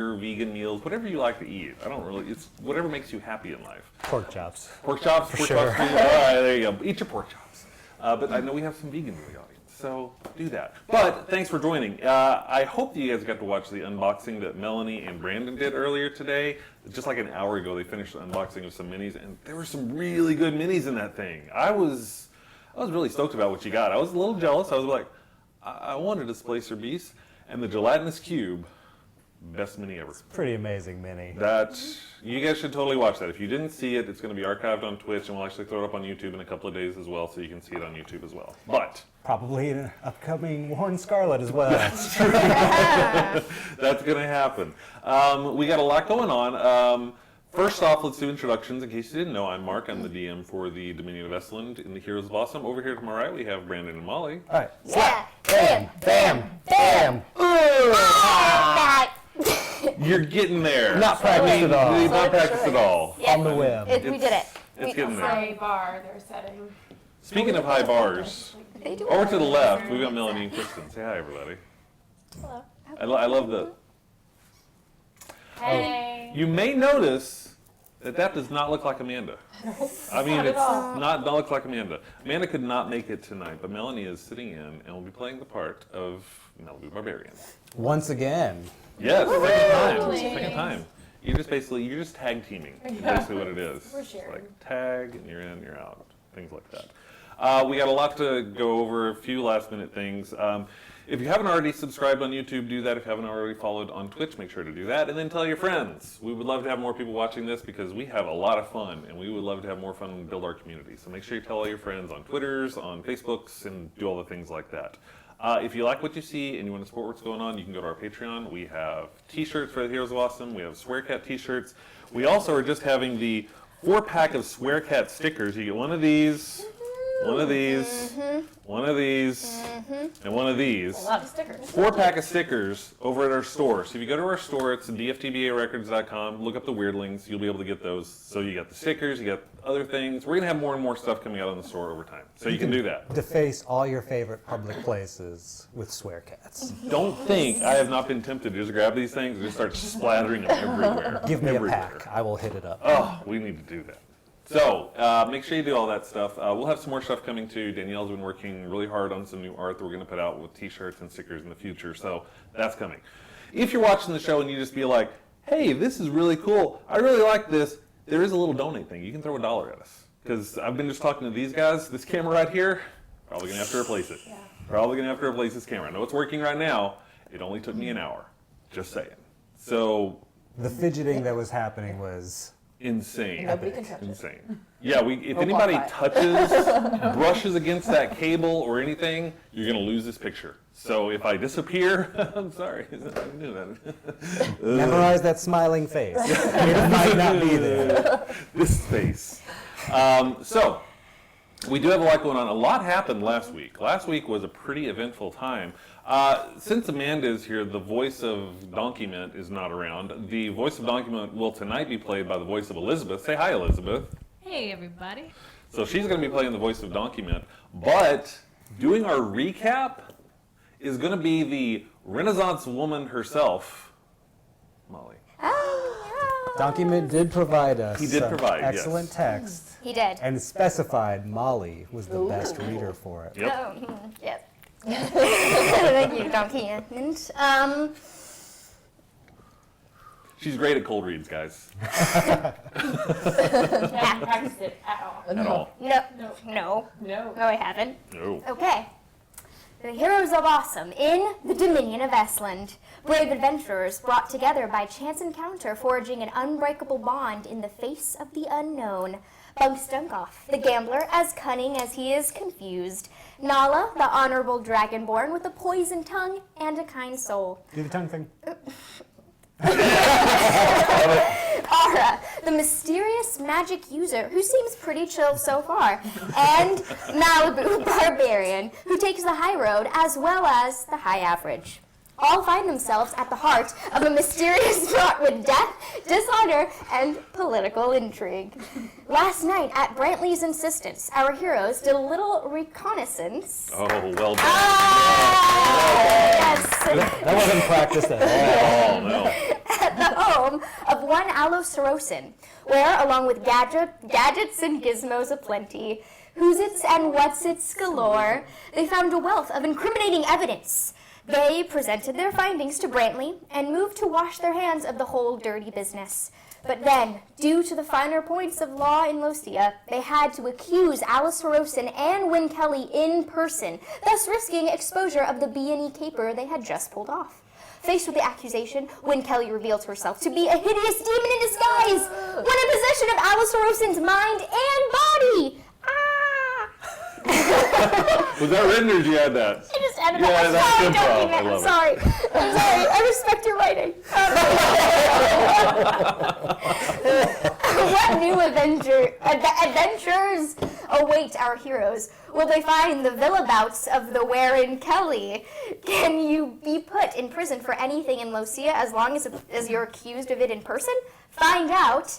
vegan meals, whatever you like to eat. It's whatever makes you happy in life. Pork chops. Pork chops, pork chops. All right, there you go. Eat your pork chops. But I know we have some vegans in the audience, so do that. But thanks for joining. I hope that you guys got to watch the unboxing that Melanie and Brandon did earlier today. Just like an hour ago, they finished the unboxing of some minis, and there were some really good minis in that thing. I was really stoked about what you got. I was a little jealous. I was like, I wanted a Displacer Beast, and the gelatinous cube. Best mini ever. It's a pretty amazing mini. That you guys should totally watch that. If you didn't see it, it's going to be archived on Twitch, and we'll actually throw it up on YouTube in a couple of days as well, so you can see it on YouTube as well. But probably an upcoming Horn Scarlet as well. That's true. That's going to happen. We got a lot going on. First off, let's do introductions. In case you didn't know, I'm Mark. I'm the DM for the Dominion of Essalund in the Heroes of Awesome. Over here to my right, we have Brandon and Molly. All right. Slap. Bam. Bam. Bam. You're getting there. Not practiced at all. Not practiced at all. Yeah. On the web. We did it. It's getting there. High bar they're setting. Speaking of high bars, They do over to the left, we've got Melanie and Kristen. Say hi, everybody. Hello. I love the... Hey. You may notice that does not look like Amanda. I mean, it's not look like Amanda. Amanda could not make it tonight, but Melanie is sitting in and will be playing the part of Malibu Barbarian. Once again. Yes, second time. Really? Second time. You're just tag teaming. Is basically what it is. We're It's sharing. like tag, and you're in, you're out. Things like that. We got a lot to go over, a few last minute things. If you haven't already subscribed on YouTube, do that. If you haven't already followed on Twitch, make sure to do that. And then tell your friends. We would love to have more people watching this because we have a lot of fun, and we would love to have more fun and build our community. So make sure you tell all your friends on Twitters, on Facebooks, and do all the things like that. If you like what you see and you want to support what's going on, you can go to our Patreon. We have t-shirts for the Heroes of Awesome. We have Swearcat t-shirts. We also are just having the 4-pack of Swearcat stickers. You get one of these, one of these, one of these, and one of these. A lot of stickers. 4-pack of stickers over at our store. So if you go to our store, it's dftbarecords.com. Look up the Weirdlings. You'll be able to get those. So you got the stickers, you got other things. We're going to have more and more stuff coming out on the store over time. So you can do that. Deface all your favorite public places with swear cats. Don't think I have not been tempted to just grab these things and just start splattering them everywhere. Give me everywhere. a pack. I will hit it up. Oh, we need to do that. So make sure you do all that stuff. We'll have some more stuff coming too. Danielle's been working really hard on some new art that we're going to put out with t-shirts and stickers in the future. So that's coming. If you're watching the show and you just be like, hey, this is really cool. I really like this. There is a little donate thing. You can throw $1 at us. Because I've been just talking to these guys. This camera right here, probably going to have to replace it. Yeah. Probably going to have to replace this camera. I know it's working right now. It only took me an hour. Just saying. So... The fidgeting that was happening was... insane. Nobody can touch it. Insane. Yeah, if anybody touches, brushes against that cable or anything, you're going to lose this picture. So if I disappear, I'm sorry. I didn't do that. Memorize that smiling face. It might not be there. This face. So we do have a lot going on. A lot happened last week. Last week was a pretty eventful time. Since Amanda is here, the voice of Donkey Mint is not around. The voice of Donkey Mint will tonight be played by the voice of Elizabeth. Say hi, Elizabeth. Hey, everybody. So she's going to be playing the voice of Donkey Mint. But doing our recap is going to be the Renaissance woman herself, Molly. Donkey Mint did provide us He did some provide, yes. excellent text He did. and specified Molly was the best reader for it. Yep. Oh, yes. Thank you, Donkey. And, She's great at cold reads, guys. Haven't practiced it at all. At all. no, No. I haven't. No. Okay. The Heroes of Awesome in the Dominion of Essalund. Brave adventurers brought together by chance encounter, forging an unbreakable bond in the face of the unknown. Bunk Stunkoff, the gambler, as cunning as he is confused. Nala, the honorable Dragonborn with a poisoned tongue and a kind soul. Do the tongue thing. Ara, the mysterious magic user who seems pretty chill so far, and Malibu Barbarian, who takes the high road as well as the high average. All find themselves at the heart of a mysterious plot with death, dishonor, and political intrigue. Last night, at Brantley's insistence, our heroes did a little reconnaissance. Oh, well done. Ah, yes. That wasn't practiced at all. Oh, no. At one Allosaurocin, where, along with gadgets and gizmos aplenty, who's-its and what's-its galore, they found a wealth of incriminating evidence. They presented their findings to Brantley and moved to wash their hands of the whole dirty business. But then, due to the finer points of law in Lucia, they had to accuse Allosaurocin and Win Kelly in person, thus risking exposure of the B&E caper they had just pulled off. Faced with the accusation, Win Kelly revealed herself to be a hideous demon in disguise, when in possession of Allosaurocin's mind and body. Was that written or did you add that? I just added Yeah, that. that's Sorry, improv. document. I I'm love it. sorry. I'm sorry. I respect your writing. What new adventures await our heroes? Will they find the villabouts of the Warren Kelly? Can you be put in prison for anything in Lucia as long as you're accused of it in person? Find out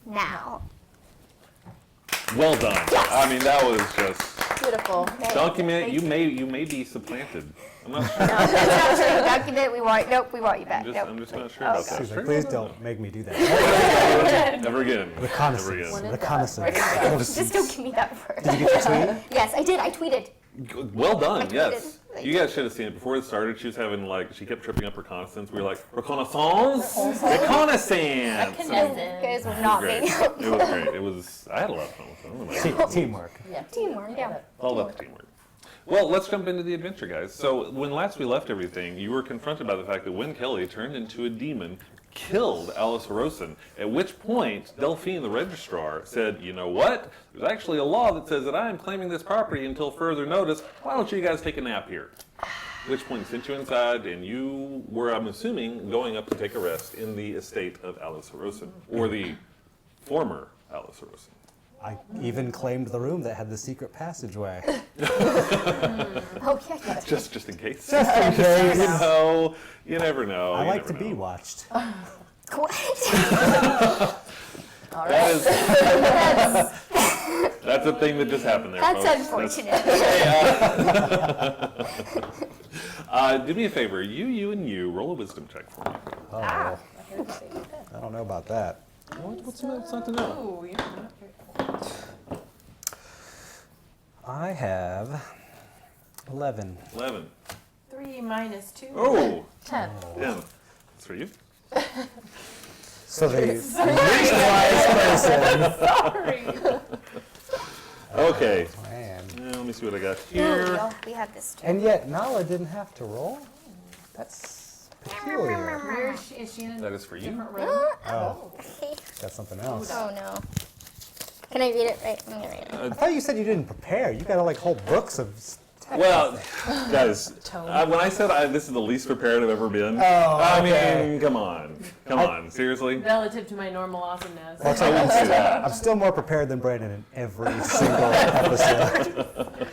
now. Well done. I mean, that was just Beautiful. document. You may be supplanted. I'm not sure. No, that's not true. Document. We want you back. I'm just not sure about Excuse that. me, please don't make me do that. Never again. Never Reconnaissance. again. Reconnaissance. Just don't give me that word. Did you get your tweet? Yes, I did. I tweeted. Well done, I yes. tweeted. You guys should have seen it. Before it started, she was having she kept tripping up reconnaissance. We were like, reconnaissance? Reconnaissance! You guys were not Great. being It was great. It was, I had a lot of fun with it. I don't know about you. Teamwork. teamwork. Yeah. All about the teamwork. Well, let's jump into the adventure, guys. So, when last we left everything, you were confronted by the fact that Win Kelly turned into a demon, killed Allosaurocin, at which point Delphine, the registrar, said, you know what? There's actually a law that says that I am claiming this property until further notice. Why don't you guys take a nap here? At which point sent you inside, and you were, I'm assuming, going up to take a rest in the estate of Allosaurocin, or the former Allosaurocin. I even claimed the room that had the secret passageway. Oh yeah. Just in case. Just in case. You never know. I You like never to be know. watched. What? That is, that's a thing that just happened there, That's folks. unfortunate. Do me a favor. And you roll a wisdom check for me. Oh, I don't know about that. What's not to know? Ooh, you're not very I have 11. 11. 3 minus 2. Oh, 10. 10. That's for you. So the least wise person. Sorry. Okay. Man. Let me see what I got here. We have this too. And yet Nala didn't have to roll. That's peculiar. Where is she in a That is for you. different room? Oh, that's something else. Oh no. Can I read it? Right. I'm gonna read it. I thought you said you didn't prepare. You got like whole books of text. Well, guys, when I said this is the least prepared I've ever been, okay. I mean, come on, seriously? Relative to my normal awesomeness. Well, I wouldn't say that. I'm still more prepared than Brandon in every single episode.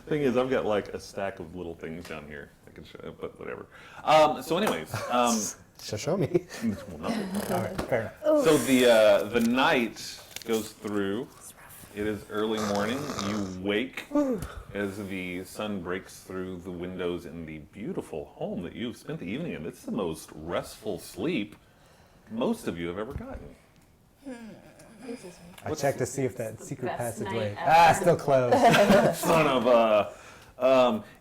Thing is, I've got like a stack of little things down here I can show, but whatever. So anyways, So show me. well, no. All right, fair enough. So the night goes through. It is early morning. You wake as the sun breaks through the windows in the beautiful home that you've spent the evening in. It's the most restful sleep most of you have ever gotten. I checked to see if that secret Best passageway. night ever. Still closed. Son of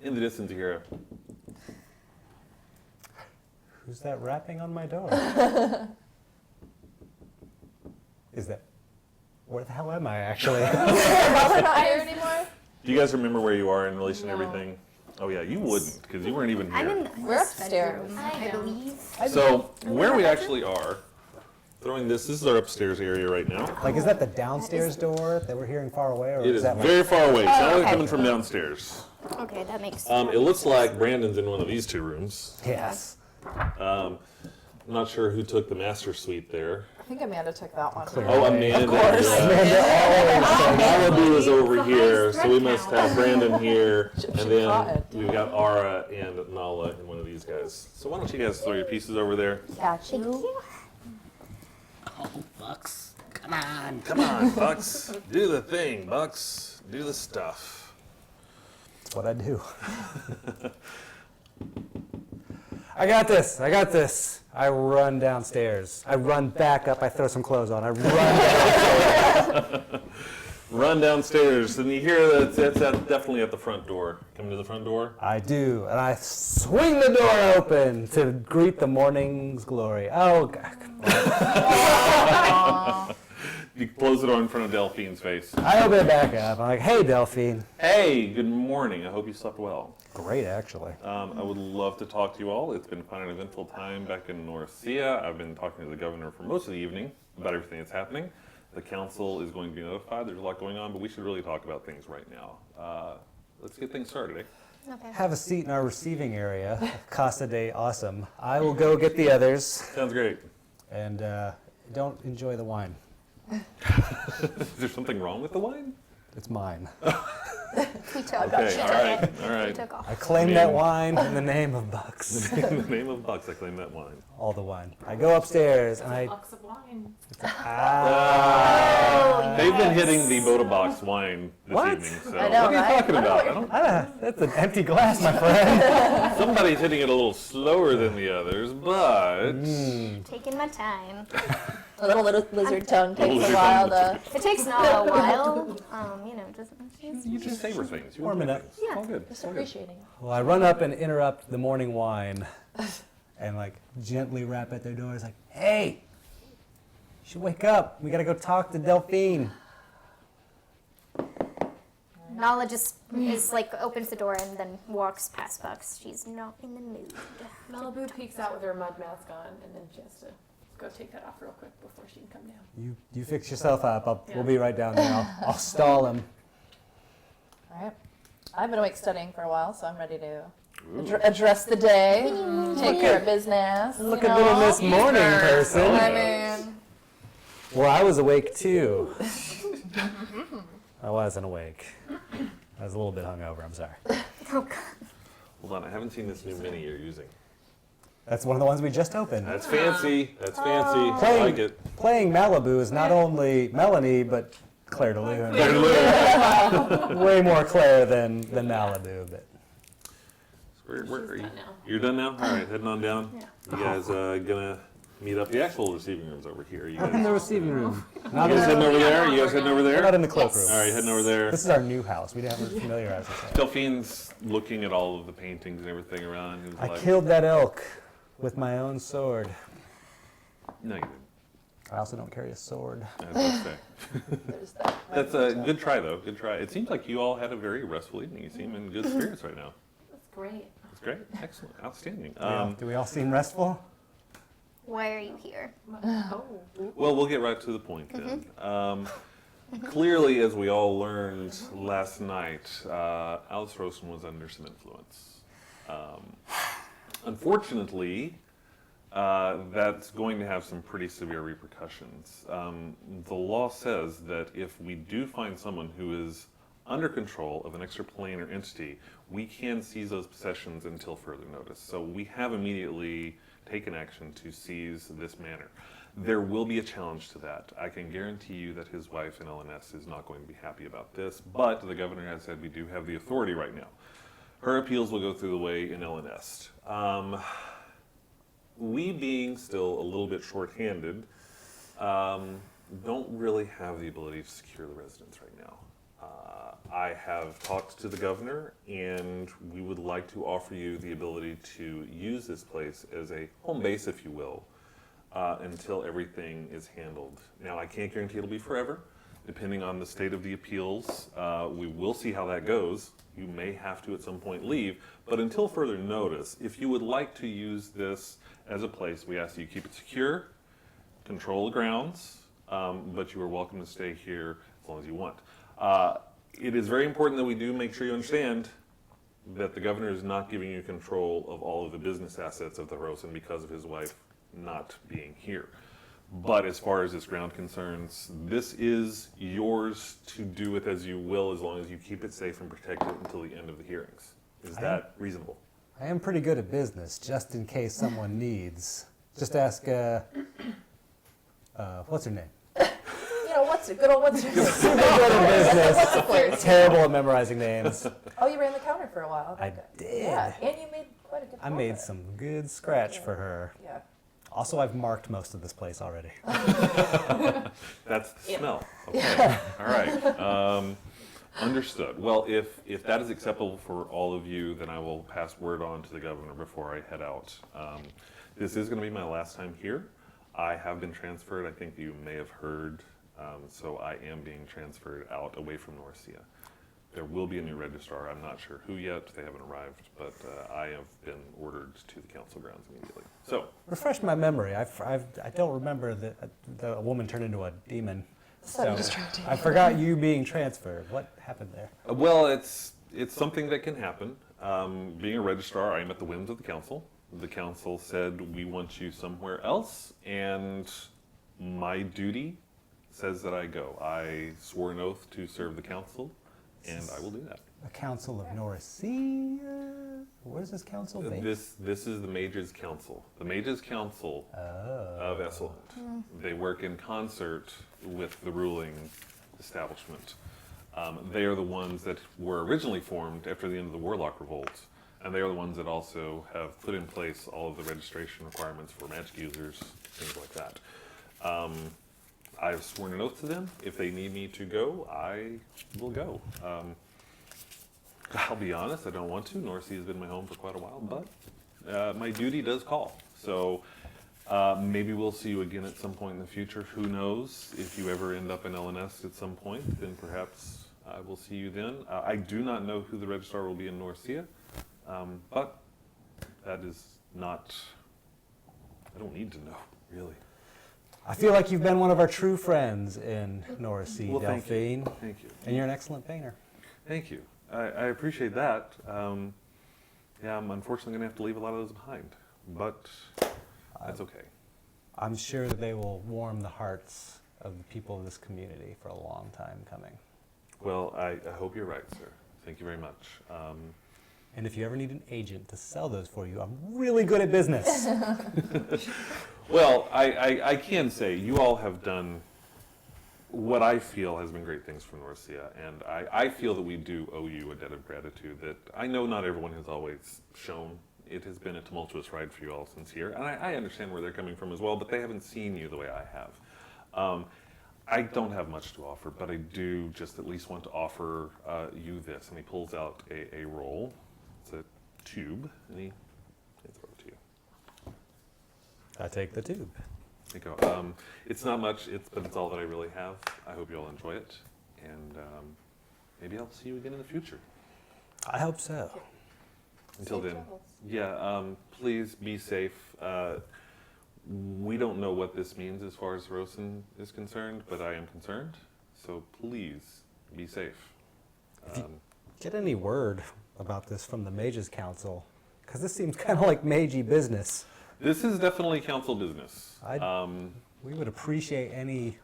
in the distance here. Who's that rapping on my door? Is that? Where the hell am I actually? We're not here anymore? Do you guys remember where you are in relation to No. everything? Oh yeah, you wouldn't, because you weren't even here. I'm in We're this upstairs. bedroom, I believe. So where we actually are, this is our upstairs area right now. Like, is that the downstairs door that we're hearing far away, or It is that like? very far away. It's not like okay. coming from downstairs. Okay, that makes It looks like Brandon's in one of these two rooms. Yes. I'm not sure who took the master suite there. I think Amanda took that one. Oh, Amanda. Malibu is over here, so we must have Brandon here, and then caught it. we've got Ara and Nala in one of these guys. So why don't you guys throw your pieces over there? Got you. Oh, Bucks, come on. Come on, Bucks. Do the thing, Bucks. Do the stuff. That's what I do. I got this. I run downstairs. I run back up. I throw some clothes on. I run downstairs. Run downstairs, and you hear that it's definitely at the front door. Come to the front door. I do, and I swing the door open to greet the morning's glory. Oh, God. You close the door in front of Delphine's face. I open it back up. I'm like, hey, Delphine. Hey, good morning. I hope you slept well. Great, actually. I would love to talk to you all. It's been quite an eventful time back in Noria. I've been talking to the governor for most of the evening about everything that's happening. The council is going to be notified. There's a lot going on, but we should really talk about things right now. Let's get things started, eh? Okay. Have a seat in our receiving area. Casa de Awesome. I will go get the others, Sounds great. and don't enjoy the wine. Is there something wrong with the wine? It's mine. We took Okay, she all took right, it. all She right. took off. I claim that wine in the name of Bucks. In the name of Bucks, I claim that wine. All the wine. I go upstairs, and I... Box of wine. They've been hitting the Boda Box wine this What? evening. So I know, what are you right? talking about? I don't, That's an empty glass, my friend. somebody's hitting it a little slower than the others, but Taking my time. A little lizard tongue takes Lizard a while tongue. to. It takes not a while. Just you just savor things. You Warming enjoy up. things. It's all good. Just It's all good. appreciating. Well, I run up and interrupt the morning wine, and like gently rap at their doors, like, "Hey, you should wake up. We gotta go talk to Delphine." Nala just is like opens the door and then walks past Bucks. She's not in the mood. Malibu peeks out with her mud mask on, and then she has to go take that off real quick before she can come down. You fix yourself up. Yeah. We'll be right down there. I'll stall him. All right. I've been awake studying for a while, so I'm ready to address the day, take care of business. Look you at little know? Miss Morning person. I mean, Well, I was awake too. I wasn't awake. I was a little bit hungover. I'm sorry. Oh God. Hold on, I haven't seen this new mini you're using. That's one of the ones we just opened. That's fancy. That's fancy. I Playing- like it. Playing Malibu is not only Melanie, but Claire de Lune. Way more Claire than Malibu. But Where are you? done now. You're done now? All right, heading on down. Yeah. You guys gonna meet up? The actual receiving room's over here. You up in guys, the receiving room. you guys heading over there? You guys heading over We're not there? in the cloakroom. All right, heading over there. This is our new house. We haven't familiarized ourselves. Delphine's looking at all of the paintings and everything around. He's I like, killed that elk with my own sword. No, you didn't. I also don't carry a sword. I was about to say. There's that. That's a good try, though. Good try. It seems like you all had a very restful evening. You seem in good spirits right now. That's great. That's great. Excellent. Outstanding. Do we all seem restful? Why are you here? Oh. Well, we'll get right to the point then. Clearly, as we all learned last night, Alice Rosen was under some influence. Unfortunately, that's going to have some pretty severe repercussions. The law says that if we do find someone who is under control of an extraplanar entity, we can seize those possessions until further notice. So we have immediately taken action to seize this manor. There will be a challenge to that. I can guarantee you that his wife in LNS is not going to be happy about this, but the governor has said we do have the authority right now. Her appeals will go through the way in LNS. We being still a little bit short-handed, don't really have the ability to secure the residence right now. I have talked to the governor, and we would like to offer you the ability to use this place as a home base, if you will, until everything is handled. Now, I can't guarantee it'll be forever, depending on the state of the appeals. We will see how that goes. You may have to at some point leave, but until further notice, if you would like to use this as a place, we ask that you keep it secure, control the grounds, but you are welcome to stay here as long as you want. It is very important that we do make sure you understand that the governor is not giving you control of all of the business assets of the Rosen because of his wife not being here. But as far as this ground concerns, this is yours to do with as you will, as long as you keep it safe and protected until the end of the hearings. Is that reasonable? I am pretty good at business, just in case someone needs. Just ask, what's her name? You know, what's her name? Super good at business, terrible at memorizing names. Oh, you ran the counter for a while. I Okay. did. Yeah, and you made quite to get I the made water. some good scratch for her. Yeah. Also, I've marked most of this place already. That's the smell. Okay. All right. Understood. Well, if that is acceptable for all of you, then I will pass word on to the governor before I head out. This is going to be my last time here. I have been transferred. I think you may have heard. So I am being transferred out away from Noria. There will be a new registrar. I'm not sure who yet. They haven't arrived, but I have been ordered to the council grounds immediately. So, Refresh my memory. I don't remember that the woman turned into a demon. So I forgot you being transferred. What happened there? well, it's something that can happen. Being a registrar, I am at the whims of the council. The council said, we want you somewhere else, and my duty says that I go. I swore an oath to serve the council, and I will do that. A council of Noria? What is this council based? This is the Mages Council. The Mages Council of Essalund. They work in concert with the ruling establishment. They are the ones that were originally formed after the end of the Warlock Revolt, and they are the ones that also have put in place all of the registration requirements for magic users, things like that. I've sworn an oath to them. If they need me to go, I will go. I'll be honest, I don't want to. Noria has been my home for quite a while, but my duty does call. So maybe we'll see you again at some point in the future. Who knows? If you ever end up in LNS at some point, then perhaps I will see you then. I do not know who the registrar will be in Noria, but that is not, I don't need to know, really. I feel like you've been one of our true friends in Noria, Well, thank you. Delphine. Thank you. And you're an excellent painter. Thank you. I appreciate that. Yeah, I'm unfortunately going to have to leave a lot of those behind, but that's okay. I'm sure that they will warm the hearts of the people of this community for a long time coming. Well, I hope you're right, sir. Thank you very much. And if you ever need an agent to sell those for you, I'm really good at business. Well, I can say you all have done what I feel has been great things for Noria, and I feel that we do owe you a debt of gratitude that I know not everyone has always shown. It has been a tumultuous ride for you all since here, and I understand where they're coming from as well, but they haven't seen you the way I have. I don't have much to offer, but I do just at least want to offer you this, and he pulls out a roll. It's a tube, and he throws it to you. I take the tube. There you go. It's not much, but it's all that I really have. I hope you all enjoy it, and maybe I'll see you again in the future. I hope so. Until Safe then, travels. yeah, please be safe. We don't know what this means as far as Rosen is concerned, but I am concerned, so please be safe. Get any word about this from the Mages Council? Because this seems kind of like magey business. This is definitely council business. We would appreciate any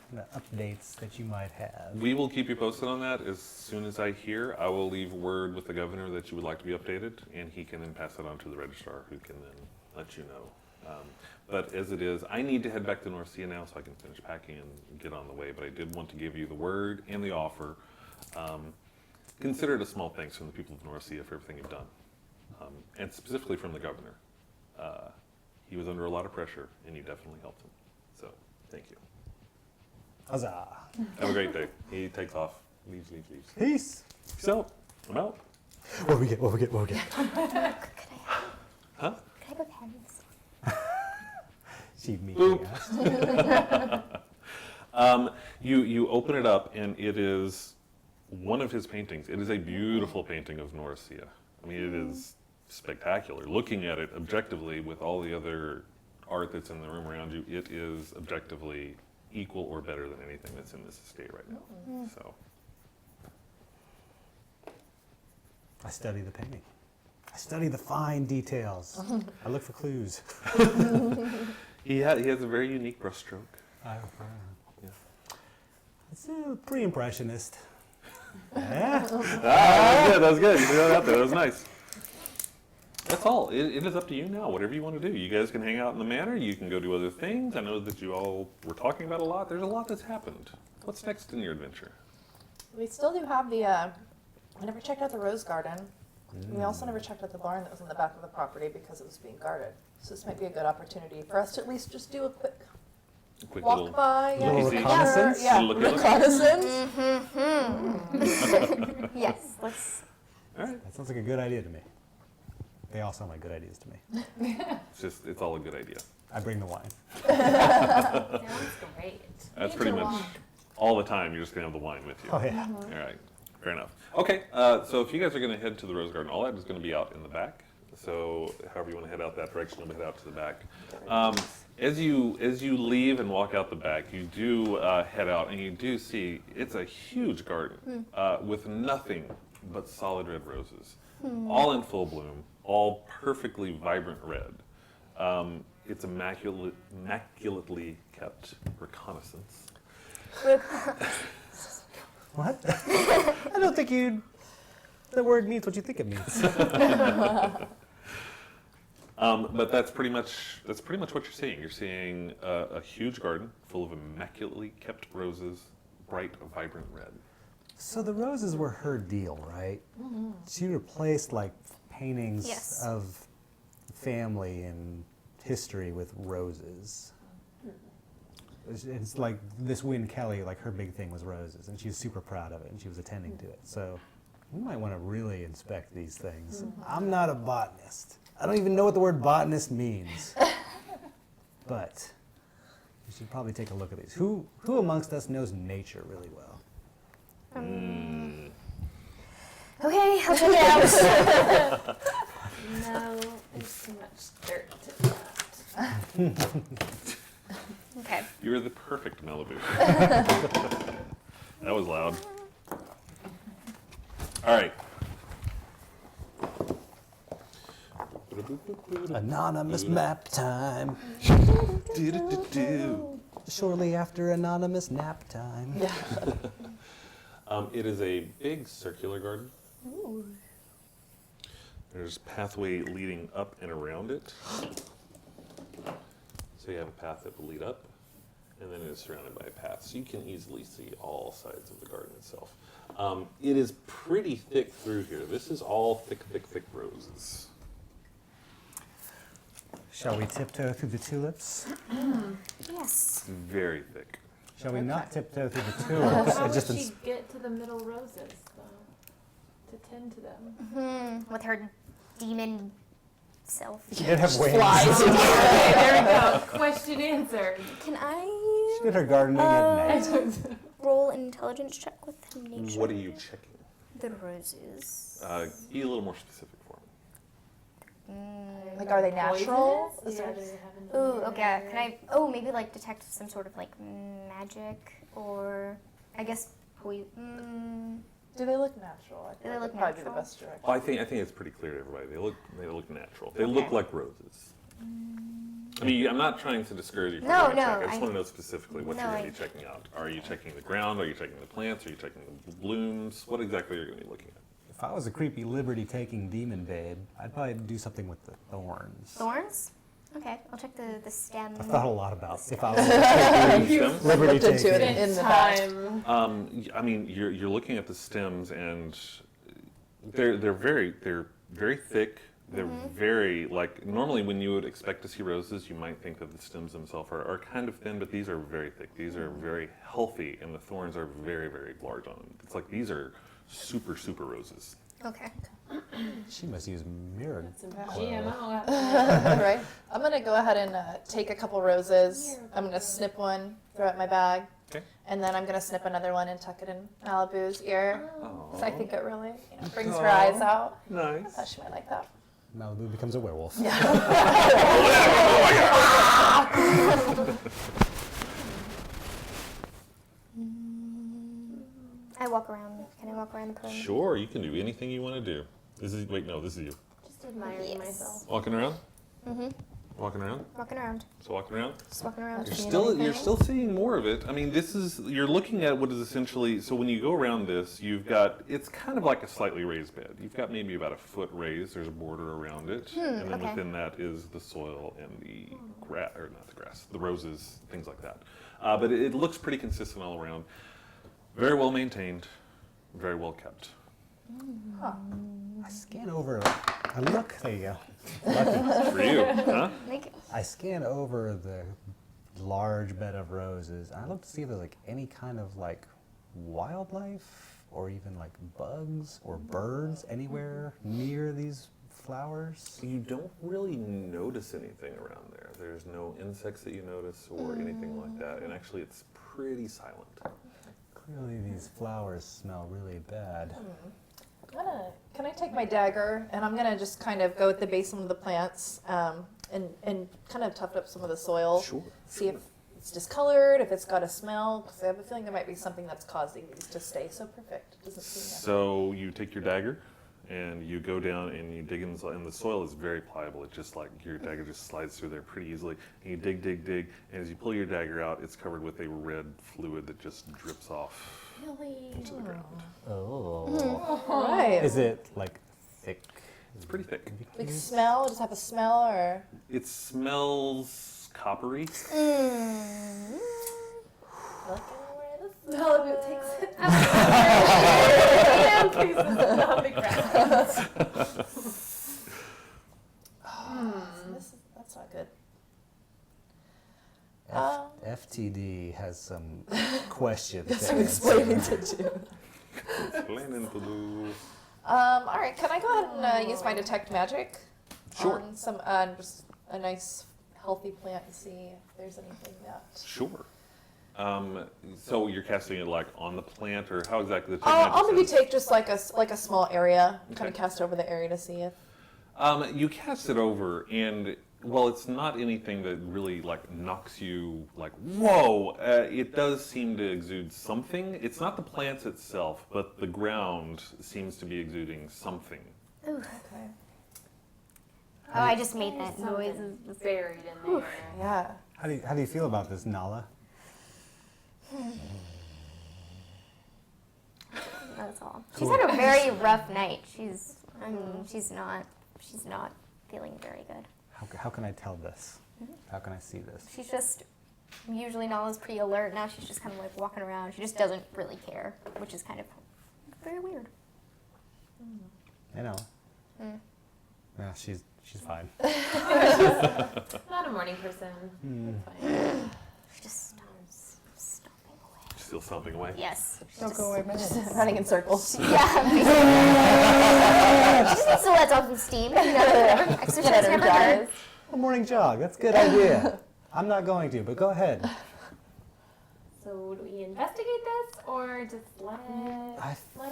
kind of updates that you might have. We will keep you posted on that. As soon as I hear, I will leave word with the governor that you would like to be updated, and he can then pass it on to the registrar, who can then let you know. But as it is, I need to head back to Noria now so I can finish packing and get on the way. But I did want to give you the word and the offer. Consider it a small thanks from the people of Noria for everything you've done, and specifically from the governor. He was under a lot of pressure, and you definitely helped him. So, thank you. Huzzah. Have a great day. He takes off. Leaves. Peace. So, I'm out. What do we get? Huh? Could I have pens? She me. Boop. You open it up, and it is one of his paintings. It is a beautiful painting of Noria. I mean, it is spectacular. Looking at it objectively with all the other art that's in the room around you, it is objectively equal or better than anything that's in this estate right now. So I study the painting. I study the fine details. I look for clues. he has a very unique brushstroke. Yeah. Yeah. It's pre-impressionist. Yeah. That was good. You threw that out there. That was nice. That's all. It is up to you now. Whatever you want to do. You guys can hang out in the manor. You can go do other things. I know that you all were talking about a lot. There's a lot that's happened. What's next in your adventure? We still do have the, I never checked out the rose garden We also never checked out the barn that was in the back of the property because it was being guarded. So this might be a good opportunity for us to at least just do a quick Quick walk little by. little make sure- reconnaissance? Yeah, Look at it. reconnaissance. Yes, let's. That sounds like a good idea to me. They all sound like good ideas to me. It's all a good idea. I bring the wine. Sounds great. That's pretty much all the time. You're just gonna have the wine with you. Oh yeah. All right, fair enough. Okay, so if you guys are going to head to the Rose Garden, all that is going to be out in the back. So however you want to head out that direction, you'll head out to the back. As you leave and walk out the back, you do head out and you do see it's a huge garden with nothing but solid red roses, all in full bloom, all perfectly vibrant red. It's immaculately kept reconnaissance. What? I don't think the word means what you think it means. But that's pretty much what you're seeing. You're seeing a huge garden full of immaculately kept roses, bright, vibrant red. So the roses were her deal, right? She replaced like paintings Yes. of family and history with roses. It's like this Wynn Kelly, like her big thing was roses, and she was super proud of it, and she was attending to it. So we might want to really inspect these things. I'm not a botanist. I don't even know what the word botanist means. But we should probably take a look at these. Who amongst us knows nature really well? Okay, I'll check it out. No, there's too much dirt to that. Okay. You're the perfect Malibu. That was loud. All right. Anonymous map time. Do-do-do-do. Shortly after anonymous nap time. It is a big circular garden. There's a pathway leading up and around it. So you have a path that will lead up, and then it is surrounded by a path. So you can easily see all sides of the garden itself. It is pretty thick through here. This is all thick roses. Shall we tiptoe through the tulips? Yes. Very thick. Shall we not tiptoe through the tulips? How and would just she get to the middle roses, though, to tend to them? With her demon self. she did have wings. Okay, there we go. Question answered. Can I She did her gardening at night. roll an intelligence check with nature? What are you checking? The roses. Be a little more specific for me. Like, are they natural? Poisonous? Is Yeah, there- do they have any Ooh, in okay. there? Can I? Oh, maybe like detect some sort of like magic, or I guess poison. Do they look natural? I Do they think look that'd probably be natural? the best direction. I think it's pretty clear to everybody. They look natural. They look Okay. like roses. I mean, I'm not trying to discourage you from No, doing a check. no, I just I- want to know specifically what No, you're going I- to be checking out. Are you checking the ground? Are you checking the plants? Are you checking the blooms? What exactly are you going to be looking at? If I was a creepy liberty-taking demon babe, I'd probably do something with the thorns. Thorns. Okay, I'll check the stems. I've thought a lot about if I was a creepy Stems? Looked into it liberty-taking. in the back. Time. I mean, you're looking at the stems, and they're very thick. They're very like normally when you would expect to see roses, you might think that the stems themselves are kind of thin, but these are very thick. These are very healthy, and the thorns are very large on them. It's like these are super roses. Okay. She must use mirror. Some GMO. Right. I'm gonna go ahead and take a couple roses. I'm gonna snip one, throw it in my bag, Okay. and then I'm gonna snip another one and tuck it in Malibu's ear. Oh, 'Cause I think it really brings her eyes out. I nice. thought she might like that. Malibu becomes a werewolf. I walk around. Can I walk around the perimeter? Sure, you can do anything you want to do. This is you. Just admiring Yes. myself. Walking around. Mhm. Walking around. Walking around. So walking around. Just walking around. You're still seeing more of it. I mean, you're looking at what is essentially, so when you go around this, it's kind of like a slightly raised bed. You've got maybe about a foot raised, there's a border around it, and then okay. within that is the soil and the grass, or not the grass, the roses, things like that. But it looks pretty consistent all around. Very well maintained, very well kept. Huh. I scan over. I look. There you go. Lucky. For you, huh? Like, I scan over the large bed of roses. I look to see if there's like any kind of like wildlife or even like bugs or birds anywhere near these flowers. You don't really notice anything around there. There's no insects that you notice or anything like that. And actually, it's pretty silent. Clearly, these flowers smell really bad. Can I take my dagger and I'm gonna just kind of go at the base of one of the plants and kind of tuft up some of the soil. Sure. See if it's discolored, if it's got a smell, because I have a feeling there might be something that's causing these to stay so perfect. It doesn't seem that. So you take your dagger and you go down and you dig in the soil, and the soil is very pliable. It's just like your dagger just slides through there pretty easily. And you dig, dig, dig, and as you pull your dagger out, it's covered with a red fluid that just drips off really? into the ground. Oh. All right. Is it like thick? It's pretty thick. Like smell? Does it have a smell or? It smells coppery. Malibu takes it out and places it on the ground. That's not good. FTD has some questions. Got to some answer. explaining to do. Explaining to do. All right, can I go ahead and use my detect magic? Sure. On some, just a nice healthy plant and see if there's anything that. Sure. So you're casting it like on the plant, or how exactly? The I'll maybe technique take just like a small area, kind of Okay. cast over the area to see if. You cast it over, and well, it's not anything that really like knocks you like whoa. It does seem to exude something. It's not the plants itself, but the ground seems to be exuding something. Ooh. Okay. Oh, I just made that Something noise. buried in there. Yeah. How do you feel about this, Nala? That's all. She's had a very rough night. She's not feeling very good. How can I tell this? How can I see this? She's just, usually Nala's pretty alert. Now she's just kind of like walking around. She just doesn't really care, which is kind of very weird. I know. Yeah, she's fine. Not a morning person. It's fine. She just stops stomping away. Still stomping away. Yes. Don't go away, man. Running in circles. Yeah. She just needs to let off some steam. You know, exercise never hurts. A morning jog. That's a good idea. I'm not going to, but go ahead. So do we investigate this or just let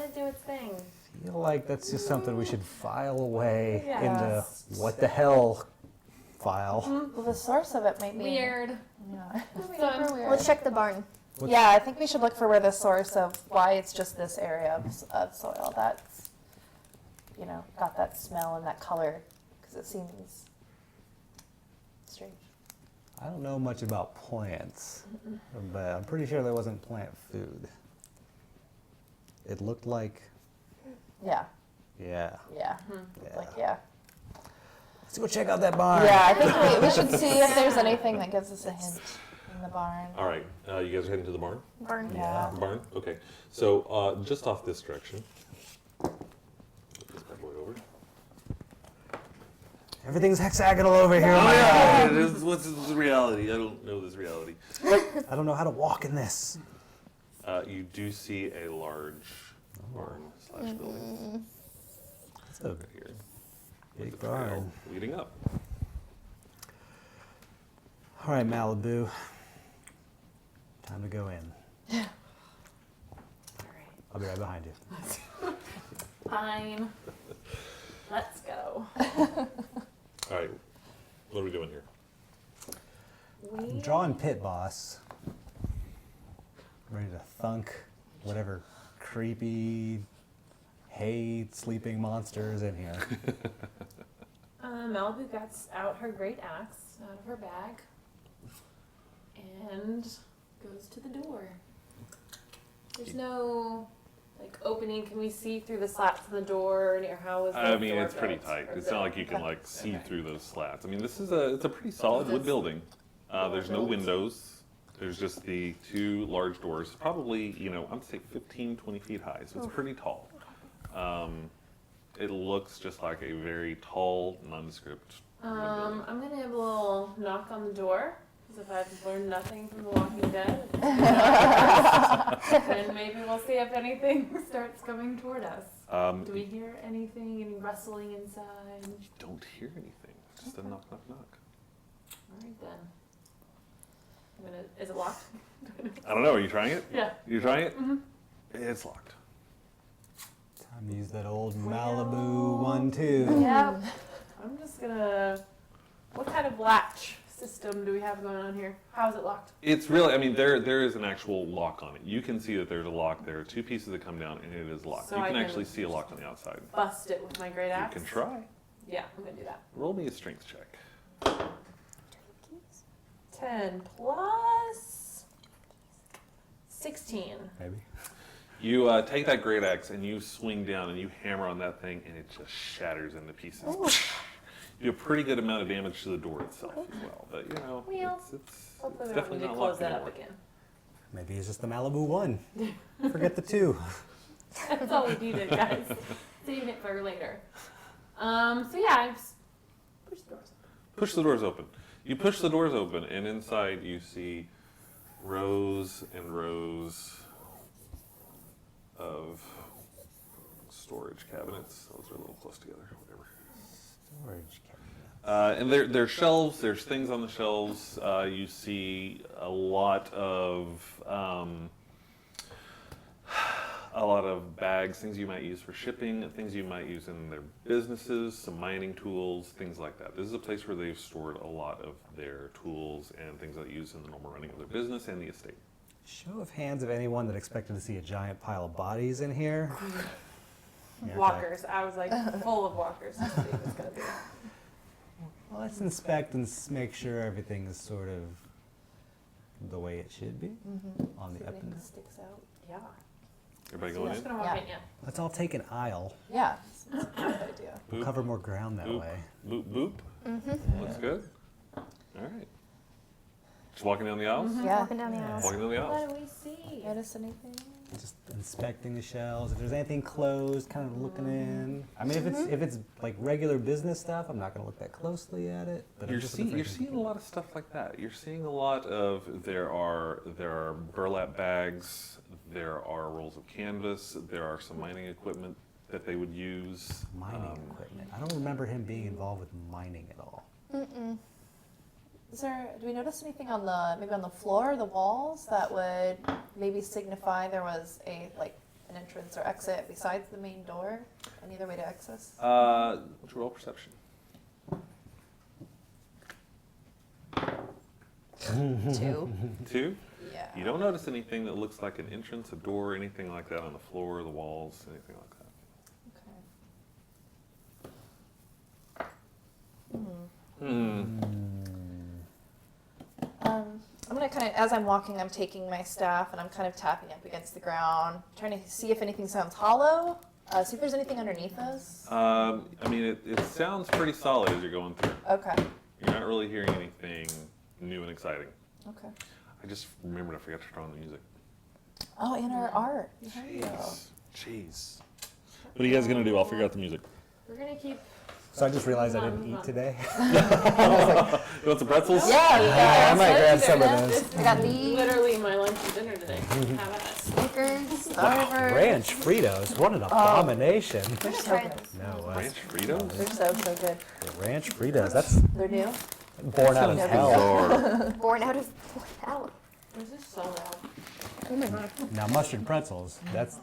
it do its thing? I feel like that's just something we should file away in the Yes. what the hell file. Well, the source of it might be Weird. Yeah. Done. Super weird. Let's check the barn. Yeah, I think we should look for where the source of why it's just this area of soil that's, got that smell and that color, because it seems strange. I don't know much about plants, but I'm pretty sure there wasn't plant food. It looked like, Yeah, yeah. yeah, Yeah. like yeah. Let's go check out that barn. Yeah, I think we should see if there's anything that gives us a hint in the barn. All right, you guys are heading to the barn? Barn. Yeah. Barn? Okay. So just off this direction. Put this bad boy over. Everything's hexagonal over here. Oh my Yeah, it is, what's this reality? I don't know this reality. God. I don't know how to walk in this. You do see a large barn/building It's a right here. big With a trail barn. leading up. All right, Malibu. Time to go in. I'll be right behind you. Fine. Let's go. All right, what are we doing here? I'm drawing Pit Boss. Ready to thunk whatever creepy, sleeping monster is in here. Malibu gets out her great axe out of her bag and goes to the door. There's no opening. Can we see through the slats of the door? Or how is the I mean, door it's pretty built tight. or It's not like you can built? see Okay. through those slats. I mean, it's a pretty solid wood building. There's no built. windows. There's just the two large doors, probably, I'm say 15, 20 feet high, so it's pretty tall. It looks just like a very tall, nondescript wood building. I'm gonna have a little knock on the door, because if I've learned nothing from The Walking Dead, then maybe we'll see if anything starts coming toward us. Do we hear anything, any rustling inside? You don't hear anything. It's just a knock, knock, knock. All right then. Is it locked? I don't know. Are you trying it? Yeah. You're trying it? Mm-hmm. It's locked. Time to use that old Malibu one too. Yep. I'm just gonna. What kind of latch system do we have going on here? How is it locked? It's really, I mean, there is an actual lock on it. You can see that there's a lock. There are two pieces that come down, and it is locked. So you I can can actually see a lock on the outside. Bust it with my great You axe. can try. Yeah, I'm gonna do that. Roll me a strength check. 10 plus 16. Maybe. You take that great axe and you swing down and you hammer on that thing, and it just shatters into pieces. You do a pretty good amount of damage to the door itself as well, but you know, Well, it's Hopefully we don't definitely need to not close locked that anymore. up again. Maybe it's just the Malibu one. Forget the two. That's all we needed, guys. Saving it for later. So yeah, I just push the doors open. Push the doors open. You push the doors open, and inside you see rows and rows of storage cabinets. Those are a little close together, whatever. Storage cabinet. And there's shelves. There's things on the shelves. You see a lot of bags, things you might use for shipping, things you might use in their businesses, some mining tools, things like that. This is a place where they've stored a lot of their tools and things that they use in the normal running of their business and the estate. Show of hands of anyone that expected to see a giant pile of bodies in here. Yeah, okay. Walkers. I was like full of walkers. That's what it was gonna be. Well, let's inspect and make sure everything is sort of the way it should be on the See if up and anything down. sticks out. Yeah. Everybody So going I'm just in? gonna walk Yeah. in, yeah. Let's all take an aisle. Yeah, that's a good idea. We'll Boop. cover more ground that Boop. way. Boop, boop. Looks good. All right. Just walking down the aisles? Yeah. Walking down the aisles. Walking down the aisles. What do we see? Notice anything? Just inspecting the shelves. If there's anything closed, kind of looking in. I mean, if it's like regular business stuff, I'm not going to look that closely at it. But I'm You're just seeing a lot of stuff like that. You're seeing a lot of there are burlap bags, there are rolls of canvas, there are some mining equipment that they would use. mining equipment. I don't remember him being involved with mining at all. Do we notice anything on maybe on the floor, the walls, that would maybe signify there was an entrance or exit besides the main door? Any other way to access? Roll perception. 2. 2. Yeah. You don't notice anything that looks like an entrance, a door, anything like that on the floor, the walls, anything like that. Okay. I'm gonna kind of, as I'm walking, I'm taking my staff and I'm kind of tapping up against the ground, trying to see if anything sounds hollow. See if there's anything underneath us. I mean, it sounds pretty solid as you're going through. Okay. You're not really hearing anything new and exciting. Okay. I just remembered I forgot to turn on the music. Oh, and our art. Behind you. Jeez. What are you guys gonna do? I'll figure out the music. We're gonna keep. So I just realized I didn't eat today. You want some pretzels? Yeah, we I got might grab some of those. We got these. Literally my lunch and dinner today. Have at us. Snickers, Wow, Starburst. ranch Fritos. What an abomination. They're so Try good. this. No, Ranch Fritos? They're so good. ranch Fritos. That's They're new. born out of Sounds hell. Bizarre. Born out of hell. This is so loud. Now mustard pretzels. That's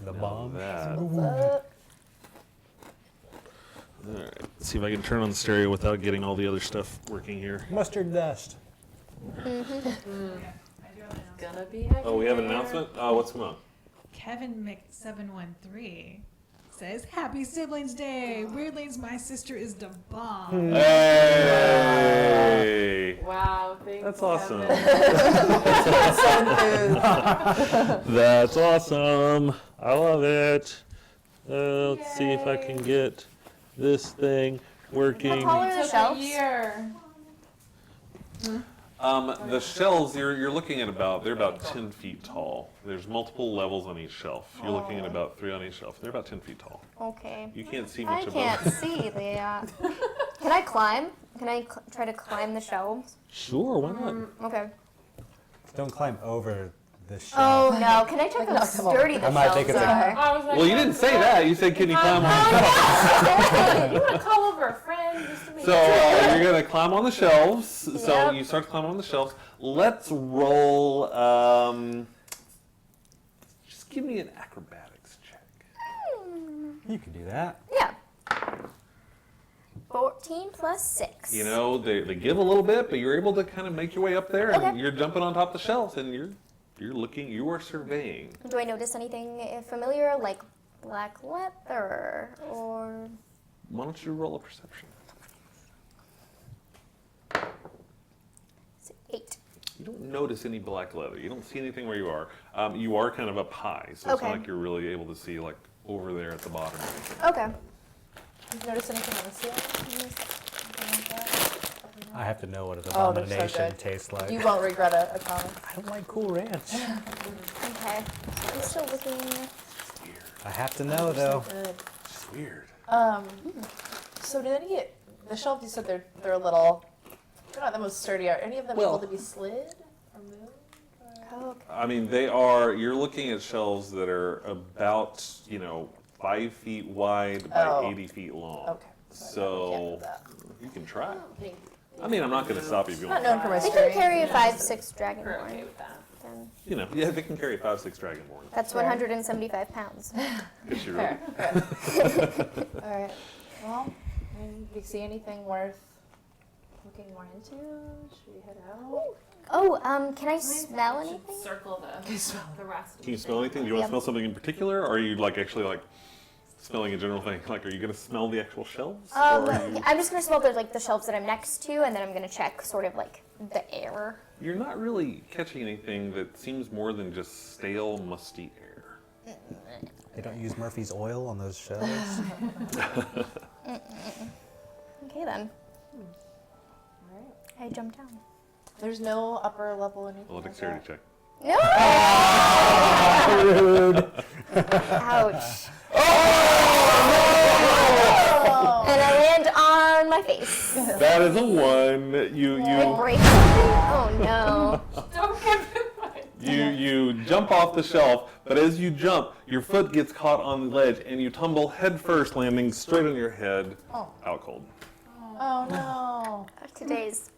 the bomb. That. What's up? All right. Let's see if I can turn on the stereo without getting all the other stuff working here. Mustard dust. Gonna be. Oh, we have an everywhere. announcement? What's going on? Kevin Mc713 says, Happy Siblings Day! Weirdlings, my sister is the bomb. Hey! Wow, thanks. That's awesome. Kevin. That's awesome. I love it. Let's see if I can get this thing working. How tall are the Took a shelves? year. The shelves you're looking at they're about 10 feet tall. There's multiple levels on each shelf. You're looking at about 3 on each shelf. They're about 10 feet tall. Okay. You can't see I much above. can't see that. Can I climb? Can I try to climb the shelves? Sure, why not? Okay. Don't climb over the shelf. Oh no! Can I check how knock them over. sturdy the I might shelves think it's a- are? I was like, Well, you didn't say that. You said, "Can you climb on?" You want to call over a friend just to make So you're gonna climb on the shelves. So Yep. you start to climb on the shelves. Let's roll. Just give me an acrobatics check. You can do that. Yeah. 14 plus 6. You know, they give a little bit, but you're able to kind of make your way up there, and Okay. you're jumping on top of the shelves, and you're looking, you are surveying. Do I notice anything familiar, like black leather or? Why don't you roll a perception? It's 8. You don't notice any black leather. You don't see anything where you are. You are kind of up high, so it's Okay. not like you're really able to see like over there at the bottom. Or anything. Okay. You notice anything on the ceiling? Anything like that? I have to know what an Oh, they're so abomination good. tastes like. You won't regret a comment. I don't like Cool Ranch. Okay. I'm still looking. I have to know though. Good. It's weird. So did any the shelves you said they're a little, they're not the most sturdy. Are any of them Well- able to be slid or moved? Oh, okay. I mean, you're looking at shelves that are about, 5 feet wide by Oh. 80 feet long. Okay. So Can't do that. you can try. think I mean, I'm not going to stop you if you Not want. known for my They strength. can carry a 5'6" we're okay Dragonborn. with that. Then Yeah, they can carry 5'6" Dragonborn. that's Fair. 175 pounds. Guess you're Fair. Fair. All right. Well, do you see anything worth looking more into? Should we head out? Oh, can I smell anything? Circle the rest. Can you smell anything? Do you want to smell something in particular, or are you actually smelling a general thing? Like, are you going to smell the actual shelves? Or are you... I'm just gonna smell the shelves that I'm next to, and then I'm gonna check sort of like the air. You're not really catching anything that seems more than just stale, musty air. They don't use Murphy's oil on those shelves. Okay then. All right. I jump down. There's no upper level anything. Roll a like dexterity that? check. No! Ouch. And I land on my face. That is a 1. I break something? Oh no. Don't give it away. You jump off the shelf, but as you jump, your foot gets caught on the ledge, and you tumble head first, landing straight on your head, Oh. out cold. Oh no. Today's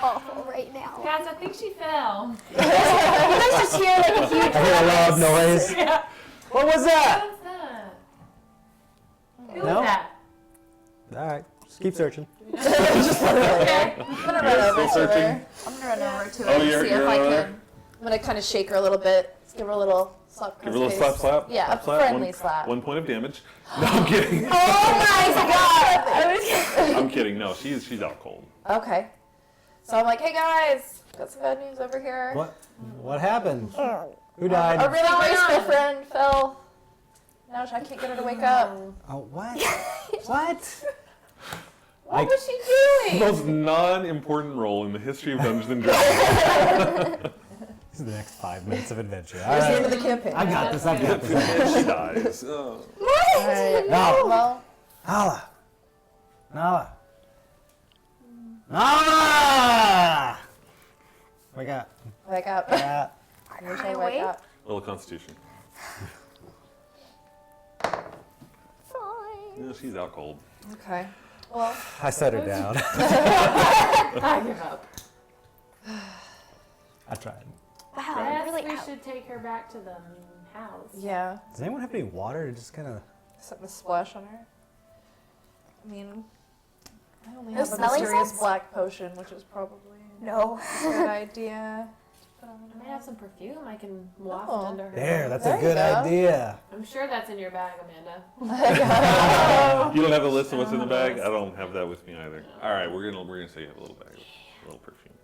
awful right now. Cats, I think she fell. You guys just hear like a huge I hear a loud noise. Yeah. What was that? What's that? Who No? was that? All right, just keep searching. Okay. I'm gonna run over still to searching? her. I'm gonna run over to her Oh, and you're see if I over can. there? I'm gonna kind of shake her a little bit. Just give her a little slap. Give her a little slap, slap. Yeah, slap, a slap. friendly slap. 1 point of damage. No, I'm kidding. Oh my god! I'm kidding. No, she's out cold. Okay. So I'm like, hey guys, got some bad news over here. What happened? Who A died? really graceful friend fell. Now I can't get her to wake up. Oh, what? What? What was she doing? Most non-important role in the history of Dungeons and Dragons. This is the next 5 minutes of adventure. All Here's the end of right. the campaign. I got this. I got this. She dies. Oh. Alright. No. Well, Nala. Nala. Nala! Wake up. wake up. Yeah. Wish I wake up. Roll a Constitution. Fine. No, she's out cold. Okay. Well, I set her down. I give up. I tried. Wow, I I'm guess really we out. should take her back to the house. yeah. Does anyone have any water? Just kind of. Something to splash on her. I mean, I only Those have a smelling mysterious salts? black potion, which is probably No. a good idea. I might have some perfume I can waft Oh. under her. There, that's There a you good go. idea. I'm sure that's in your bag, Amanda. You don't have a list of what's in the bag? I don't have that with me either. All right, we're gonna say you have a little bag, a little perfume.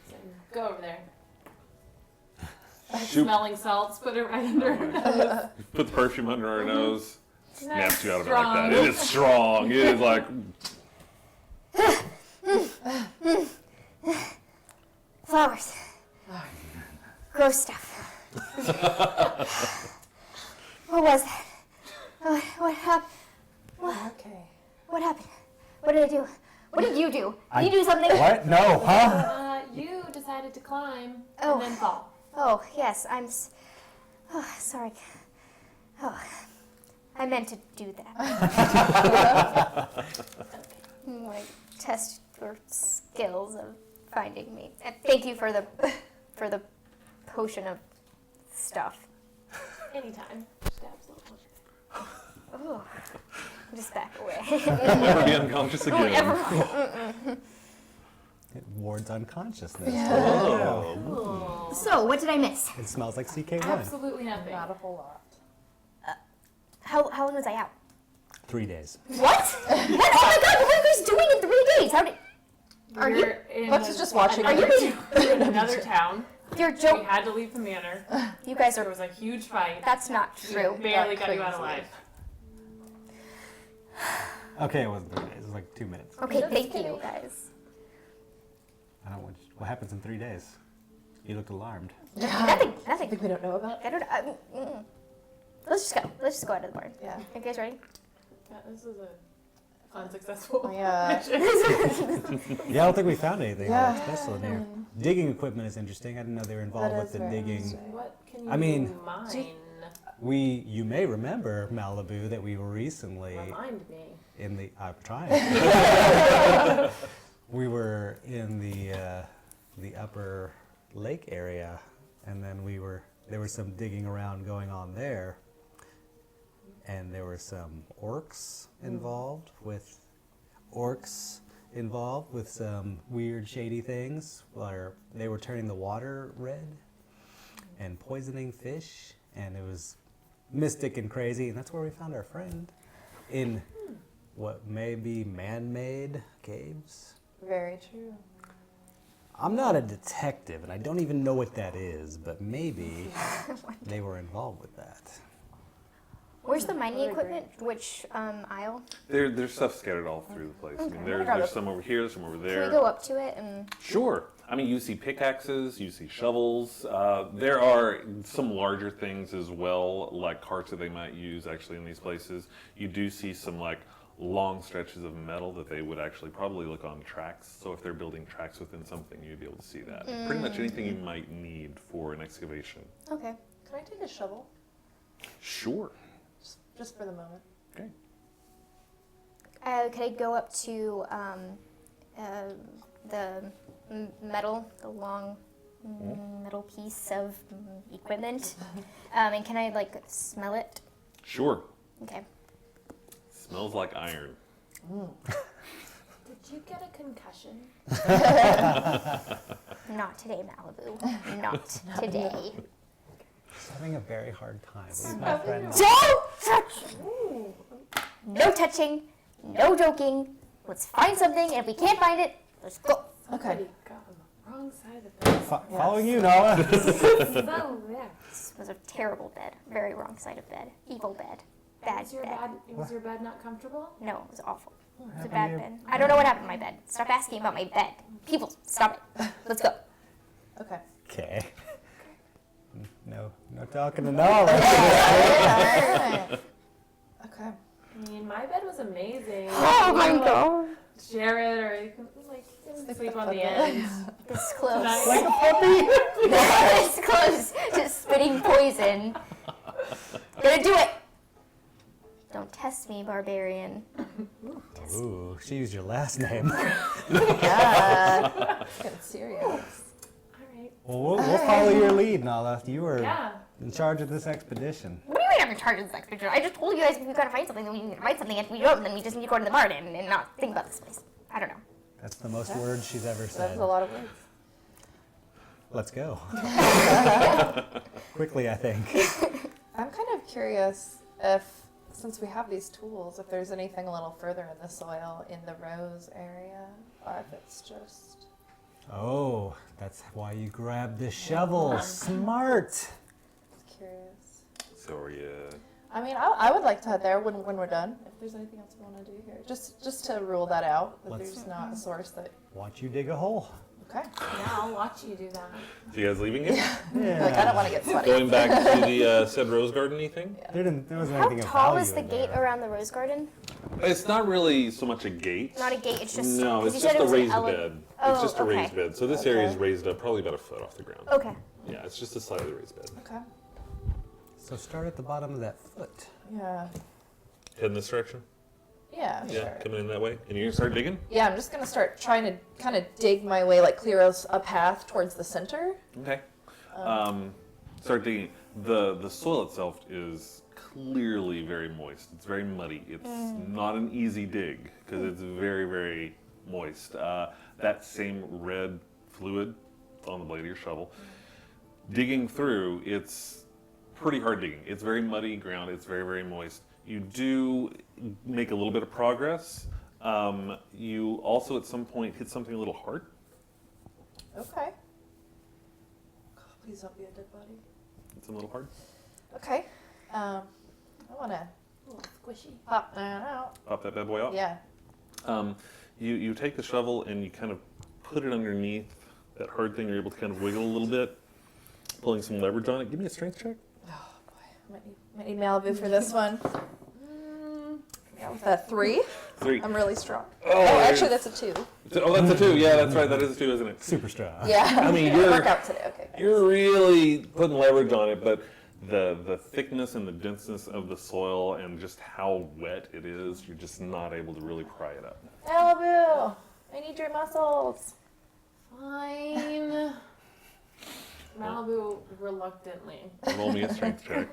So go over there. Shoot. Smelling salts, put it right under her nose. Put the perfume under our nose. Snaps you out of it Strong. like that. It is strong. It is like Flowers. Gross stuff. What was that? What happened? Okay. What happened? What did I do? What did you do? Did you do something? What? No, huh? You decided to climb Oh. and then fall. Oh, yes, oh, sorry. Oh, I meant to do that. Like, test your skills of finding me. And thank you for the potion of stuff. Anytime. Just absolutely. Oh, just back away. Never be unconscious again. It wards unconsciousness. Oh. So, what did I miss? It smells like CK1. Absolutely nothing. Not a whole lot. How long was I out? 3 days. What? What? Oh my god, what are you guys doing in 3 days? How did... Are you... Lex is just watching. Are you... in another town? You're We joking. had to leave the manor. You guys There are... was a huge fight. That's not true. Barely got you out Crazy. alive. Okay, it wasn't 3 days. It was like 2 minutes. Okay, thank you, guys. I don't want. What happens in 3 days? You looked alarmed. Nothing. I think we don't know about. I don't... Let's just go. Let's just go out of the barn. Yeah. You guys ready? Yeah, this was a unsuccessful Yeah. Yeah, I don't think we found anything Yeah. special in here. Digging equipment is interesting. I didn't know they were involved That with is the very digging. interesting. What can you I mean, mine? You may remember Malibu that we were recently Remind me. in the. I'm trying. We were in the upper lake area, and then there was some digging around going on there, and there were some orcs involved with some weird shady things where they were turning the water red and poisoning fish, and it was mystic and crazy, and that's where we found our friend in what may be man-made caves. Very true. I'm not a detective, and I don't even know what that is, but maybe they were involved with that. Where's the mining equipment? Which aisle? There's stuff scattered all through the place. I mean, there's some over here, there's some over Can we there. go up to it and... Sure. I mean, you see pickaxes, you see shovels. There are some larger things as well, like carts that they might use actually in these places. You do see some like long stretches of metal that they would actually probably look on tracks. So if they're building tracks within something, you'd be able to see that. Pretty much anything you might need for an excavation. Okay. Can I take a shovel? Sure. Just for the moment. Okay. Could I go up to the the long metal piece of equipment? And can I, like, smell it? Sure. Okay. Smells like iron. Did you get a concussion? Not today, Malibu. Not today. Just having a very hard time. Leave my friend alone. Don't touch! No touching, no joking. Let's find something, and if we can't find it, let's go. Okay. Somebody got on the wrong side of the Following you, Nala. So, yeah. This was a terrible bed. Very wrong side of bed. Evil bed. Bad bed. Was your bed not comfortable? No, it was awful. It was a happened bad to your- bed. I don't know what happened to my bed. Stop asking about my bed. People, stop it. Let's go. Okay. Okay. No talking to Nala. Okay. I mean, my bed was amazing. Oh my You know, god. Share it, or you can like sleep on the end. This close. Like a puppy. This close to spitting poison. Gonna do it. Don't test me, barbarian. Ooh, she used your last name. Yeah. It's getting serious. All right. Well, we'll follow your lead, Nala. You were Yeah. in charge of this expedition. What do you mean I'm in charge of this expedition? I just told you guys if we gotta find something, then we need to find something. If we don't, then we just need to go to the barn and not think about this place. I don't know. That's the most words she's ever That's said. a lot of words. Let's go. Quickly, I think. I'm kind of curious if, since we have these tools, if there's anything a little further in the soil in the rose area, or if it's just... Oh, that's why you grabbed the shovel. Smart. Curious. So are you? I mean, I would like to head there when we're done. If there's anything else we want to do here, just to rule that out, that Let's- there's not a source that. Watch you dig a hole. Okay. Yeah, I'll watch you do that. So you guys leaving it? Like, I don't want to get sweaty. Going back to the said rose garden-y thing? There wasn't How anything of tall value is the in gate there. around the rose garden? It's not really so much a gate. Not a gate, it's just... No, 'cause it's you said just it a was an raised bed. It's Oh, just a raised okay. bed. So this area is raised up probably about a foot off the ground. Okay. Yeah, it's just a slightly raised bed. Okay. So start at the bottom of that foot. Yeah. Head in this direction? Yeah, Yeah, sure. coming in that way. And you're gonna start digging? Yeah, I'm just going to start trying to kind of dig my way, like clear a path towards the center. Okay. Start digging. The soil itself is clearly very moist. It's very muddy. It's not an easy dig because it's very, very moist. That same red fluid on the blade of your shovel. Digging through, it's pretty hard digging. It's very muddy ground. It's very, very moist. You do make a little bit of progress. You also at some point hit something a little hard. Okay. God, please don't be a dead body. It's a little hard. Okay. I want to A little squishy. pop that out. Pop that bad boy out. Yeah. You take the shovel and you kind of put it underneath that hard thing. You're able to kind of wiggle a little bit, pulling some leverage on it. Give me a strength check. Oh boy, might need Malibu for this one. Yeah, with that 3, 3. I'm really strong. Oh, Oh, actually, that's a 2. Oh, that's a 2. Yeah, that's right. That is a 2, isn't it? Super strong. Yeah. I mean, It'll you're- work out today. Okay. You're really putting leverage on it, but the thickness and the denseness of the soil and just how wet it is, you're just not able to really pry it up. Malibu, I need your muscles. Fine. Malibu reluctantly. Roll me a strength check.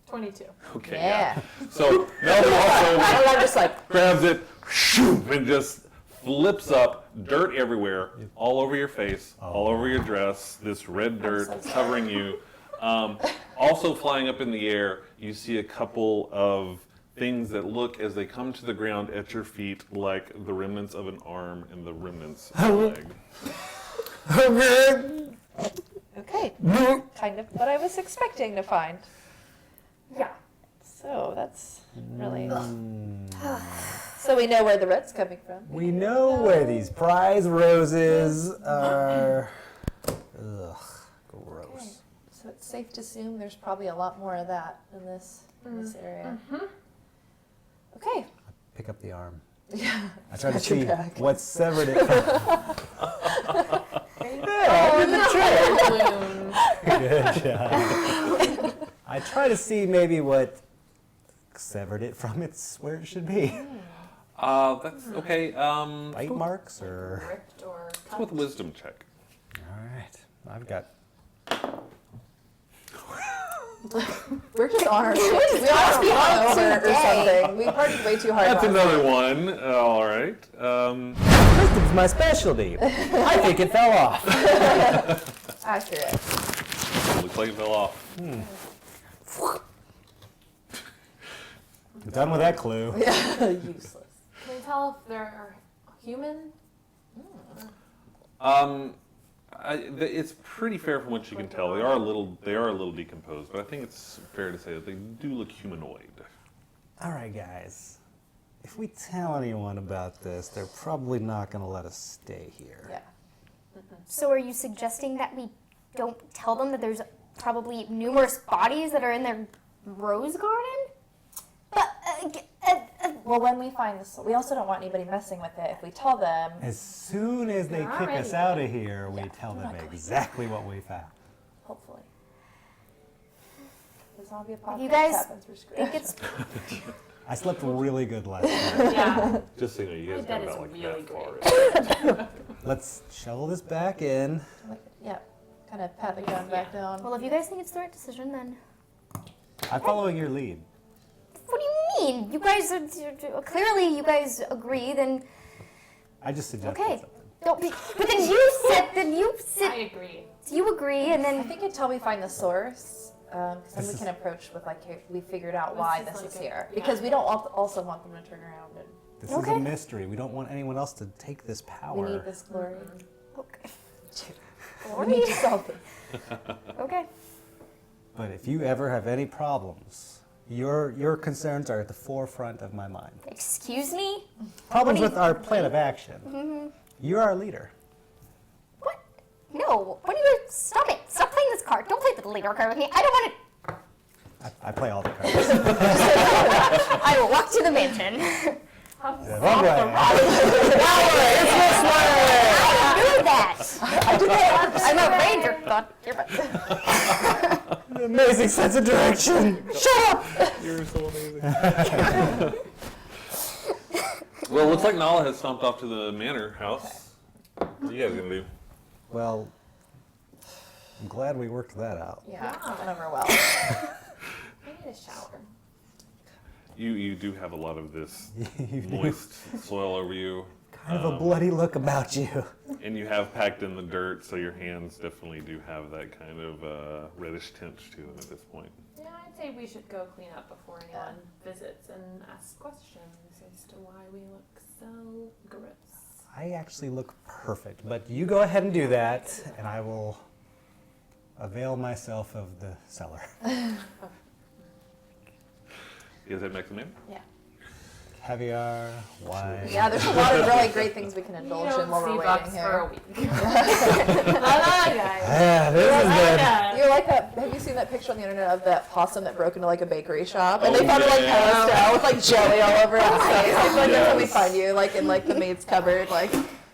22. Okay. Yeah. So Melvin also And I'm just like, grabs it, shoo, and just flips up, dirt everywhere, all over your face, all over your dress, this red dirt so sorry. covering you. Also flying up in the air, you see a couple of things that look, as they come to the ground at your feet, like the remnants of an arm and the remnants of a leg. okay, kind of what I was expecting to find. Yeah. So that's really. So we know where the red's coming from. We know where these prize roses are. Ugh, gross. Okay. So it's safe to assume there's probably a lot more of that in this area. Okay. Pick up the arm. Yeah. I try to Scratch your see back. what severed it from. Balloon. Good job. I try to see maybe what severed it from its where it should be. That's okay. Bite marks or. Ripped or Let's cut. go with a wisdom check. All right, I've got. We're just on our shit. We all must be hungover or something. We partied way too hard. That's last another one. All right. Wisdom's my specialty. I think it fell off. night. Accurate. Looks like it fell off. Done with that clue. Useless. Can we tell if they're human? It's pretty fair from what you can tell. They are a little decomposed, but I think it's fair to say that they do look humanoid. All right, guys. If we tell anyone about this, they're probably not going to let us stay here. Yeah. So are you suggesting that we don't tell them that there's probably numerous bodies that are in their rose garden? But, Well, when we find this, we also don't want anybody messing with it. If we tell them, As soon as they They're kick us already out of here, we tell we're them not going exactly what we found. hopefully, the zombie you apocalypse guys happens, we're screwed. think it's I slept really good last night. Yeah. Just so you know, you guys I bet got it's about like really that far. Let's shovel this back in. Yeah, kind of pat the gun back down. well, if you guys think it's the right decision, then I'm following your lead. what do you mean? You guys are clearly you guys agree. Then I just suggested okay. something. Don't be, but then you I said agree. you agree, and I then think until we find the source, because then This we is- can approach with like, hey, we figured out This why is this like is a- here. yeah. Because we don't also want them to turn around and This is Okay. a mystery. We don't want anyone else to take this power. we need this glory. okay. We need to solve this. Okay. But if you ever have any problems, your concerns are at the forefront of my mind. Excuse me. Problems What do with you- our plan of action. You're our leader. What? No. What are you? Stop it. Stop playing this card. Don't play the leader card with me. I don't want to. I play all the cards. I will walk to the mansion. One way. I knew that. I'm a ranger. An amazing sense of direction. Shut up! You're so amazing. Well, it looks like Nala has stomped off to the manor house. What are you guys gonna do? Well, I'm glad we worked that out. Yeah, it went over well. I need a shower. You do have a lot of this You do. moist soil over you. Kind of a bloody look about you. And you have packed in the dirt, so your hands definitely do have that kind of reddish tint to them at this point. Yeah, I'd say we should go clean up before anyone visits and ask questions as to why we look so gross. I actually look perfect, but you go ahead and do that, and I will avail myself of the cellar. You guys have next name? Yeah. Caviar, wine. Yeah, there's a lot of really great things we can indulge in while we're waiting for a here. week. Bye-bye, guys. Yeah, this is good. You're like that. Have you seen that picture on the internet of that possum that broke into like a bakery shop and Oh, they found it like yeah. passed out with like jelly all over its face? I feel like that's how we Yes. find you, like in like the maid's cupboard, like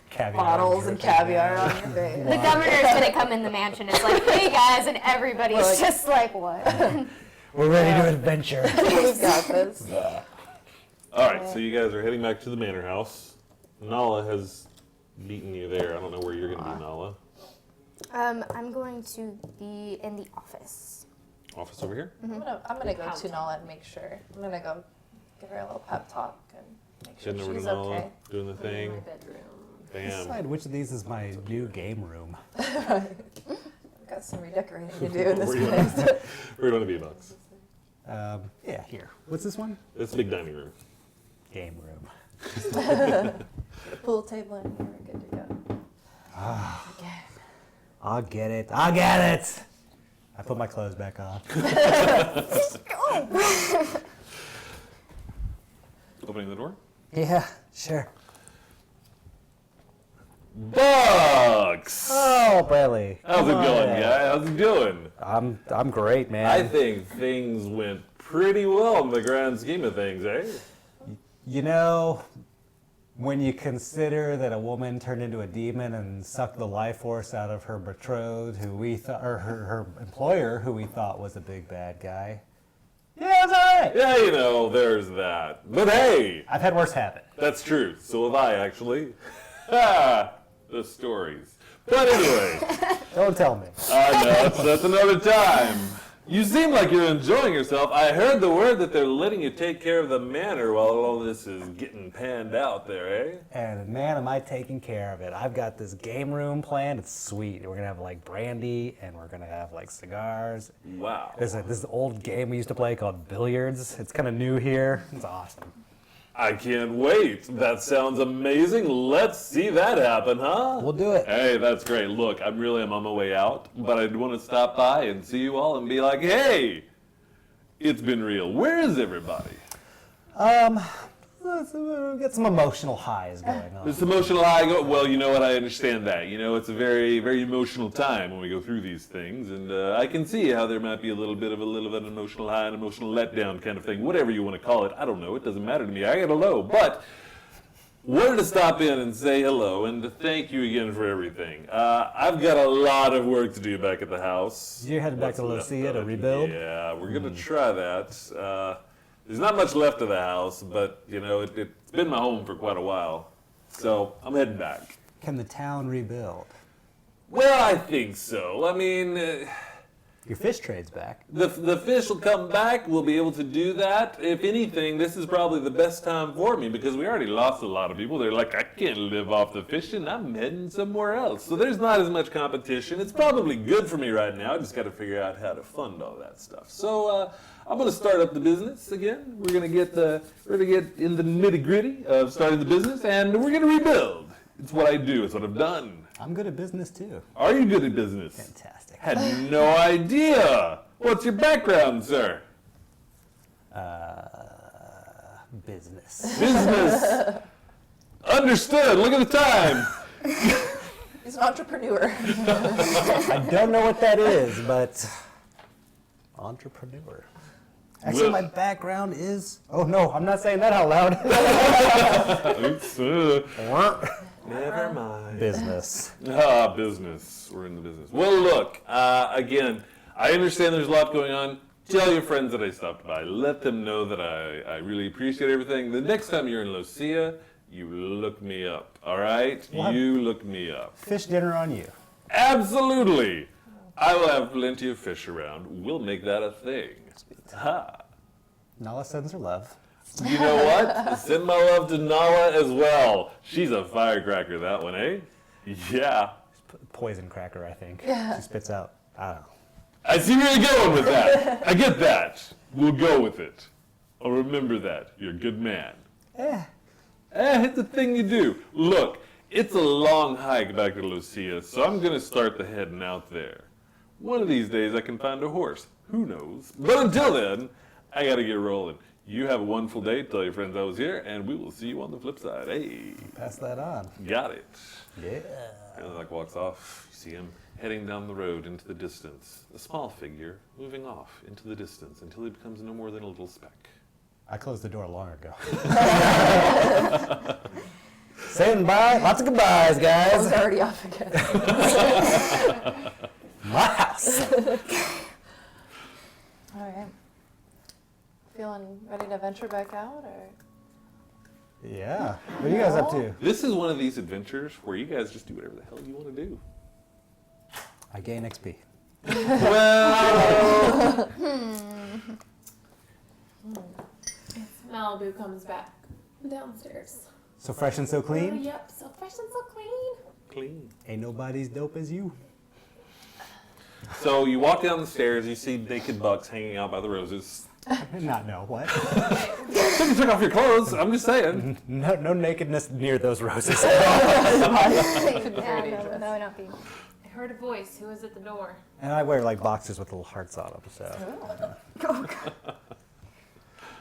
Caviar bottles and dripping caviar down. on your face. The governor's gonna come in the mansion. It's like, hey guys, and everybody's Like- just like, what? We're ready to adventure. We've got this. All right, so you guys are heading back to the manor house. Nala has beaten you there. I don't know where you're going to be, Nala. I'm going to be in the office. Office over here? I'm gonna go to Nala and make sure. I'm gonna go give her a little pep talk and make sure Heading over to she's Nala, okay. doing the In my thing. bedroom. Bam. Decide which of these is my new game room. I've got some redecorating to do in this Where do you place. Where do you want to be, Bucks? Yeah, here. What's this one? It's a big dining room. Game room. Pool table in here, we're good to go. Okay. I'll get it. I'll get it. I put my clothes back on. Opening the door. Yeah, sure. Bucks! Oh, Brantley. How's it going, guy? How's it doing? I'm great, man. I think things went pretty well in the grand scheme of things, eh? You know, when you consider that a woman turned into a demon and sucked the life force out of her betrothed, who we thought, or her employer, who we thought was a big bad guy. Yeah, it's all right. Yeah, you know, there's that. But hey, I've had worse happen. that's true. So have I, actually. Ha! The stories. But anyway, Don't tell me. I know, that's another time. You seem like you're enjoying yourself. I heard the word that they're letting you take care of the manor while all this is getting panned out there, eh? And man, am I taking care of it. I've got this game room planned. It's sweet. We're going to have like brandy and we're going to have like cigars. Wow. There's this old game we used to play called billiards. It's kind of new here. It's awesome. I can't wait. That sounds amazing. Let's see that happen, huh? We'll do it. Hey, that's great. Look, I really am on my way out, but I want to stop by and see you all and be like, hey, it's been real. Where is everybody? Let's get some emotional highs going on. This emotional high, well, you know what, I understand that. You know, it's a very, very emotional time when we go through these things, and I can see how there might be a little bit of an emotional high, an emotional letdown kind of thing, whatever you want to call it. I don't know, it doesn't matter to me, I gotta know, but wanted to stop in and say hello and to thank you again for everything. I've got a lot of work to do back at the house. You're headed back to What's left Lucia of to it. rebuild? Yeah, we're gonna try that. There's not much left of the house, but you know, it's been my home for quite a while. So I'm heading back. Can the town rebuild? Well, I think so. I mean, Your fish trade's back. the fish will come back. We'll be able to do that. If anything, this is probably the best time for me because we already lost a lot of people. They're like, I can't live off the fishing. I'm heading somewhere else. So there's not as much competition. It's probably good for me right now. I just got to figure out how to fund all that stuff. So I'm going to start up the business again. We're going to get in the nitty gritty of starting the business, and we're going to rebuild. It's what I do. It's what I've done. I'm good at business too. Are you good at business? Fantastic. Had no idea. What's your background, sir? Business. Business. Understood. Look at the time. He's an entrepreneur. I don't know what that is, but entrepreneur. Actually, Well- my background is. Oh no, I'm not saying that out loud. Oops. Never mind. Business. Business. We're in the business. Well, look, again, I understand there's a lot going on. Tell your friends that I stopped by. Let them know that I really appreciate everything. The next time you're in Lucia, you look me up, all right? What? You look me up. Fish dinner on you. Absolutely. I will have plenty of fish around. We'll make that a thing. Ha. Nala sends her love. You know what? Send my love to Nala as well. She's a firecracker, that one, eh? Yeah. Poison cracker, I think. Yeah. She spits out. I don't know. I see where you're going with that. I get that. We'll go with it. I'll remember that. You're a good man. It's the thing you do. Look, it's a long hike back to Lucia, so I'm going to start the heading out there. One of these days I can find a horse. Who knows? But until then, I got to get rolling. You have a wonderful day. Tell your friends I was here, and we will see you on the flip side. Hey, Pass that on. got it. Yeah. And like walks off. You see him heading down the road into the distance. A small figure moving off into the distance until he becomes no more than a little speck. I closed the door long ago. Saying bye. Lots of goodbyes, I was guys. already off again. My house. All right. Feeling ready to venture back out, or? Yeah. What are you guys up to? This is one of these adventures where you guys just do whatever the hell you want to do. I gain XP. Well, Malibu comes back downstairs. So fresh and so Oh, clean? yep, so fresh and so clean. clean. Ain't nobody's dope as you. So you walk down the stairs, you see naked bucks hanging out by the roses. Not know what. You took off your clothes, I'm just saying. No nakedness near those roses. Yeah, no, not be. I heard a voice. Who was at the door? And I wear like boxers with little hearts on them, so.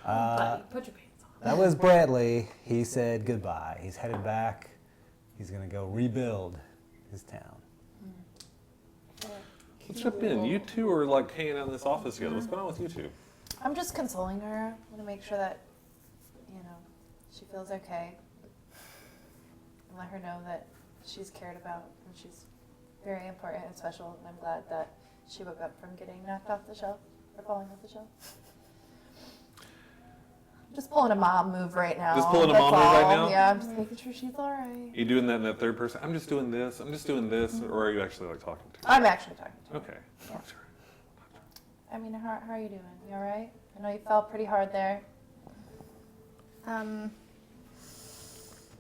Buddy, put your pants on. That was Brantley. He said goodbye. He's headed back. He's gonna go rebuild his town. Let's jump in. You two are like hanging out in this office together. What's going on with you two? I'm just consoling her. I want to make sure that, she feels okay. And let her know that she's cared about and she's very important and special. And I'm glad that she woke up from getting knocked off the shelf or falling off the shelf. Just pulling a mom move right now. Just pulling a That's mom move right all. now? Yeah, I'm just making sure she's all right. You doing that in that third person? I'm just doing this. I'm just doing this. Or are you actually like talking to her? I'm actually talking to her. Okay. Yeah. I mean, how are you doing? You all right? I know you fell pretty hard there.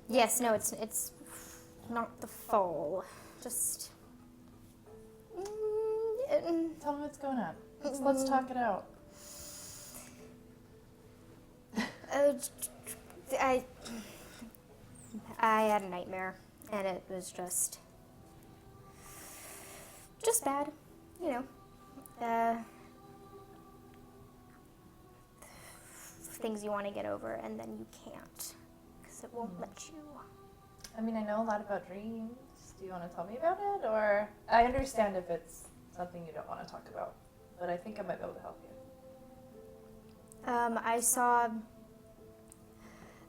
Yes, no, it's not the fall. Just. Tell me what's going on. Let's talk it out. I had a nightmare, and it was just bad, things you want to get over, and then you can't, because it won't let you. I mean, I know a lot about dreams. Do you want to tell me about it? Or I understand if it's something you don't want to talk about, but I think I might be able to help you. I saw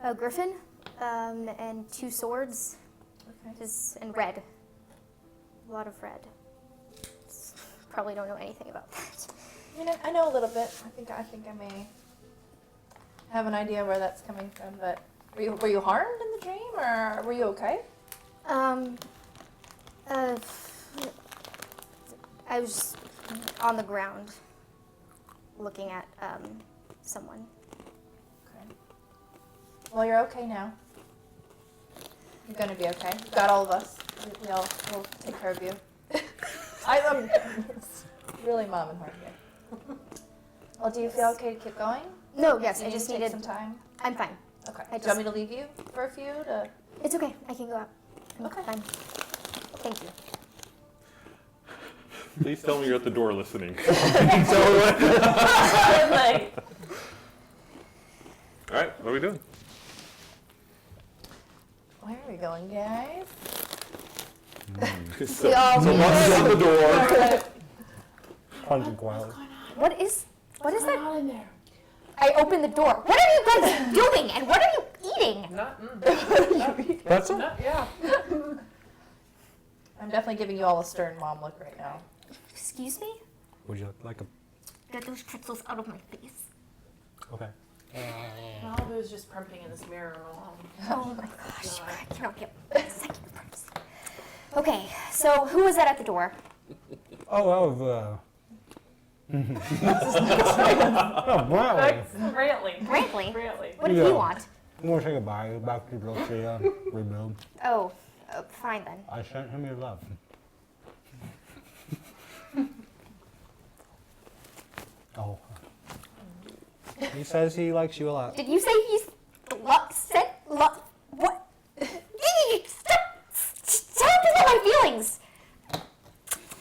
a griffin and two swords, Okay. and red. A lot of red. Probably don't know anything about that. I mean, I know a little bit. I think I may have an idea where that's coming from. But were you harmed in the dream, or were you okay? I was on the ground looking at someone. Okay. Well, you're okay now. You're gonna be okay. You've got all of us. We'll take care of you. I'm really mom and heart here. Well, do you feel okay to keep going? No, yes, You I need just to take needed. some time. I'm fine. Okay. I Do you want me just- to leave you for a few? To... It's okay. I can go out. I'm Okay. fine. Thank you. Please tell me you're at the door listening. Like, All right, what are we doing? where are we going, guys? So once you get the door, Punching quietly. What is that? Not in there. I open the door. What are you guys doing? And what are you eating? That's all. Yeah. I'm definitely giving you all a stern mom look right now. Excuse me? Would you like a? Get those pretzels out of my face. Okay. Malibu is just pumping in this mirror along. Oh my gosh, I cannot get a second purpose. Okay, so who was that at the door? Oh, Brantley. Brantley. Brantley? Brantley. What did he want? I'm gonna say goodbye. Back to Rosia. Rebuild. Oh, fine then. I sent him your love. Oh. He says he likes you a lot. Did you say he's what? Stop talking about my feelings! I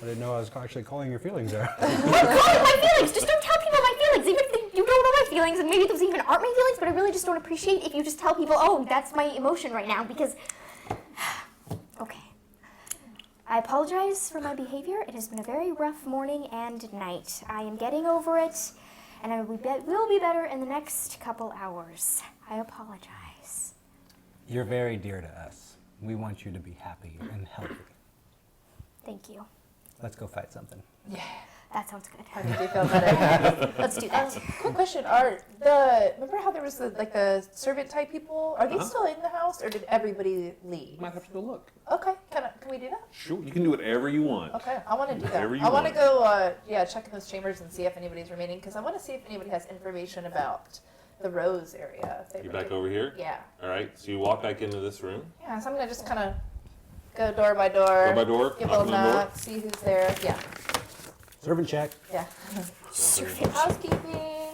didn't know I was actually calling your feelings there. I'm calling my feelings! Just don't tell people my feelings! Even if you don't know my feelings, and maybe those even aren't my feelings, but I really just don't appreciate if you just tell people, oh, that's my emotion right now, because... Okay. I apologize for my behavior. It has been a very rough morning and night. I am getting over it, and I will be better in the next couple hours. I apologize. You're very dear to us. We want you to be happy and healthy. Thank you. Let's go fight something. Yeah. That sounds good. How do you feel better? Let's do that. Quick question: remember how there was the servant type people? Are they still in the house, or did everybody leave? might have to go look. Okay, can we do that? Sure, you can do whatever you want. Okay, I want to do that. Whatever you I want to want. go, check in those chambers and see if anybody's remaining, because I want to see if anybody has information about the Rose area. If they You're were back doing- over here? Yeah. All right, so you walk back into this room. Yeah, so I'm gonna just kind of go door by door. Door by door, Give a knock little on the door. knock, see who's there. Yeah. Servant check. Yeah. Housekeeping.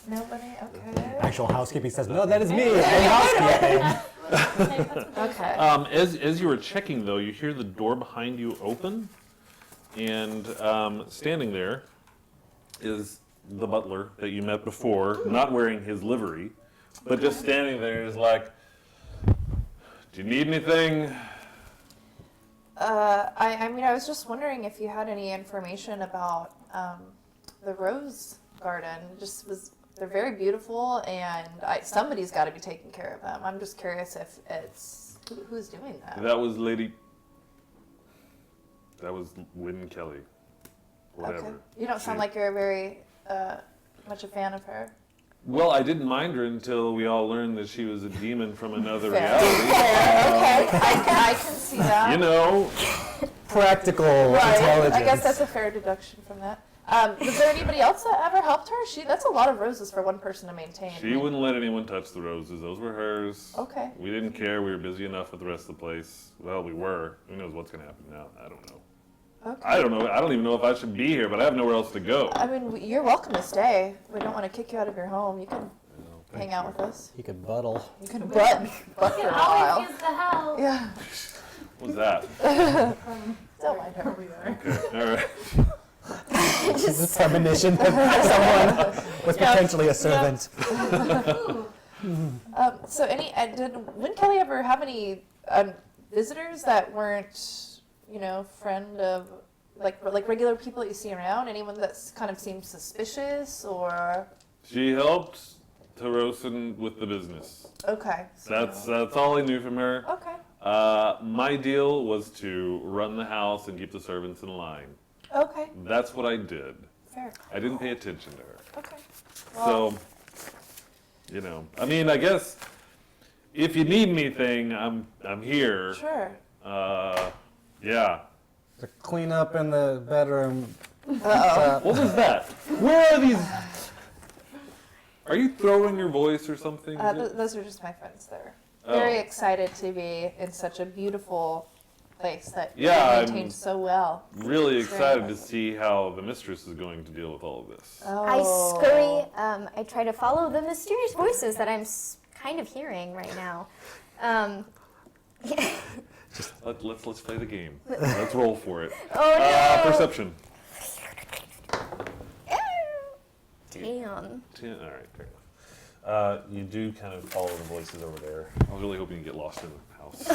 Nobody. Okay. Actual housekeeping says, no, that is me. I'm housekeeping. Okay. As you were checking, though, you hear the door behind you open, and standing there is the butler that you met before, not wearing his livery, but just standing there is like, do you need anything? I was just wondering if you had any information about the rose garden. They're very beautiful, and somebody's got to be taking care of them. I'm just curious if it's who's doing that. That was Wynne Kelly. Whatever. Okay. You don't sound like you're very much a fan of her. Well, I didn't mind her until we all learned that she was a demon from another Fair. reality. Okay, I can see that. You know, Practical Right. intelligence. I guess that's a fair deduction from that. Was there anybody else that ever helped her? That's a lot of roses for one person to maintain. she wouldn't let anyone touch the roses. Those were hers. Okay. We didn't care. We were busy enough with the rest of the place. Well, we were. Who knows what's going to happen now? I don't know. Okay. I don't know. I don't even know if I should be here, but I have nowhere else to go. I mean, you're welcome to stay. We don't want to kick you out of your home. You can hang out with us. He could buttle. You can butt for a while. Always use the help. Yeah. What's that? Don't mind her. Okay. All right. This is a premonition that someone was potentially a servant. So, did Wynne Kelly ever have any visitors that weren't, friend of, like regular people that you see around? Anyone that's kind of seemed suspicious or? She helped Tarosin with the business. Okay. That's all I knew from her. Okay. My deal was to run the house and keep the servants in line. Okay. That's what I did. Fair. I didn't pay attention to her. Okay. So, I mean, I guess if you need anything, I'm here. Sure. Yeah. To clean up in the bedroom. What was that? Where are these? Are you throwing your voice or something? Those are just my friends there. Oh. Very excited to be in such a beautiful place that Yeah, you maintained so well. Really It's very excited to impressive. see how the mistress is going to deal with all of this. I scurry. I try to follow the mysterious voices that I'm kind of hearing right now. Let's play the game. Let's roll for it. Oh no! Perception. Damn. All right, fair enough. You do kind of follow the voices over there. I was really hoping you get lost in the house.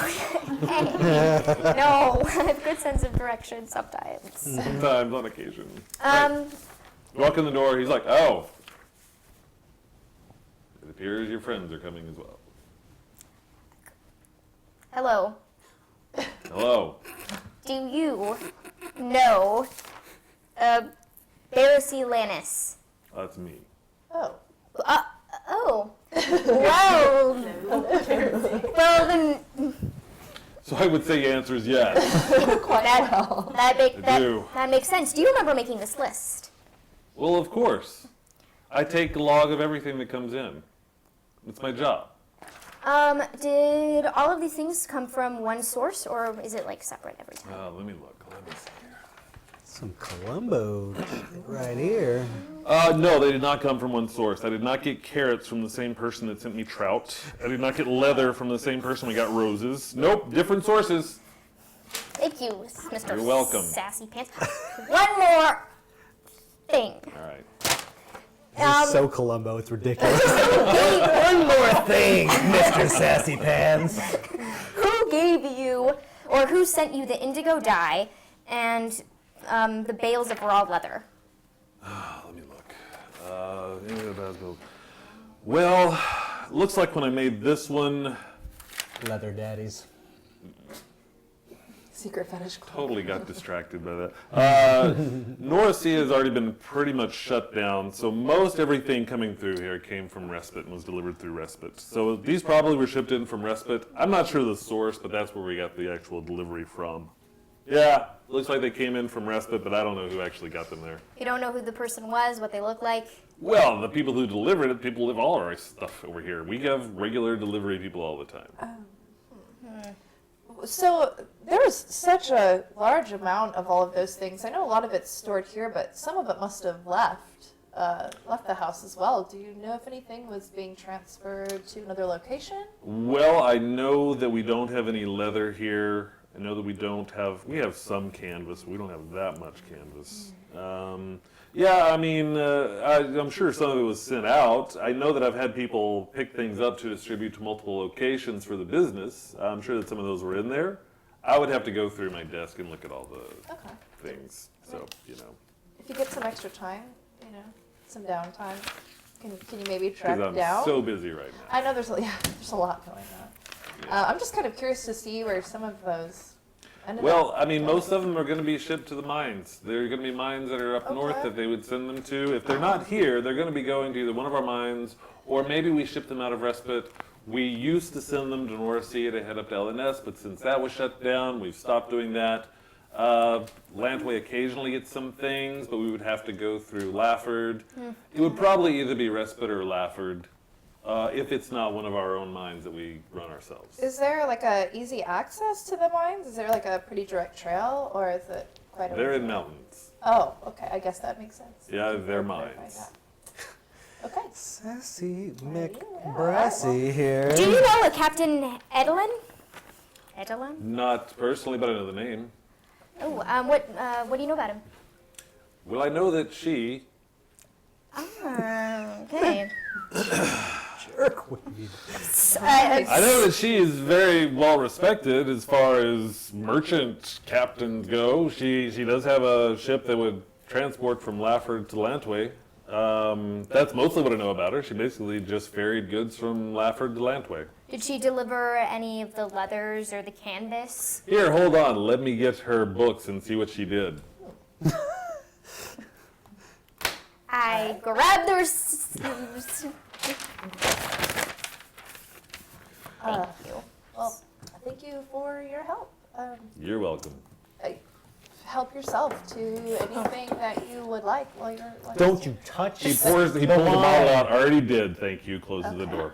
No, I have good sense of direction sometimes. Sometimes, on occasion. Um, You walk in the door, he's like, oh. It appears your friends are coming as well. hello. Hello. Do you know Barrisy Lannis? That's me. Oh. Oh. Well. Well, then So I would say your answer is yes. that, I do. that makes sense. Do you remember making this list? Well, of course. I take a log of everything that comes in. It's my job. Did all of these things come from one source, or is it like separate every time? Let me look. Let me see here. Some Columbo right here. No, they did not come from one source. I did not get carrots from the same person that sent me trout. I did not get leather from the same person we got roses. Nope, different sources. Thank you, Mr. You're welcome. Sassy Pants. One more thing. All right. This is so Columbo, it's ridiculous. One more thing, Mr. Sassy Pants. Who gave you, or who sent you the indigo dye and the bales of raw leather? Let me look. Well, looks like when I made this one, Leather daddies. Secret fetish club. totally got distracted by that. Noria has already been pretty much shut down, so most everything coming through here came from Respite and was delivered through Respite. So these probably were shipped in from Respite. I'm not sure the source, but that's where we got the actual delivery from. Yeah, looks like they came in from Respite, but I don't know who actually got them there. You don't know who the person was, what they look like? Well, the people who delivered it, people live all our stuff over here. We have regular delivery people all the time. So there was such a large amount of all of those things. I know a lot of it's stored here, but some of it must have left the house as well. Do you know if anything was being transferred to another location? Well, I know that we don't have any leather here. I know that we have some canvas. We don't have that much canvas. Yeah, I mean, I'm sure some of it was sent out. I know that I've had people pick things up to distribute to multiple locations for the business. I'm sure that some of those were in there. I would have to go through my desk and look at all the things. So, you know. If you get some extra time, some downtime, can you maybe track Because I'm down? so busy right now. I know there's a lot going on. Yeah. I'm just kind of curious to see where some of those ended Well, up I mean, going. most of them are going to be shipped to the mines. There are going to be mines that are up north Okay. that they would send them to. If they're not here, they're going to be going to either one of our mines, or maybe we ship them out of Respite. We used to send them to Noria to head up to LNS, but since that was shut down, we've stopped doing that. Lantway occasionally gets some things, but we would have to go through Lafford. It would probably either be Respite or Lafford, if it's not one of our own mines that we run ourselves. Is there like a easy access to the mines? Is there like a pretty direct trail, or is it quite a They're ways in away? mountains. Oh, okay. I guess that makes sense. Yeah, they're Clarify mines. that. Okay. Sassy McBrassy here. Do you know a Captain Edelin? Edelin? Not personally, but I know the name. Oh, what do you know about him? Well, I know that she Okay. Jerkweed. I know that she is very well respected as far as merchant captains go. She does have a ship that would transport from Lafford to Lantway. That's mostly what I know about her. She basically just ferried goods from Lafford to Lantway. Did she deliver any of the leathers or the canvas? Here, hold on. Let me get her books and see what she did. I grabbed her. Thank you. Well, thank you for your help. You're welcome. Help yourself to anything that you would like while you're. Don't you touch He it. pours the bottle out. Already did. Thank you. Closes the door.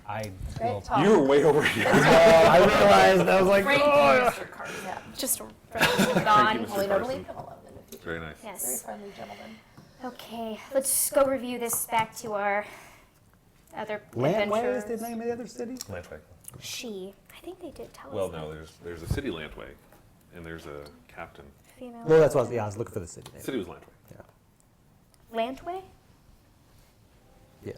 I Great will. talk. You were way over here. I realized. I was like, Frank oh. and Mr. Carter. Yeah. Just gone. Mr. Only don't Carson. leave him alone. Very nice. Very Yes. friendly gentleman. Okay, let's go review this back to our other Lantway adventures. is the name of the other city? Lantway. She. I think they did tell Well, us. no, there's a city Lantway, and there's a captain. Female. Well, that's what I was looking for the city name. City was Lantway. Lantway? Yeah.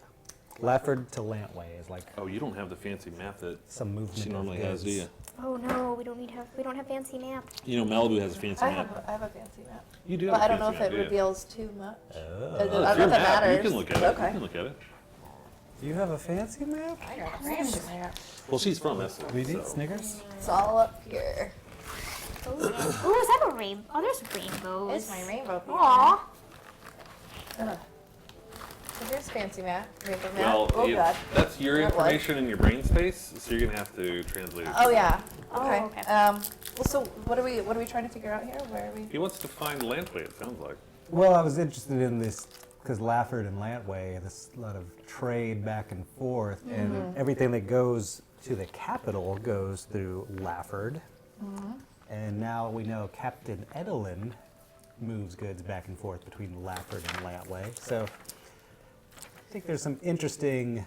Lafford to Lantway is like Oh, you don't have the fancy map that some movement. she of normally has, do goods. you? Oh no, we don't have fancy map. You know, Malibu has a fancy I map. have a fancy map. You do. But have I a don't know if fancy it map, do you? reveals too much. I Oh, don't it's know your if that map. matters. You can look at it. Okay. You can look at it. You have a fancy map? I got a fancy map. Well, she's from Essalund. We need so. Snickers. It's all up here. Oh, is that a rainbow? Oh, there's rainbows. It's my rainbow piece. Aw. So here's fancy map. Rainbow map. Well, Oh god. that's your That was. information in your brain space, so you're gonna have to translate it. Oh yeah. Oh, Okay. okay. Well, so what are we trying to figure out here? Where are we? He wants to find Lantway, it sounds like. Well, I was interested in this because Lafford and Lantway, there's a lot of trade back and forth, and everything that goes to the capital goes through Lafford. And now we know Captain Deline moves goods back and forth between Lafford and Lantway. So I think there's some interesting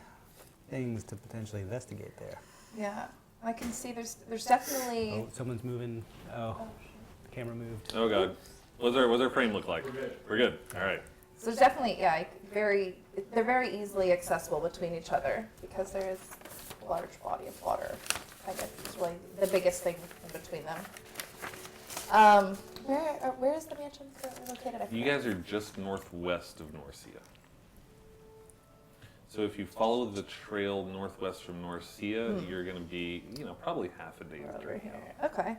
things to potentially investigate there. Yeah. I can see there's definitely. Oh, someone's moving. Oh, the camera moved. Oh god. What's our frame look like? We're good. All right. So there's definitely, yeah, they're very easily accessible between each other because there is a large body of water. I guess is really the biggest thing in between them. Where is the mansion currently located? I You forget. guys are just northwest of Noria. So if you follow the trail northwest from Noria, you're going to be, probably half a day's Over journey here. out. Okay.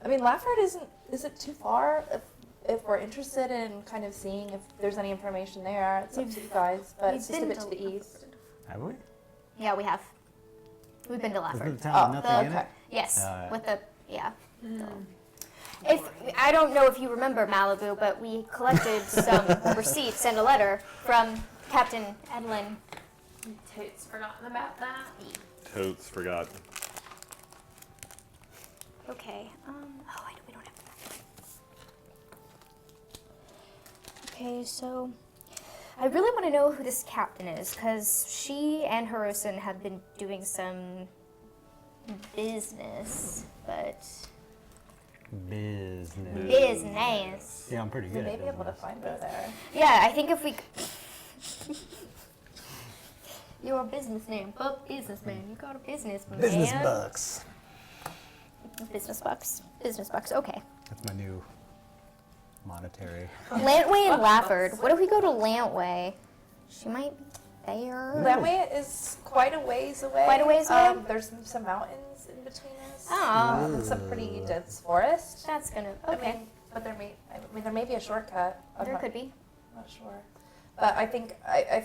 I mean, Lafford isn't too far. If we're interested in kind of seeing if there's any information there, it's up to you guys. But it's just a bit to the east. Have we? Yeah, we have. We've been to Isn't Lafford. the town Oh, nothing in okay. it? Yes, Yeah. with the If I don't know if you remember Malibu, but we collected some receipts and a letter from Captain Deline. Totes forgotten about that. Totes forgot. Okay. We don't have that. Okay, so I really want to know who this captain is, because she and Hirosen have been doing some business, but business. Yeah, I'm pretty We good. may at be able to business. find her there. Yeah, I think if we. You're a businessman, but businessman. You got a businessman. Business bucks. Business bucks. Business bucks. Okay. That's my new monetary. Lantway and Lafford. What if we go to Lantway? She might be there. Lantway is quite a ways away. Quite a ways away? There's some mountains in between us. Oh, And some pretty dense forest. that's gonna. I Okay. mean, but there may be a shortcut. I'm There not, could be. not sure. But I think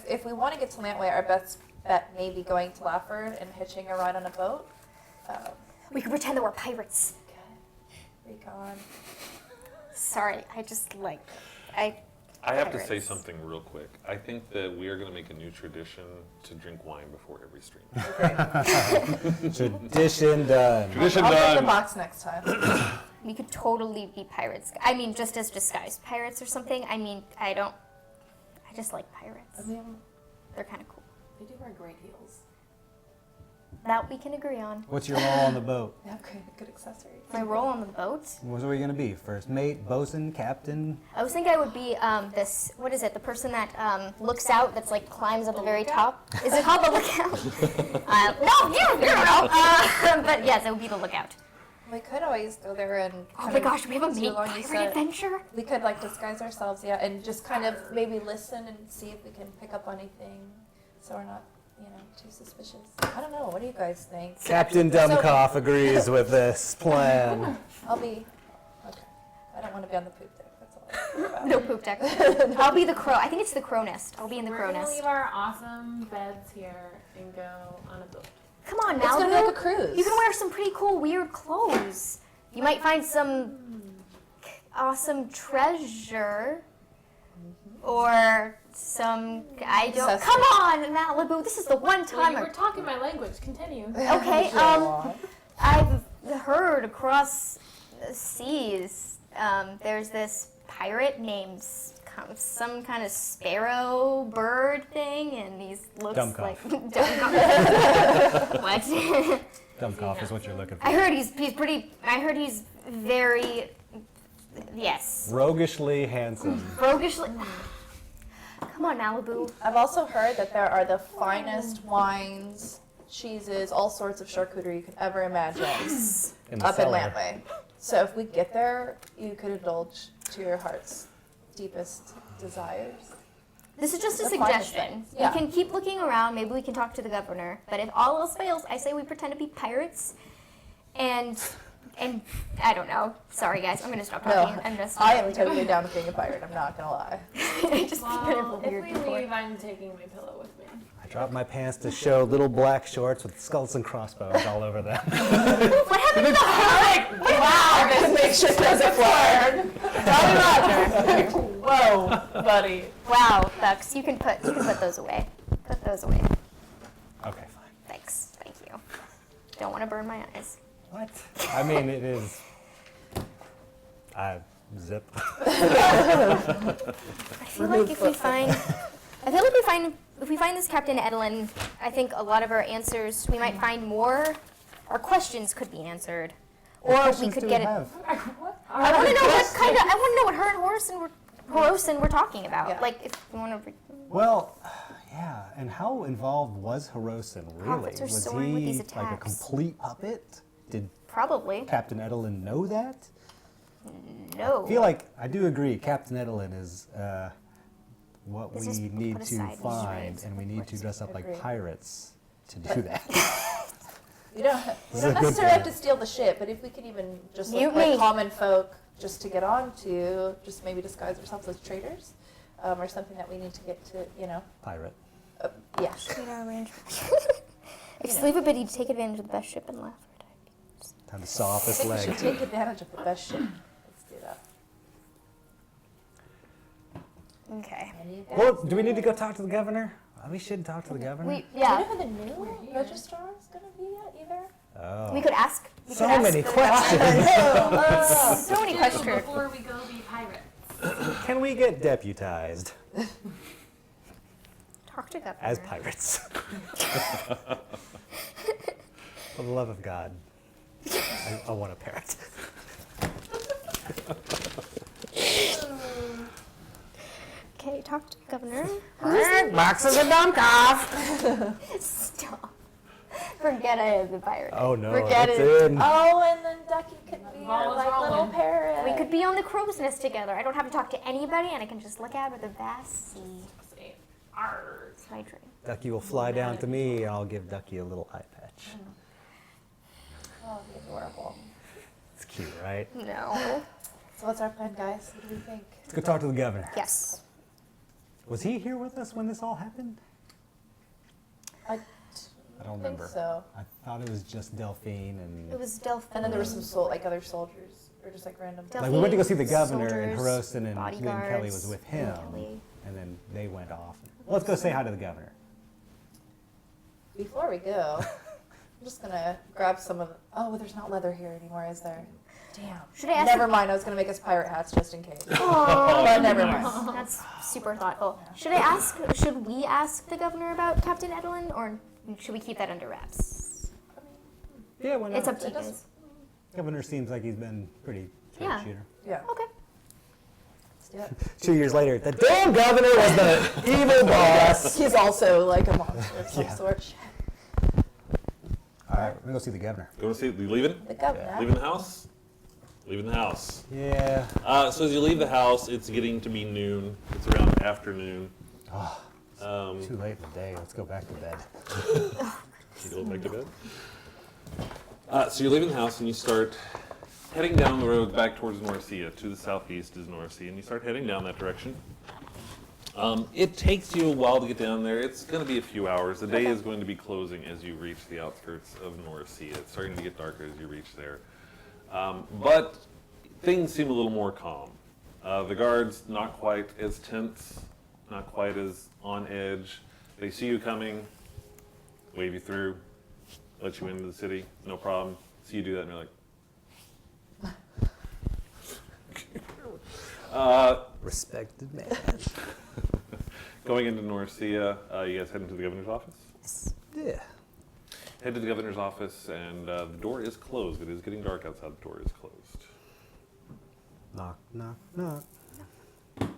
if we want to get to Lantway, our best bet may be going to Lafford and hitching a ride on a boat. We could pretend that we're pirates. Recon. Sorry, I just like. I have to say Pirates. something real quick. I think that we are going to make a new tradition to drink wine before every stream. Tradition done. Tradition I'll take the done. box next time. We could totally be pirates. I mean, just as disguised pirates or something. I mean, I just like pirates. I mean, They're kind of cool. They do wear great heels. That we can agree on. What's your role on the boat? they have good accessories. My role on the boat. What are we gonna be? First mate, bosun, captain? I was thinking I would be this. What is it? The person that looks out. That's like climbs up the very top. Is it called the lookout? No, you know. But yes, it would be the lookout. We could always go there and. Oh kind my of gosh, we have a do mini along you pirate said. adventure. We could disguise ourselves, yeah, and just kind of maybe listen and see if we can pick up anything, so we're not, too suspicious. I don't know. What do you guys think? Captain Dumbcoff agrees with this plan. I'll be. Okay. I don't want to be on the poop deck. That's all I care about. No poop deck. I'll be the crow. I think it's the crow nest. I'll be in the We're crow gonna nest. leave our awesome beds here and go on a boat. Come on, It's gonna be Malibu. like a cruise. You can wear some pretty cool, weird clothes. You might find some awesome treasure. Or some, I don't, Accessory. come on, Malibu, this is the one Well, time. you were talking my language. Continue. Okay, I've heard across the seas, there's this pirate named some kind of sparrow bird thing, and he looks Dumbcoff. like Dumbcoff. What? Dumbcoff is what you're looking for. I heard he's pretty. I heard he's very. Yes. Roguishly handsome. Roguishly. Come Come on, Malibu. I've also heard that there are the finest wines, cheeses, all sorts of charcuterie you could ever imagine In the up in cellar. Landway. So if we get there, you could indulge to your heart's deepest desires. This is just a The finest suggestion. things, yeah. We can keep looking around. Maybe we can talk to the governor. But if all else fails, I say we pretend to be pirates. And I don't know. Sorry, guys. I'm gonna stop talking. No, I'm just. I am totally down with being a pirate. I'm not gonna lie. I just think that Well, it's if weird we before. leave, I'm taking my pillow with me. I dropped my pants to show little black shorts with skulls and crossbones all over them. What happened to the heart? Wow, this makes shit doesn't flirt. Johnny Roger. Whoa, buddy. Wow, Bucks. You can put those away. Put those away. Okay, fine. Thanks. Thank you. Don't want to burn my eyes. What? I mean, it is. Zip. I feel like if we find this Captain Edelin, I think a lot of our answers, we might find more. Our questions could be answered, or we could get it. Have? I want to know what her and Horosin were talking about. Yeah. Like, if you want to. Well, yeah. And how involved was Hirosin really? Profits are Was soaring with he these like a attacks. complete puppet? Did Probably. Captain Edelin know that? No. I feel like I do agree. Captain Edelin is what Let's we just need put to aside these find, raids and we need to dress up like Agreed. pirates to do that. We don't This is a good necessarily have plan. to steal the ship, but if we could even just look Mutiny. like common folk just to get on to, just maybe disguise ourselves as traders, or something that we need to get to, Pirate. yeah. Need our arrangement. If leave a biddy to take advantage of the best ship in Lafford. Time to saw off I this think we leg. should take advantage of the best ship. Let's do that. Okay. Well, do we need to go talk to the governor? We should talk to the governor. We Do you know yeah. who the new registrar is going to be yet either? Oh. We could ask. We So could ask many the- questions. So many questions. Before we go be pirates. Can we get deputized Talk to governor. as pirates? For the love of God, I want a parrot. Okay, talk to governor. Boxes of dump off. Stop. Forget I am the pirate. Oh no, Forget that's it. in. Oh, and then Ducky could be Ball our is like little rolling. parrot. We could be on the crow's nest together. I don't have to talk to anybody, and I can just look out at the vast sea. Say, arr. It's my dream. Ducky will fly down to me, and I'll give Ducky a little eye patch. Oh, adorable. It's cute, right? No. So what's our plan, guys? What do we think? Let's go talk to the governor. Yes. Was he here with us when this all happened? I I don't think remember. so. I thought it was just Delphine and. It was Delphine. And then there were some other soldiers, or just like random. Like we went to go see the governor, and soldiers, Hirosin and me and Kelly bodyguards, was with him, Kelly. and then they went off. Well, let's go say hi to the governor. Before we go, I'm just gonna grab some of. Oh, there's not leather here anymore, is there? Damn. Should I ask Never the- mind. I was gonna make us pirate hats just in case. Aw, But never mind. That's super thoughtful. Should we ask the governor about Captain Edelin, or should we keep that under wraps? Yeah, why not? It's up to you It does- guys. Governor seems like he's been pretty straight Yeah. shooter. Yeah. Okay. Let's do it. 2 years later, the damn governor was the evil boss. He's also like a monster of some Yeah. sort. All right, we're gonna go see the governor. Go to see. You leaving? The governor. Leaving the house? Leaving the house. Yeah. So as you leave the house, it's getting to be noon. It's around afternoon. Too late in the day. Let's go back to bed. You go back to bed. So you're leaving the house and you start heading down the road back towards Noria. To the southeast is Noria, and you start heading down that direction. It takes you a while to get down there. It's going to be a few hours. The day is going to be closing as you reach the outskirts of Noria. It's starting to get darker as you reach there. But things seem a little more calm. The guards not quite as tense, not quite as on edge. They see you coming, wave you through, let you into the city, no problem. See you do that and you're like, Respected man. going into Noria, you guys head into the governor's office? Yeah. Head to the governor's office and the door is closed. It is getting dark outside. The door is closed. Knock, knock, knock. Knock,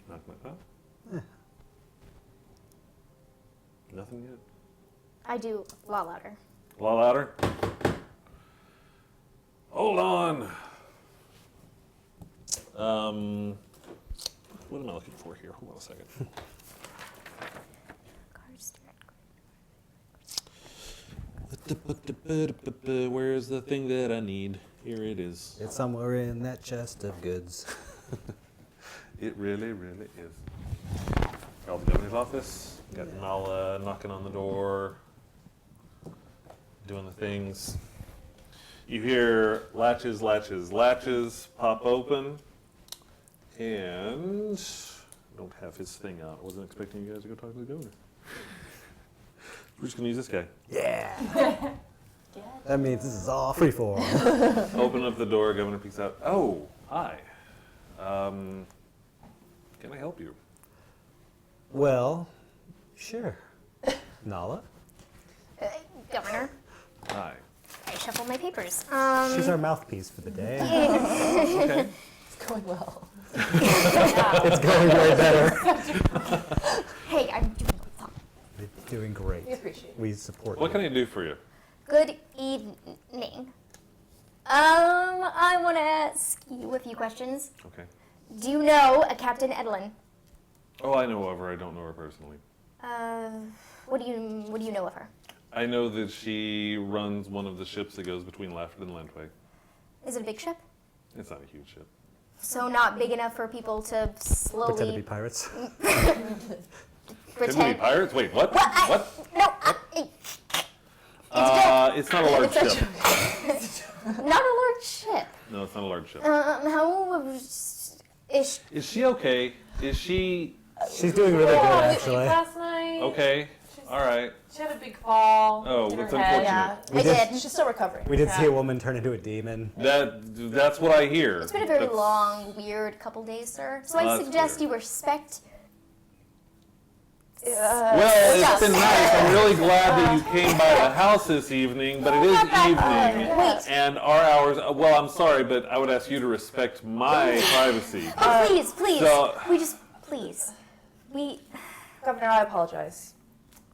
knock, knock. Nothing yet? I do a lot louder. A lot louder? Hold on. What am I looking for here? Hold on a second. Where's the thing that I need? Here it is. It's somewhere in that chest of goods. It really, really is. Called the governor's office. Got Nala knocking on the door, doing the things. You hear latches, latches, latches pop open, and I don't have his thing out. I wasn't expecting you guys to go talk to the governor. We're just gonna use this guy. Yeah. That means this is all free for all. Open up the door. Governor peeks out. Oh, hi. Can I help you? Well, sure. Nala? Governor, Hi. I shuffle my papers. She's our mouthpiece for the day. Okay. It's going well. It's going way better. Hey, I'm doing fine. You're doing great. We appreciate it. We support What you. can I do for you? Good evening. I want to ask you a few questions. Okay. Do you know a Captain Deline? Oh, I know of her. I don't know her personally. What do you know of her? I know that she runs one of the ships that goes between Lafford and Landway. Is it a big ship? It's not a huge ship. So not big enough for people to Pretend to slowly be pirates. Can we be pirates? Wait, what? What? No, It's not a large ship. not a large ship. No, it's not a large ship. How is Is she okay? Is she She's doing really good, actually. Last night. okay? All right. She had a big fall. Oh, hit her that's head. unfortunate. Yeah. I did. She's still recovering. We did see a woman turn into a demon. That's what I hear. It's been a very That's- long, weird couple days, sir. So I That's suggest weird. you respect. Well, it's been nice. I'm really glad that you came by the house this evening, but it is evening, Wait. and our hours. Well, I'm sorry, but I would ask you to respect my privacy. Oh, please, please. so- Please. We. Governor, I apologize.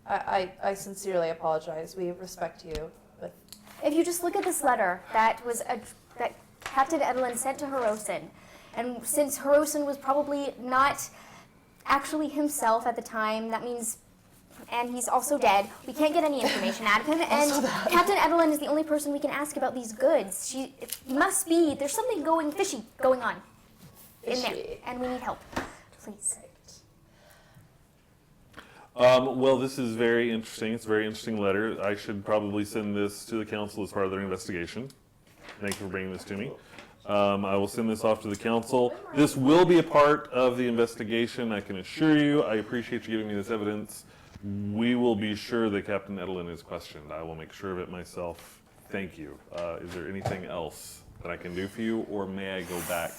I sincerely apologize. We respect you, but If you just look at this letter that Captain Deline sent to Hirosen, and since Hirosen was probably not actually himself at the time, that means, and he's also dead, we can't get any information out of him, and Captain Deline is the only person we can ask about these goods. There's something fishy going on in there, Fishy. and we need help. Please. Well, this is very interesting. It's a very interesting letter. I should probably send this to the council as part of their investigation. Thank you for bringing this to me. I will send this off to the council. This will be a part of the investigation, I can assure you. I appreciate you giving me this evidence. We will be sure that Captain Deline is questioned. I will make sure of it myself. Thank you. Is there anything else that I can do for you, or may I go back?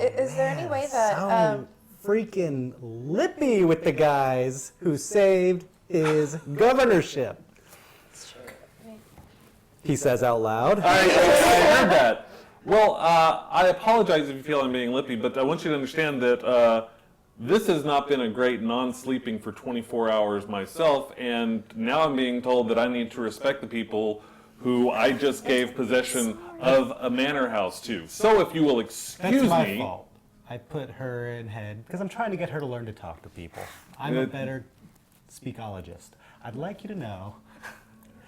is there any way that Sounding freaking lippy with the guys who saved his governorship. He says out loud. I heard that. Well, I apologize if you feel I'm being lippy, but I want you to understand that this has not been a great non-sleeping for 24 hours myself, and now I'm being told that I need to respect the people who I just gave possession of a manor house to. So if you will excuse That's my me. fault. I put her in head because I'm trying to get her to learn to talk to people. I'm a Good. better speakologist. I'd like you to know.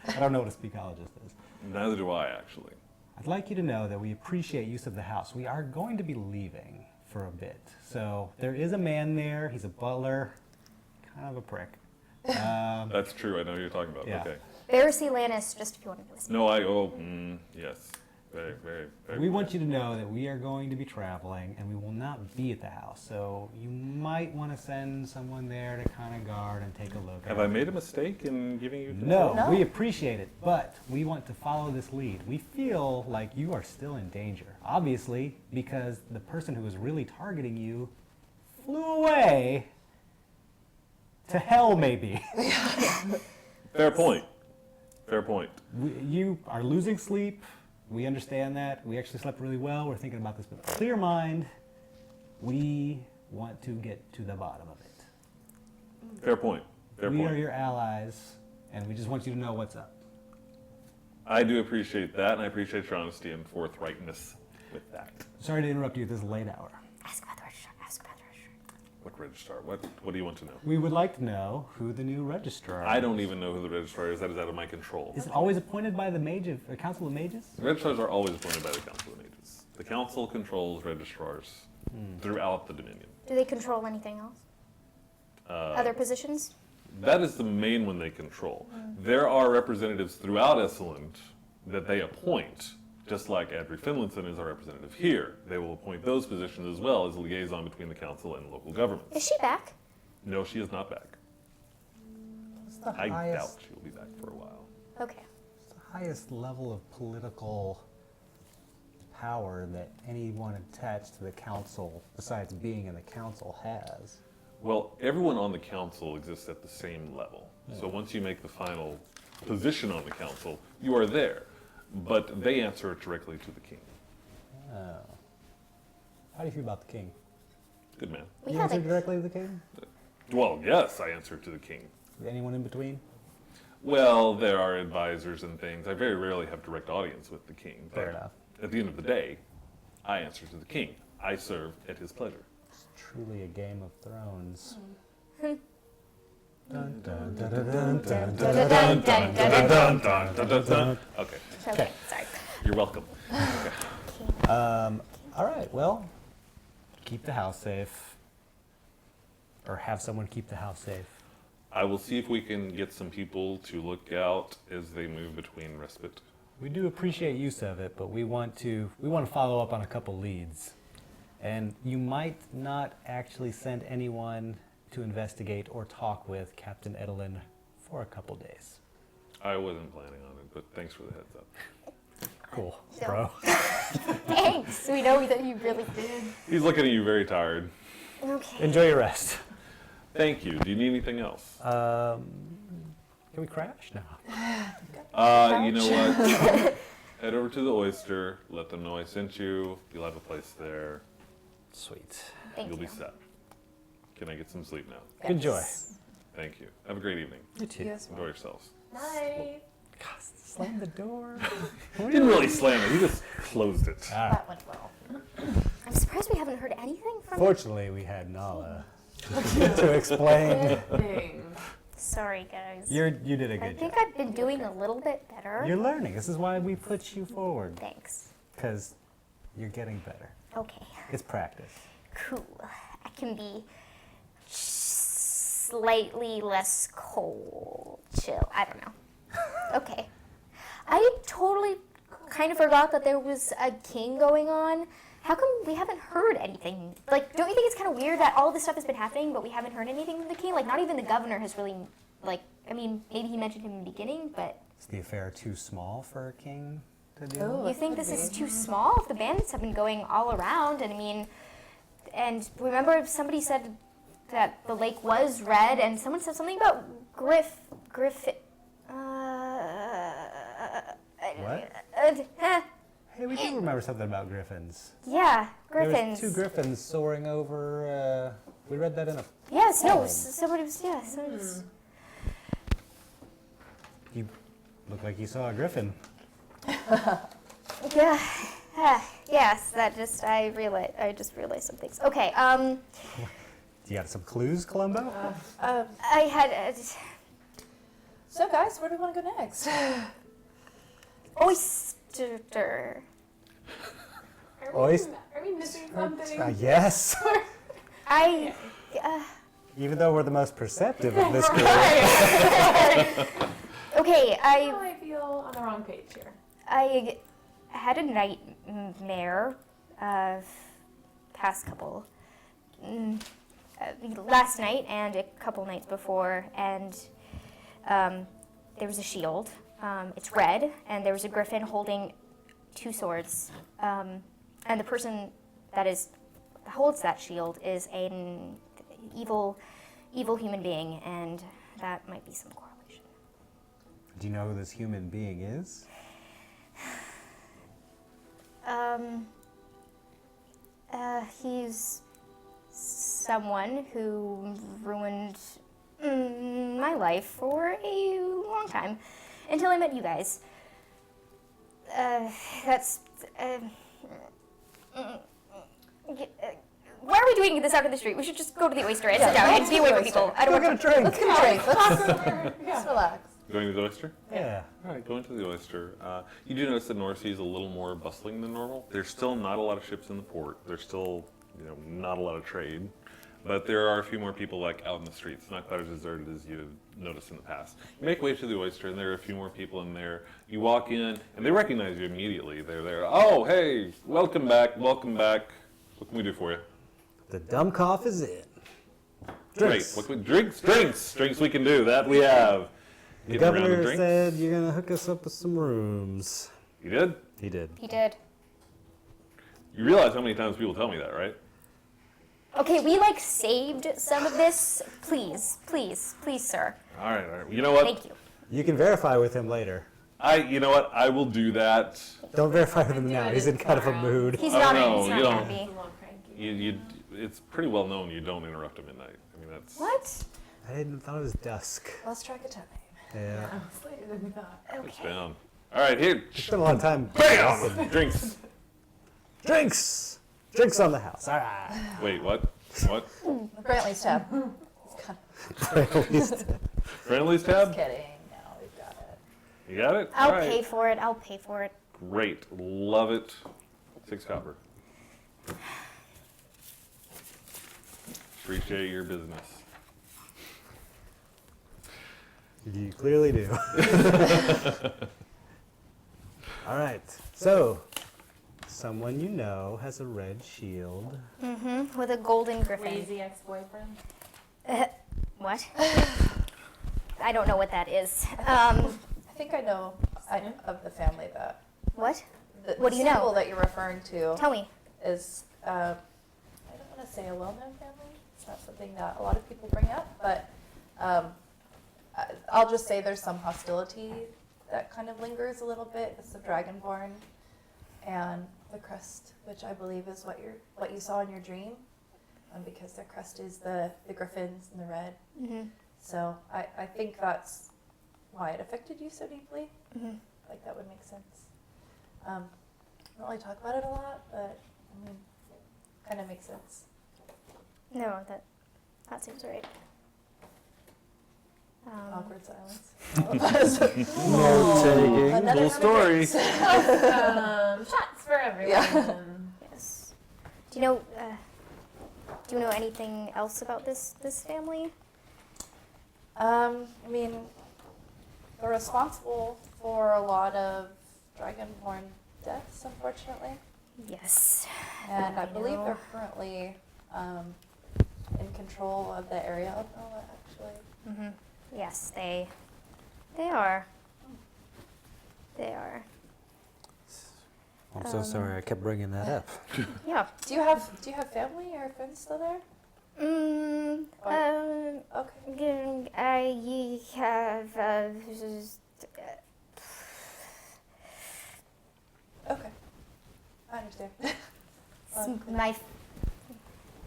I don't know what a speakologist is. Neither do I, actually. I'd like you to know that we appreciate use of the house. We are going to be leaving for a bit. So there is a man there. He's a butler. Kind of a prick. That's true. I know who you're talking about. Yeah. Okay. Pharisee Lannis, just if you want to listen. No, yes. Very, very, very. We want you to know that we are going to be traveling and we will not be at the house. So you might want to send someone there to kind of guard and take a look at Have I made a mistake in giving you No, No. we appreciate it, but we want to follow this lead. We feel like you are still in danger, obviously, because the person who was really targeting you flew away to hell, maybe. Fair point. Fair point. You are losing sleep. We understand that. We actually slept really well. We're thinking about this with a clear mind. We want to get to the bottom of it. Fair point. Fair We point. are your allies, and we just want you to know what's up. I do appreciate that, and I appreciate your honesty and forthrightness with that. Sorry to interrupt you at this late hour. Ask about the registrar. Ask about the registrar. What registrar? What do you want to know? We would like to know who the new registrar is. I don't even know who the registrar is. That is out of my control. Is it always appointed by the Council of Mages? Registrars are always appointed by the Council of Mages. The Council controls registrars throughout the Dominion. Do they control anything else? Other positions? That is the main one they control. There are representatives throughout Essalund that they appoint, just like Adri Finlinson is our representative here. They will appoint those positions as well as a liaison between the council and local governments. Is she back? No, she is not back. What's the I highest, doubt she will be back for a while. Okay. what's the highest level of political power that anyone attached to the council, besides being in the council, has? Well, everyone on the council exists at the same level. So once you make the final position on the council, you are there. But they answer directly to the king. Oh. How do you feel about the king? Good man. We you have answer a directly to the king? Well, yes, I answer to the king. Anyone in between? Well, there are advisors and things. I very rarely have direct audience with the king. But Fair enough. at the end of the day, I answer to the king. I serve at his pleasure. It's truly a Game of Thrones. Dun, Dun, dun, dun, dun, dun, dun, dun, dun, dun, dun, dun. Dun, dun, dun, dun, dun. Okay, Okay, sorry. you're welcome. All right, well, keep the house safe. Or have someone keep the house safe. I will see if we can get some people to look out as they move between respite. We do appreciate use of it, but we want to follow up on a couple leads. And you might not actually send anyone to investigate or talk with Captain Deline for a couple days. I wasn't planning on it, but thanks for the heads up. Cool, So- bro. Thanks. We know that you really did. He's looking at you very tired. Okay. Enjoy your rest. Thank you. Do you need anything else? Can we crash? No. You know what? Head over to the Oyster. Let them know I sent you. You'll have a place there. Sweet. Thank You'll you. be set. Can I get some sleep now? Enjoy. Thank you. Have a great evening. You too. Yes. Enjoy yourselves. Night. God, slam the door. He didn't really slam it. He just closed it. All right. That went well. I'm surprised we haven't heard anything from. Fortunately, we had Nala to explain. Thing. Sorry, guys. You did a I good think job. I've been doing a little bit better. You're learning. This is why we put you forward, Thanks. because you're getting better. Okay. It's practice. Cool. I can be slightly less cold. Chill. I don't know. Okay. I totally kind of forgot that there was a king going on. How come we haven't heard anything? Like, don't you think it's kind of weird that all this stuff has been happening, but we haven't heard anything from the king? Like, not even the governor has really, like, I mean, maybe he mentioned him in the beginning, but Is the affair too small for a king to do? Oh, you think this is too small? If the bandits have been going all around, and I mean, and remember somebody said that the lake was red, and someone said something about Griffith. What? Uh, Hey, we do remember something about griffins. yeah, There griffins. was 2 griffins soaring over. We read that in a. Yes, no, poem. somebody was. Yeah, somebody was. You look like you saw a griffin. Yeah. Yes, that just I just realized some things. Okay. You got some clues, Columbo? I had So, guys, where do we want to go next? oyster. Are we missing something? Yes. I. Even though we're the most perceptive of this group. Okay, Oh, I feel on the wrong page here. I had a nightmare past couple last night and a couple nights before, and there was a shield. It's red, and there was a griffin holding 2 swords, and the person that holds that shield is an evil human being, and that might be some correlation. Do you know who this human being is? He's someone who ruined in my life for a long time, until I met you guys. Why are we doing this out in the street? We should just go to the oyster and sit down and be away from people. I don't want to drink. Let's get a drink. Let's relax. Going to the oyster? Yeah. All right, going to the oyster. You do notice that North Sea is a little more bustling than normal. There's still not a lot of ships in the port. There's still, not a lot of trade. But there are a few more people like out in the streets. It's not quite as deserted as you've noticed in the past. You make way to the oyster, and there are a few more people in there. You walk in, and they recognize you immediately. They're there. Oh, hey, welcome back, welcome back. What can we do for you? The dumb cough is in. Drinks. Great. What can we, drinks we can do. That we have. The Getting around to governor drinks? said you're going to hook us up with some rooms. You did? He did. He did. You realize how many times people tell me that, right? Okay, we saved some of this. Please, sir. All right. You know what? Thank you. You can verify with him later. You know what? I will do that. Don't verify with him now. He's in kind of a mood. He's Oh, not, no, he's you not don't. happy. A little cranky. It's pretty well known you don't interrupt him at night. I mean, that's. What? I didn't thought it was dusk. Lost track of time. Yeah. It's later than we thought. It's Okay. down. All right, here. Spent a lot of time. Bam! Drinks. Drinks! Drinks on the house. All right. Wait, what? What? Brantley's tab. Friendlies Just tab? kidding. No, we've got it. You got it? I'll All right. pay for it. I'll pay for it. Great. Love it. 6 copper. Appreciate your business. You clearly do. All right. So, someone you know has a red shield. Mm-hmm. With a golden griffin. Lazy ex-boyfriend. What? I don't know what that is. I think I know of the family that. What? The What do you know? symbol that you're referring to Tell me. is, I don't want to say a well-known family. It's not something that a lot of people bring up, but I'll just say there's some hostility that kind of lingers a little bit. It's the Dragonborn and the crest, which I believe is what you saw in your dream, because their crest is the griffins and the red. Mm-hmm. So I think that's why it affected you so deeply. Mm-hmm. Like that would make sense. I don't really talk about it a lot, but I mean, kind of makes sense. No, that seems right. Awkward silence. No taking. Another Cool story. Shots for everyone. Yeah. Yes. Do you know anything else about this family? I mean, they're responsible for a lot of Dragonborn deaths, unfortunately. Yes. And I believe know. they're currently in control of the area of Noria, actually. Mm-hmm. Yes, they are. They are. I'm so sorry I kept bringing that up. Yeah. Do you have family or friends still there? Okay. I have. Okay. I understand.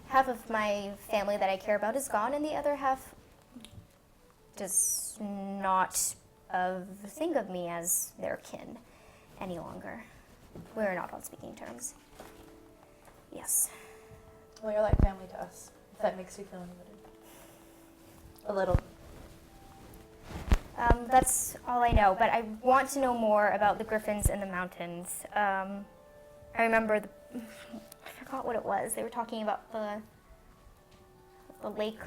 Half of my family that I care about is gone, and the other half does not think of me as their kin any longer. We're not on speaking terms. Yes. Well, you're like family to us, if that makes you feel any better. A little. That's all I know, but I want to know more about the griffins in the mountains. I remember I forgot what it was. They were talking about the lake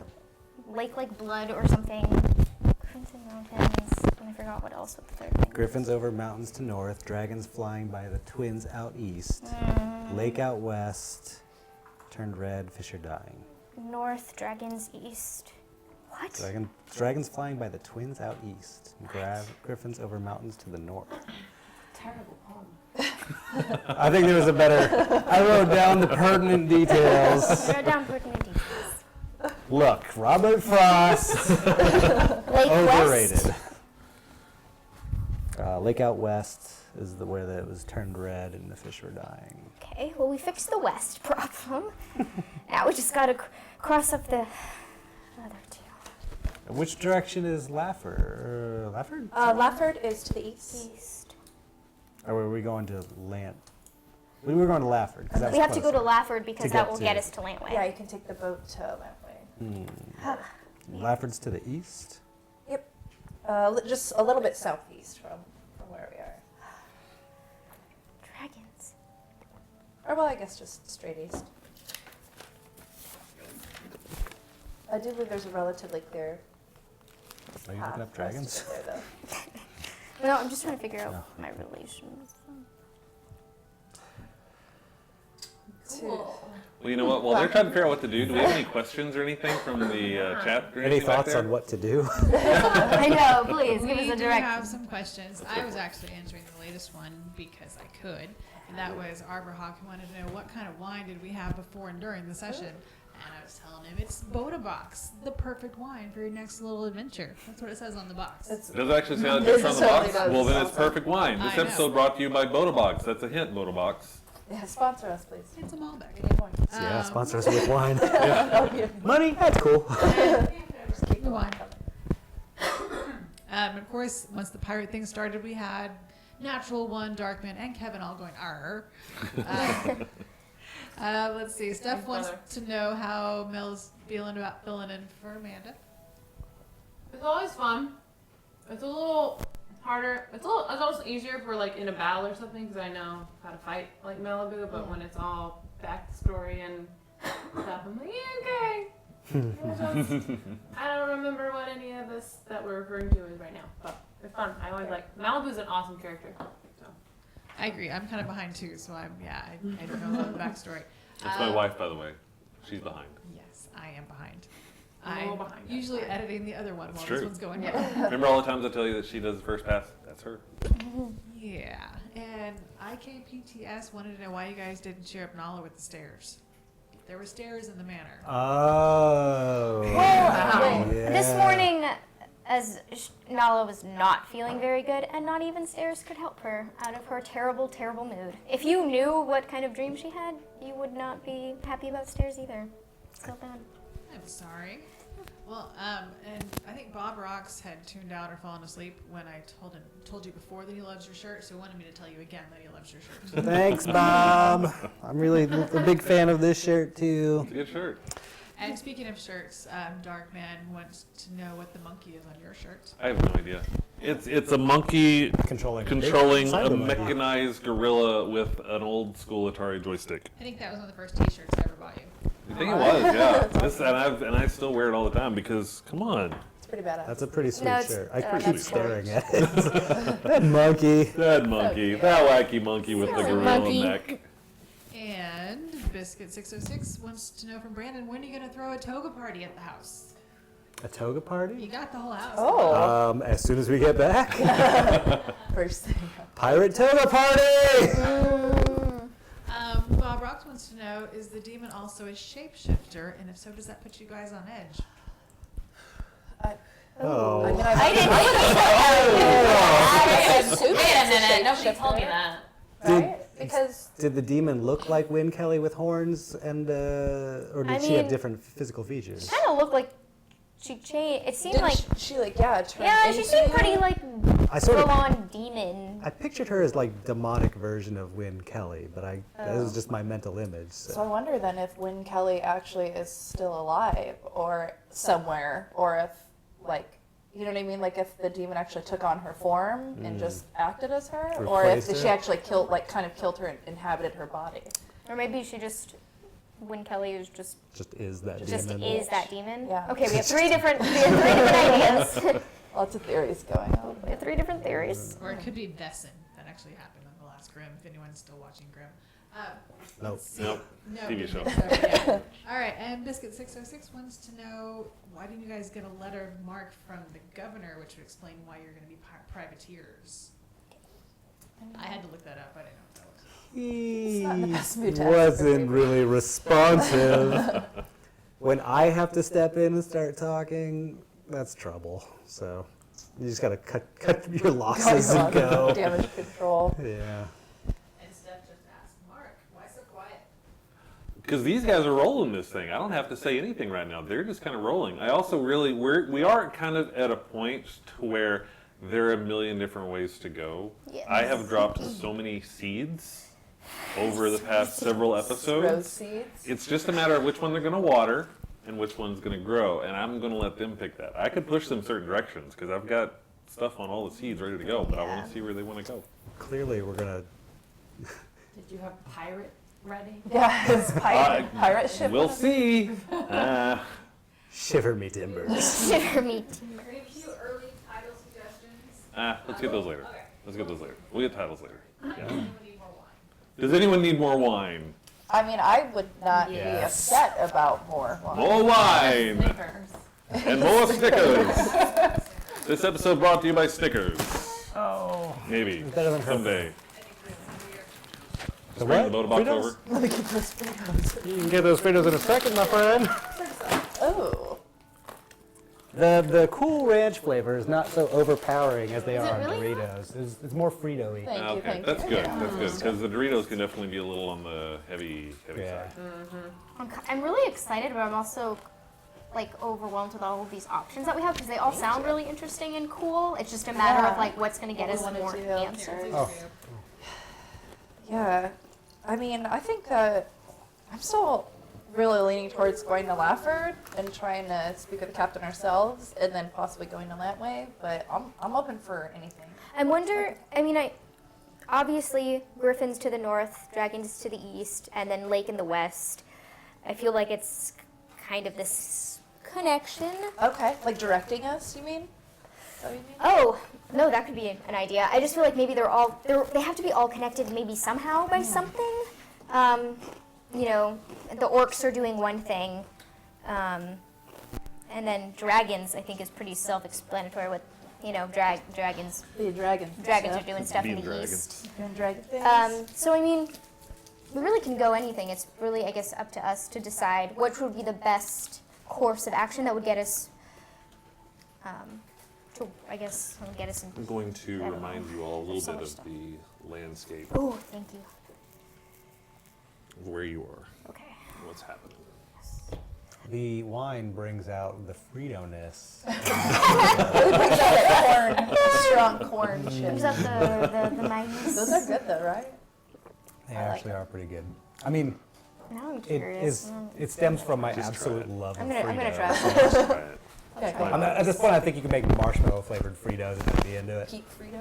like blood or something. Griffins in mountains, and I forgot what else. What the third thing was. Griffins over mountains to north, dragons flying by the twins out east, lake out west, turned red, fish are dying. North, dragons east. What? Dragons flying by the twins out east, griffins over mountains to the north. Terrible poem. I think there was a better. I wrote down the pertinent details. Write down pertinent details. Look, Robert Frost, Lake overrated. West. Lake out west is where it was turned red and the fish were dying. Okay, well we fixed the west problem. Now we just gotta cross up the other two. And which direction is Lafford? Lafford? Lafford is to the east. East. Or were we going to Land? We were going to Lafford. 'Cause that's We have to go to closer. Lafford because To that get will to- get us to Lantway. Yeah, you can take the boat to Lantway. Lafford's to the east? Yep. Just a little bit southeast from where we are. Dragons. Or well, I guess just straight east. I do believe there's a relatively clear Are you path looking up for us to dragons? get there, though. No, I'm just trying to figure out my relation with them. Cool. Well, you know what? While they're trying to figure out what to do we have any questions or anything from the chat? Or Any anything back thoughts there? on what to do? I know, please give us We a do direct. have some questions. I was actually answering the latest one because I could, and that was Arbor Hawk who wanted to know what kind of wine did we have before and during the session. And I was telling him it's Boda Box, the perfect wine for your next little adventure. That's what it says on the box. It's Does it actually say on It the box? totally does. Well, then it's perfect wine. This I know. episode brought to you by Boda Box. That's a hint, Boda Box. yeah, sponsor us, please. It's a Malbec. We need more. Yeah, sponsor us with wine. Oh, yeah. Money? That's cool. Just keep the Go on. wine coming. Of course, once the pirate thing started, we had Natural One, Darkman, and Kevin all going arr. Let's see. Steph wants to know how Mel's feeling about filling in for Amanda. It's always fun. It's a little harder. It's almost easier for like in a battle or something because I know how to fight like Malibu. But when it's all backstory and stuff, I'm like, yeah, okay. I don't remember what any of this that we're referring to is right now, but it's fun. I always like Malibu's an awesome character. So. I agree. I'm kind of behind too, so I don't know about the backstory. That's my wife, by the way. She's behind. Yes, I am behind. I'm a I'm little behind, that's usually fine. editing the other one That's while true. this one's going. Remember all the times I tell you that she does the first pass? That's her. Yeah, and IKPTS wanted to know why you guys didn't cheer up Nala with the stairs. There were stairs in the manor. Oh. Well, yeah. this morning, as Nala was not feeling very good, and not even stairs could help her out of her terrible, terrible mood. If you knew what kind of dream she had, you would not be happy about stairs either. So bad. I'm sorry. Well, and I think Bob Rocks had tuned out or fallen asleep when I told you before that he loves your shirt, so he wanted me to tell you again that he loves your shirt. Thanks, Bob. I'm really a big fan of this shirt, too. It's a good shirt. And speaking of shirts, Darkman wants to know what the monkey is on your shirt. I have no idea. It's a monkey Controlling controlling a cyber monkey. mechanized gorilla with an old school Atari joystick. I think that was one of the first T-shirts I ever bought you. I think it was, yeah. This, and I still wear it all the time because, come on. It's pretty badass. That's a pretty sweet No, it's- shirt. I that's keep staring at it. That monkey. That monkey, that wacky monkey with the Silly gorilla monkey. neck. And Biscuit606 wants to know from Brandon, when are you going to throw a toga party at the house? A toga party? You got the whole house. Oh, As soon as we get back. first thing. Pirate toga party! Bob Rocks wants to know, is the demon also a shapeshifter? And if so, does that put you guys on edge? Oh. I mean, Wait a minute, nobody told me that. right? Because Did the demon look like Win Kelly with horns, and or did I she have mean- different physical features? Kind of looked like she changed. It seemed didn't like she like turned yeah, she into seemed him? pretty like I sort of full-on demon. I pictured her as like demonic version of Win Kelly, but that was just my mental image. So I So. wonder then if Win Kelly actually is still alive or somewhere, or if like you know what I mean, like if the demon actually took on her form and just acted as her, or if Replaced she her? actually kind of killed her and inhabited her body. Or maybe she just, Win Kelly is just Is that just demon? is that demon. Yeah. Okay, we have three different ideas. Lots of theories going on. We have three different theories. Or it could be Vesson. That actually happened on the last Grimm, if anyone's still watching Grimm. Nope. Let's see. Nope. No, TV show. yeah. All right, and Biscuit606 wants to know, why didn't you guys get a letter marked from the governor, which would explain why you're going to be privateers? I had to look that up. I didn't know what that was. He not in the best mood to ask for wasn't favor. really responsive. When I have to step in and start talking, that's trouble. So you just gotta cut your losses and go. Damage control. Yeah. And Steph just asked, Mark, why so quiet? Because these guys are rolling this thing. I don't have to say anything right now. They're just kind of rolling. I also really, we are kind of at a point to where there are a million different ways to go. Yes. I have dropped so many seeds over the past several episodes. Rose seeds. It's just a matter of which one they're going to water and which one's going to grow, and I'm going to let them pick that. I could push them certain directions because I've got stuff on all the seeds ready to go, but I want to see where they want to go. Clearly, we're gonna. Did you have pirate ready? Yeah, his pirate ship. We'll on it? see. Shiver me timbers. Shiver me. Maybe a few early title suggestions. Let's get those later. Okay. Let's get those later. We'll get titles later. Yeah. Anyone need more wine? Does anyone need more wine? I mean, I would not be Yes. upset about more wine. More wine Snickers. and more Snickers. This episode brought to you by Snickers. Oh. Maybe Better than her. someday. The Bring what? the motor box Fritos? over. Let me get those Fritos. You can get those Fritos in a second, my friend. Oh. The Cool Ranch flavor is not so overpowering as they Is it are on really? Doritos. It's more Frito-y. Thank you, Okay, thank that's you. good. That's good because the Doritos can definitely be a little on the heavy Yeah. side. I'm really excited, but I'm also like overwhelmed with all of these options that we have because they all sound really interesting and cool. It's just a matter of Yeah. like what's going to get What us we wanna more do. answers. Oh. Yeah. I mean, I think that I'm still really leaning towards going to Lafford and trying to speak with the captain ourselves and then possibly going to Lantway, but I'm open for anything. I wonder. I mean, obviously Griffins to the north, Dragons to the east, and then Lake in the west. I feel like it's kind of this connection. Okay, like directing us, you mean? Is that what you mean? Oh no, that could be an idea. I just feel like maybe they have to be all connected maybe somehow by something. You know, the orcs are doing one thing, and then dragons I think is pretty self-explanatory with, you know, dragons. The dragons. Dragons are doing stuff in Being the dragons. east. doing dragon things. So I mean, we really can go anything. It's really, I guess, up to us to decide which would be the best course of action that would get us to, I guess, get us in. I'm going to I don't remind know. you all a little There's so bit much of stuff. the landscape Oh, thank you. of where you are, Okay. and what's happening. The wine brings out the Frito-ness. Corn, strong corn Brings chips. up the minus. Those are good though, right? They I like actually it. are pretty good. I mean, Now I'm it curious. is. It stems from my Just try absolute it. love I'm of gonna Fritos. try it. Let's try it. Okay, Why cool. not? At this point, I think you can make marshmallow flavored Fritos and that'd be into it. Keep Frito.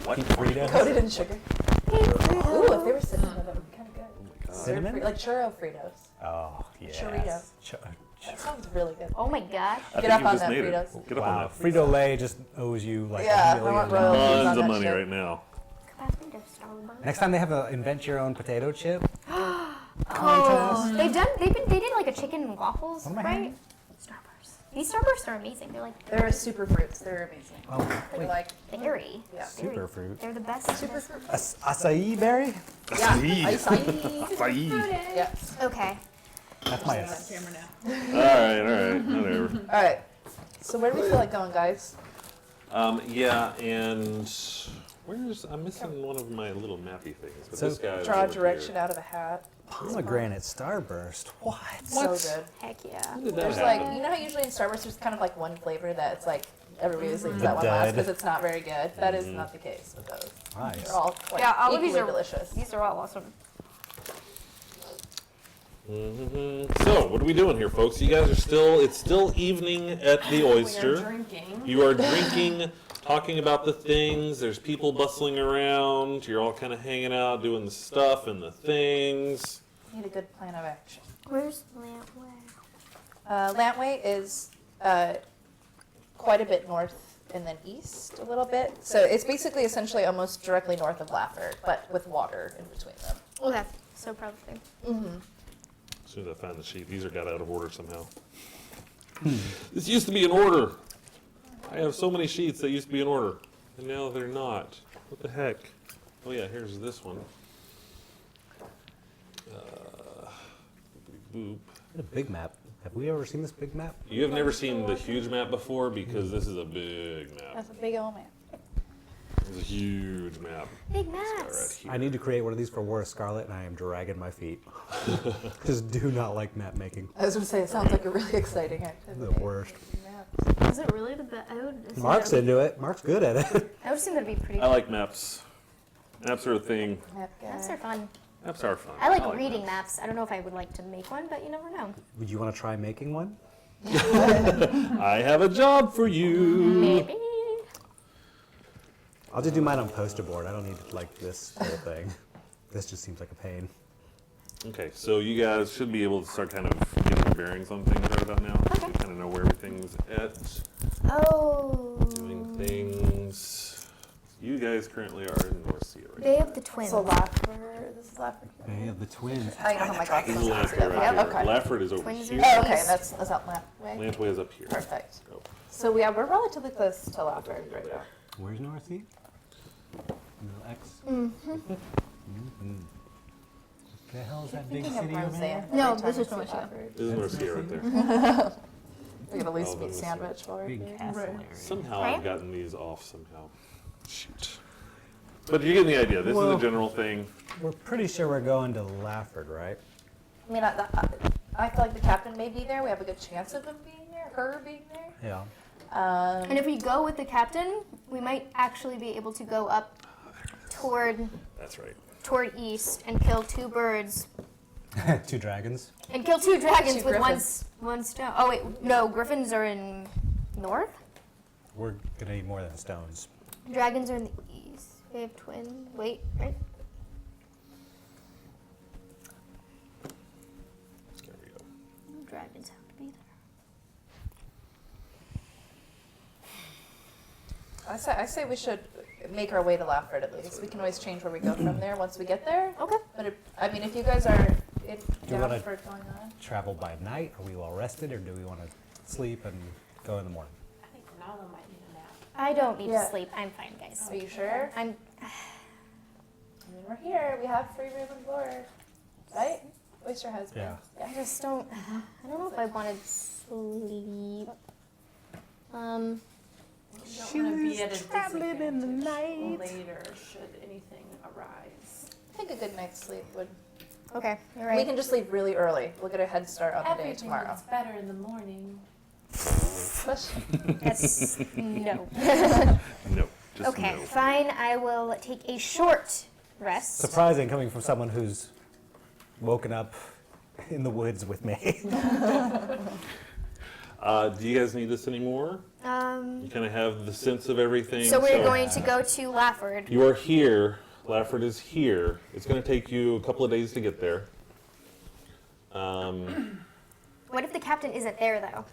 What? Keep Fritos. Coated in sugar. Ooh, if they were cinnamon, that would be kind of good. Oh Cinnamon? Like churro Fritos. Oh, yeah. Chorito. That sounds really good. Oh my gosh. I Get think up you on just that, made it. Fritos. Get up Wow, on that. Frito-Lay just owes you like Yeah, a I want million. royalties on Tons that of money shit. right now. Next time they have a invent your own potato chip Oh, contest. they did like a chicken and waffles, What am I right? having? Starbursts. These Starbursts are amazing. They're like They're super fruits. They're amazing. Oh, They're wait. like, berry. yeah. Super fruit. They're the best. Super fruit. Acai berry? Yeah. Acai. Acai. Acai. Yes. Okay. That's my. Camera now. All right, whatever. All right. So where do we feel like going, guys? Yeah, and I'm missing one of my little mappy things. But So- this guy Draw a direction out of a hat. Pomegranate starburst. What? So good. Heck yeah. How did that There's happen? like, you know how usually in Starburst there's kind of like one flavor that it's like everybody just leaves The that one last dud. because it's not very good. That is not the case with those. Nice. They're all quite Yeah, all of these equally are delicious. These are all awesome. So, what are we doing here, folks? You guys are it's still evening at the We are Oyster. drinking. You are drinking, talking about the things. There's people bustling around. You're all kind of hanging out, doing the stuff and the things. Need a good plan of action. Where's Lantway? Lantway is quite a bit north and then east a little bit. So it's basically essentially almost directly north of Lafford, but with water in between them. Okay. So probably. As soon as I find the sheet, these are got out of order somehow. This used to be in order. I have so many sheets that used to be in order, and now they're not. What the heck? Oh yeah, here's this one. Boop. A big map. Have we ever seen this big map? You have never seen the huge map before because this is a big map. That's a big old man. It's a huge map. Big It's got maps. right here. I need to create one of these for War of Scarlet, and I am dragging my feet. Just do not like map making. I was going to say, it sounds like a really exciting activity. The worst. Is it really the best? Mark's into it. Mark's good at it. I would assume that'd be pretty. I like maps. Maps are a thing. Maps are fun. Maps are fun. I like reading maps. I don't know if I would like to make one, but you never know. Would you want to try making one? I have a job for you. Maybe. I'll just do mine on poster board. I don't need like this whole thing. This just seems like a pain. Okay, so you guys should be able to start kind of getting the bearings on things right about now. Okay. You kind of know where everything's at, Oh. doing things. You guys currently are in North Sea right Bay of the Twins. So Lafford, this is Lafford. Bay of the Twins. I don't have my now. This is glasses. Lafford right Yep, here. okay. Lafford is over Twins here. are- Oh, okay, that's out Laffway. Lantway is up here. Perfect. Go. So we're relatively close to Lafford right now. Where's North Sea? Little X. Mm-hmm. What the hell is that big Thinking of city over Roseanne. there? No, every time this is I see North Sea. Lafford. This is North Sea right there. We get a loose Oh, meat this sandwich while we're Big here. castle area. Somehow Okay. I've gotten these off somehow. Shoot. But you're getting the idea. This is Well- a general thing. We're pretty sure we're going to Lafford, right? I mean, I feel like the captain may be there. We have a good chance of him being there, her being there. Yeah. And if we go with the captain, we might actually be able to go up toward That's right. east and kill 2 birds. 2 dragons. And kill 2 dragons 2 with griffins. one stone. Oh wait, no, griffins are in north. We're gonna need more than stones. Dragons are in the east. They have twin. Wait, right? There we go. Dragons have to be there. I say we should make our way to Lafford at least. We can always change where we go from there once we get there. Okay. But I mean, if you guys are you down wanna- for going on. Travel by night? Are we well rested, or do we want to sleep and go in the morning? I think Nala might need a nap. I don't need Yeah. to sleep. I'm fine, guys. Are you sure? I'm. I mean, we're here. We have free room and board, right? Oyster husband. Yeah. I just don't. I don't know if I want to sleep. You don't want to be at a disadvantage later should anything arise. I think a good night's sleep would. Okay, you're We right. can just leave really early. We'll get a head start on the day Everything tomorrow. gets better in the morning. That's no. No. Just Okay, no. fine. I will take a short rest. Surprising coming from someone who's woken up in the woods with me. Do you guys need this anymore? You kind of have the sense of everything. So we're going to go to Lafford. You are here. Lafford is here. It's going to take you a couple of days to get there. What if the captain isn't there though?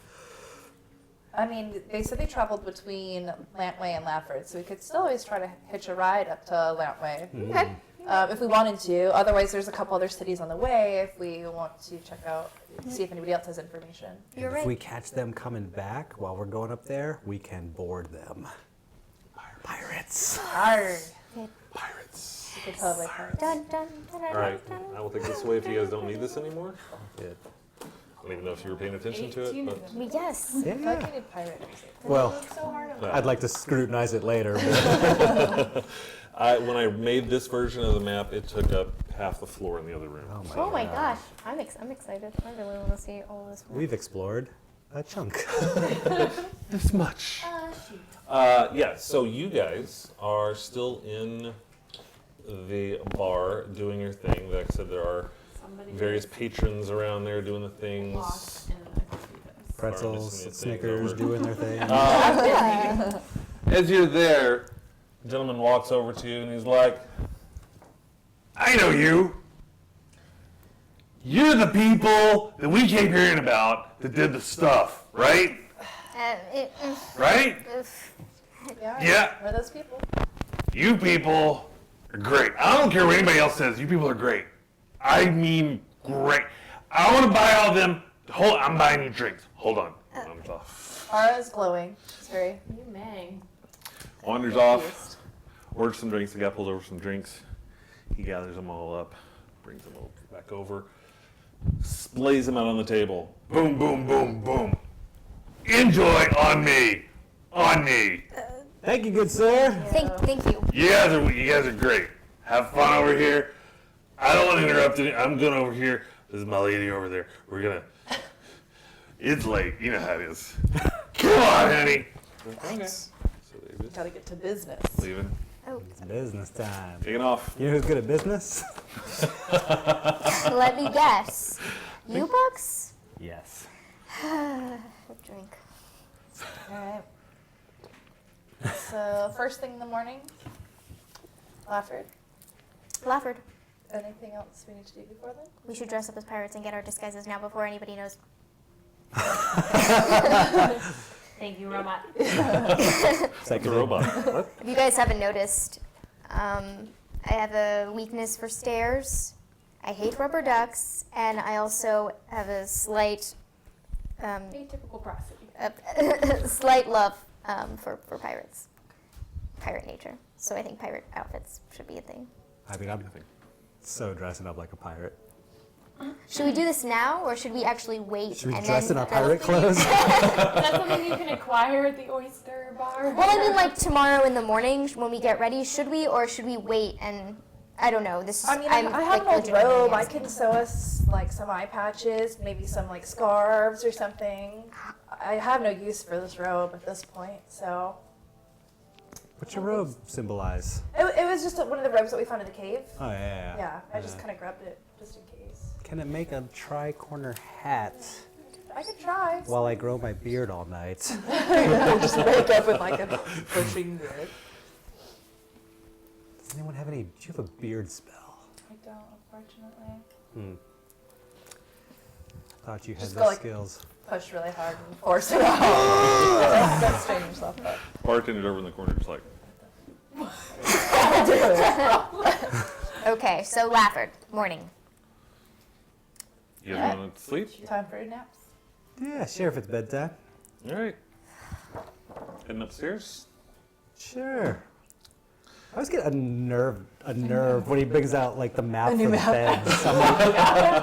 I mean, they said they traveled between Lantway and Lafford, so we could still always try to hitch a ride up to Lantway. Okay. If we wanted to. Otherwise, there's a couple other cities on the way if we want to check out, see if anybody else has information. You're If we right. catch them coming back while we're going up there, we can board them. Pirates. Arr, Pirates. we could totally pirate. Dun, dun, dun, dun, All right. dun, dun. I will take this away if you guys don't need this anymore. Good. I don't even know if you were paying attention to it, 18 but of them. Yes. I feel like Yeah. we need pirate music. Well, So hard on I'd like to scrutinize it later. But when I made this version of the map, it took up half the floor in the other room. Oh my gosh, I'm excited. I really want to see all this. we've explored a chunk. This much. Yeah, so you guys are still in the bar doing your thing. Like I said, there are Somebody various patrons around there doing the lost things. in the casinos. Pretzels, Missing Snickers things doing their thing. As you're there, a gentleman walks over to you and he's like, I know you. You're the people that we keep hearing about that did the stuff, right? Right? Yeah. We're those people. You people are great. I don't care what anybody else says. You people are great. I mean, great. I want to buy all of them. I'm buying you drinks. Hold on. I'm off. Ara is glowing. It's very. You may. Wanders off. Orders some drinks. The guy pulls over some drinks. He gathers them all up. Brings them all back over. Splays them out on the table. Boom, boom, boom, boom. Enjoy on me. On me. Thank you, good sir. Thank you. You guys are great. Have fun over here. I don't want to interrupt any. I'm going over here. This is my lady over there. We're gonna. It's late. You know how it is. Come on, honey. Okay. So they're just Gotta get to business. leaving, It's business time. taking off. You know who's good at business? Let me guess. You books? Yes. Drink. Alright. So, first thing in the morning, Lafford. Lafford, Anything else we need to do before then? we should dress up as pirates and get our disguises now before anybody knows. Thank you, robot. Like a robot. What? If you guys haven't noticed, I have a weakness for stairs. I hate rubber ducks, and I also have a slight, Atypical prosody. slight love for pirates, pirate nature. So I think pirate outfits should be a thing. I mean, I'm so dressing up like a pirate. Should we do this now, or should we actually wait Should we and dress then? in our pirate clothes? Is that something you can acquire at the oyster bar? Well, I mean, like tomorrow in the morning when we get ready. Should we, or should we wait and? I don't know. This. I mean, I have an old legitimately robe. I asking. can sew us like some eye patches, maybe some like scarves or something. I have no use for this robe at this point, so. What's your robe symbolize? It was just one of the robes that we found in the cave. Oh, yeah. Yeah, I just kind of grabbed it just in case. Can it make a tri-corner hat I could try. while I grow my beard all night? Just wake up with like a pushing beard. Does anyone have any? Do you have a beard spell? I don't, unfortunately. Thought you had Just the go like- skills. Push really hard and force it out. Don't strain yourself up. Bartender over in the corner, just like. Okay, so Lafford, morning. You guys want to sleep? Time for naps. Yeah, sure, if it's bedtime. All right. Heading upstairs. Sure. I always get a nerve when he brings out like the map for the beds. I'm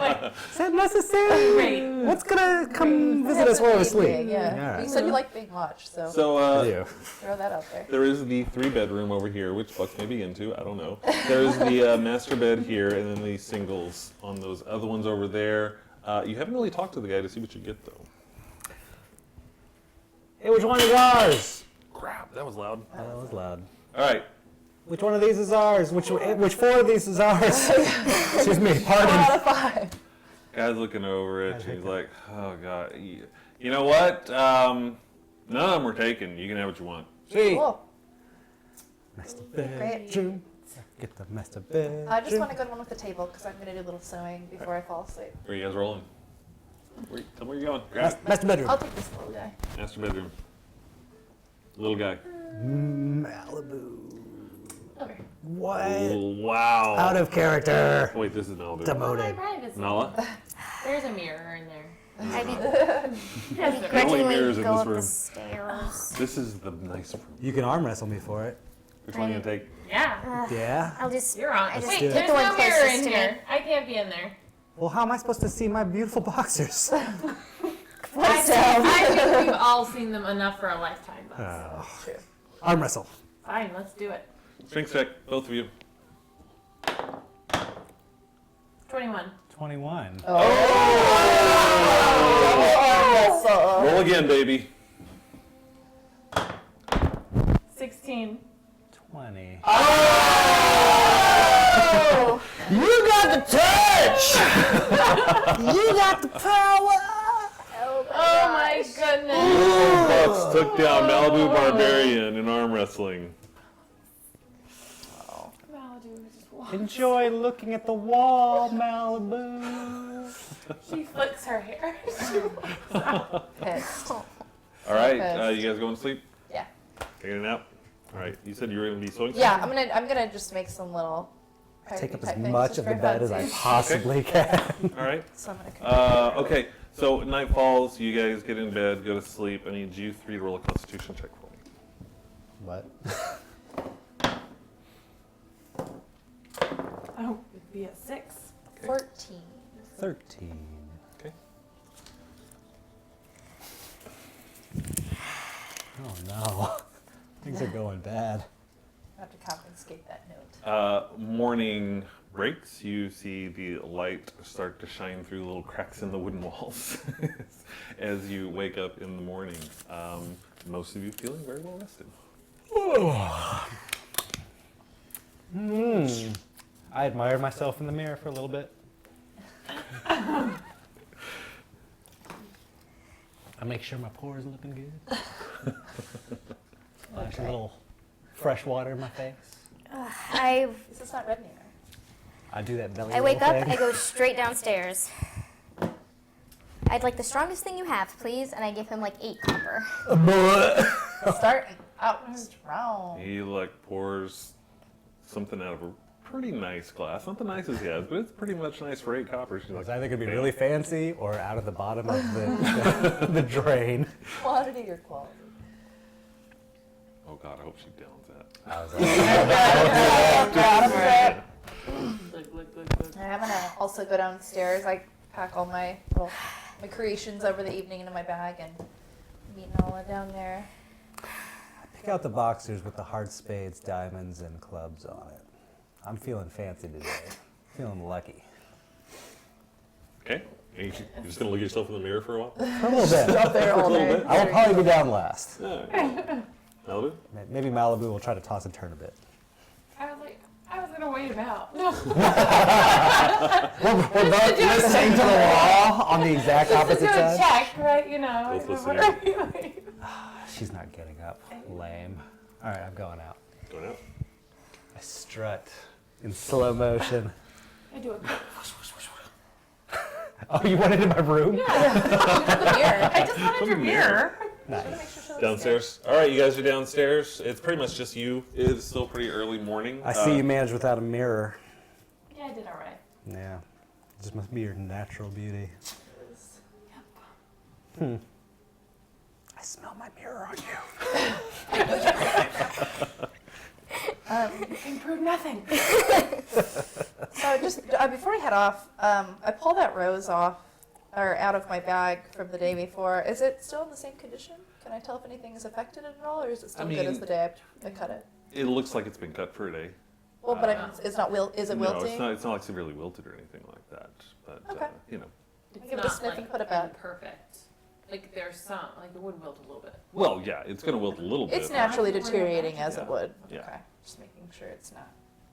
like, is that necessary? Great. What's gonna come visit us while we're asleep? Yeah. Alright. You said you like being watched, so So I do. throw that out there. there is the 3-bedroom over here, which Buck may be into. I don't know. There's the master bed here, and then the singles on those other ones over there. You haven't really talked to the guy to see what you get though. Hey, which one is ours? Crap, that was loud. That was loud. All right. Which one of these is ours? Which 4 of these is ours? Excuse me, pardon. Out of 5. Guy's looking over it. He's like, oh god. You know what? None of them were taken. You can have what you want. Sweet. Cool. Master Great. bedroom. Get the master bedroom. I just want to go to one with the table because I'm going to do a little sewing before I fall asleep. Where you guys rolling? Tell me where you're going. Grab it. Master bedroom. I'll take this little guy. Master bedroom. Little guy. Malibu. Okay. What? Oh, wow. Out of character. Wait, this is Malibu. Demoted. Privacy. Nala? There's a mirror in there. I'd be Yes, there is. grudgingly mirrors in go this up room. the stairs. This is the nice room. You can arm wrestle me for it. Which one are you going to take? Yeah. Yeah? I'll just. You're on. I just Wait, do it. there's the one no mirror closest in to me. here. I can't be in there. Well, how am I supposed to see my beautiful boxers? I think we've all seen them enough for a lifetime. But Oh. Arm wrestle. fine, let's do it. Strength check, both of you. 21. 21. Roll again, baby. 16. 20. You got the touch! You got the power! Oh my goodness. Little Bucks took down Malibu Barbarian in arm wrestling. Enjoy looking at the wall, Malibu. She flicks her hair. Pissed. All right, Okay. you guys going to sleep? Yeah. Taking a nap? All right, you said you were going to be sewing? Yeah, I'm gonna just make some little. Take up type as things much just of the for bed as I funsies. possibly can. All right. So I'm gonna. Okay, so night falls, you guys get in bed, go to sleep. I need you 3 to roll a constitution check for me. What? Oh, it'd be a 6. 14. 13. Okay. Oh no. Things are going bad. I have to confiscate that note. Morning breaks. You see the light start to shine through little cracks in the wooden walls as you wake up in the morning. Most of you feeling very well rested. I admire myself in the mirror for a little bit. I make sure my pores are looking good. Splash a little fresh water in my face. Is this not red anymore? I do that belly I roll wake up, thing. I go straight downstairs. I'd like the strongest thing you have, please, and I give him like 8 copper. Starting out strong. He pours something out of a pretty nice glass. Not the nicest he has, but it's pretty much nice for 8 copper. She's It's either going to be really fancy or out of the bottom of the drain. Quantity or quality? Oh God, I hope she downs that. I was I'm gonna also go downstairs. I pack all my creations over the evening into my bag and meet Nala down there. Pick out the boxers with the heart spades, diamonds, and clubs on it. I'm feeling fancy today. Feeling lucky. Okay. You're just gonna look at yourself in the mirror for a while. For a little bit. Up there all day. I will probably be down last. Malibu? Maybe Malibu will try to toss and turn a bit. I was gonna wait him out. No. We're both listening to the wall on the exact Just to opposite do a side. check, right? You know. Both listening. whatever you like. She's not getting up. Lame. All right, I'm going out. Going out. I strut in slow motion. I do it. Oh, you went into my room? I just wanted your mirror. Nice. Downstairs. All right, you guys are downstairs. It's pretty much just you. It's still pretty early morning. I see you managed without a mirror. Yeah, I did all right. Yeah. This must be your natural beauty. I smell my mirror on you. Improved nothing. So just before we head off, I pulled that rose off or out of my bag from the day before. Is it still in the same condition? Can I tell if anything is affected at all, or is it still good as the day I cut it? It looks like it's been cut for a day. Well, but it's not is it wilting? No, it's not like severely wilted or anything like that. But Okay. you know. It's Give it a sniff and put it back. Perfect. Like there's some, like it would wilt a little bit. Well, yeah, it's gonna wilt a little bit. It's naturally deteriorating as it would. Yeah. Okay, just making sure it's not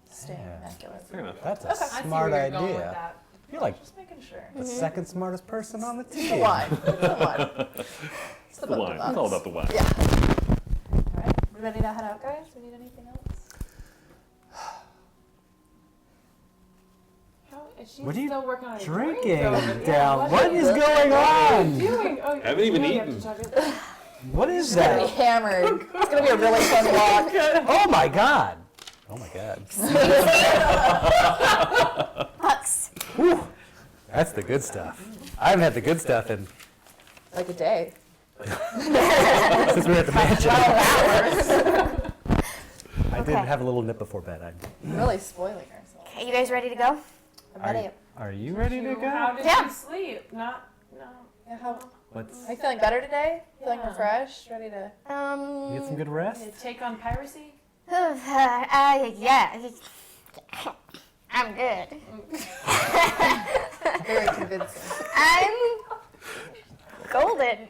staying Yeah. immaculate. Fair enough. That's a Okay. I see smart where you're going with idea. that. You're like Just making sure. the second smartest person on the It's the team. wine. It's the wine. It's The wine. It's all about the wine. Yeah. All right, we ready to head out, guys? We need anything else? How is she What are you still working on her drinking drink over there? down? What What is going on? doing? Oh, Haven't even you have to eaten. chug it. What is It's gonna be that? hammered. It's gonna be a really fun walk. Oh my god. Oh my god. Pucks. Whew. That's the good stuff. I haven't had the good stuff in Like a day. since we were at the mansion. I did Okay. have a little nip before bed. I'm really spoiling ourselves. Okay, you guys ready to go? I'm ready. Are you ready to How go? did Yeah. you sleep? No. Yeah, how, Let's are you feeling better today? Feeling Yeah. refreshed? Ready to? get some good rest. Did you take on piracy? Yeah. I'm good. Very convincing. I'm golden.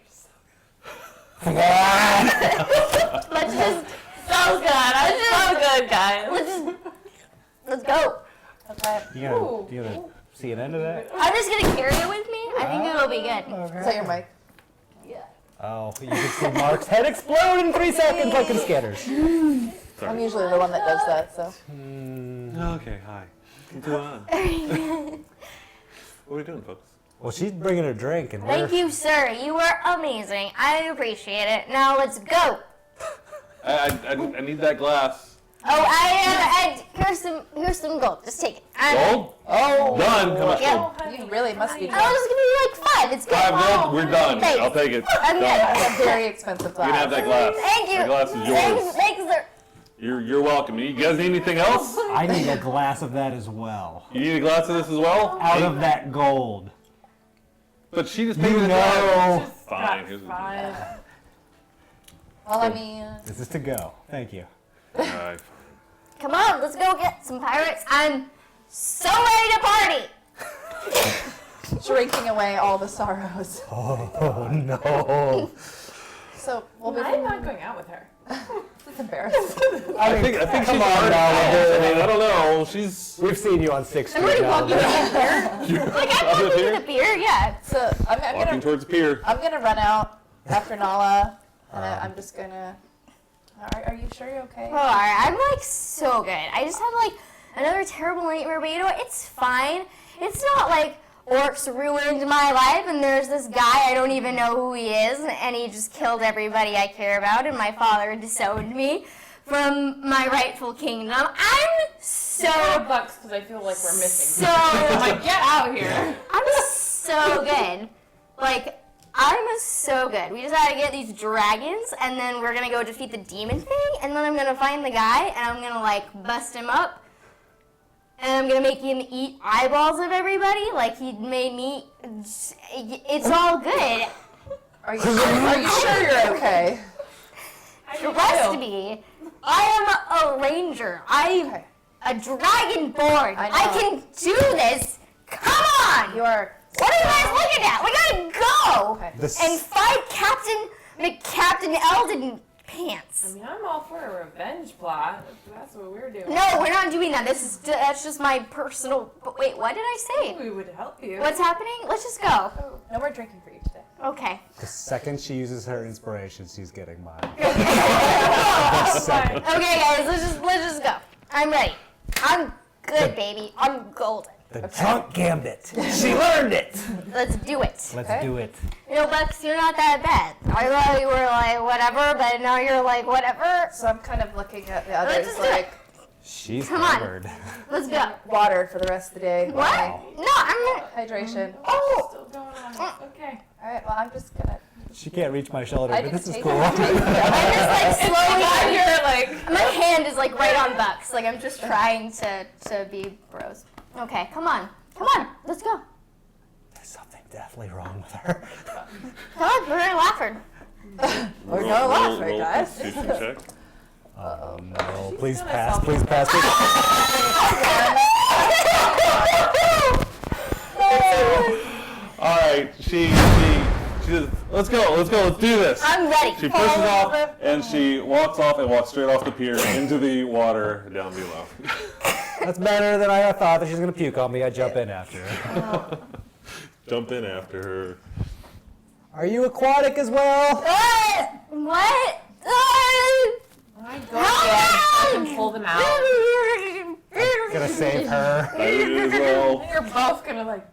Let's just so good. I'm so good, guys. Let's go. Okay. You gonna see an end of that? I'm just gonna carry it with me. I think it'll be good. Is that your mic? Oh, you can see Mark's head explode in 3 seconds like in Scanners. I'm usually the one that does that, so. Okay, hi. Go on. What are we doing, folks? Well, she's bringing her drink, and Thank you, sir. You were amazing. I appreciate it. Now let's go. I need that glass. Oh, here's some gold. Just take it. Gold? Oh. Done. How much Yeah. gold? You really must be I drunk. was gonna be like 5. It's good. 5 gold? We're done. Thanks. I'll take it. I'm good. Done. That's a very expensive You can have glass. that glass. Thank you. The glass is yours. Thanks, sir. You're welcome. You guys need anything else? I need a glass of that as well. You need a glass of this as well? Out of that gold. But she just paid You for the glass. know. Fine. Here's Fine. Follow me. This is to go. Thank you. Alright. Come on, let's go get some pirates. I'm so ready to party. Drinking away all the sorrows. Oh no. So we'll be. I'm not going out with her. It's embarrassing. I think come she's on already now, out. I mean, I don't know. She's We've seen you on 6th I'm Street already now. walking to the beer. Like, I'm Up walking here? to the beer, yeah. So I'm walking gonna towards the pier. run out after Nala, and I'm just gonna. Are you sure you're okay? Oh, all right. I'm like so good. I just had like another terrible nightmare, but you know what? It's fine. It's not like orcs ruined my life and there's this guy I don't even know who he is and he just killed everybody I care about and my father disowned me from my rightful kingdom. I'm so Bucks because I feel like we're missing. so I'm like, get out here. I'm so good. Like, I'm so good. We just gotta get these dragons, and then we're gonna go defeat the demon thing, and then I'm gonna find the guy, and I'm gonna, like, bust him up, and I'm gonna make him eat eyeballs of everybody, like he made me. It's all good. Are you sure you're okay? Trust me. I am a ranger. I'm Okay. a dragonborn. I know. I can do this. Come on! You are. What are you guys looking at? We gotta go Okay. and fight Captain Eldon Pants. I mean, I'm all for a revenge plot. If that's what we're doing. No, we're not doing that. That's just my personal. But wait, what did I say? We would help you. What's happening? Let's just go. No more drinking for you today. Okay. The second she uses her inspiration, she's getting mine. Okay, guys, let's just go. I'm ready. I'm good, baby. I'm golden. The drunk gambit. She learned it. Let's do it. Let's do it. You know, Bucks, you're not that bad. I thought you were like whatever, but now you're like whatever. So I'm kind of looking at the Let's others just do it. like She's Come on. covered. Let's go. watered for the rest of the day. What? No, I'm not. Hydration. Oh. Still going on. Okay. All right. Well, I'm just gonna. She can't reach my shoulder, I but didn't this is take cool. it. I'm just like slowly. You're like. My hand is like right on Bucks. Like I'm just trying to be bros. Okay, come on. Come on. Let's go. There's something definitely wrong with her. Come on, we're in Lafford. We're going Lafford, guys. Constitution check. Oh no! Please gonna pass! self- Please pass! All right, she says, let's go, let's do this. I'm ready. She pushes off and she walks off and walks straight off the pier into the water down below. That's better than I thought. That she's gonna puke on me. I jump in after her. Jump in after her. Are you aquatic as well? What? I go again. I can pull them out. Gonna save her. I did it as well. You're both gonna like.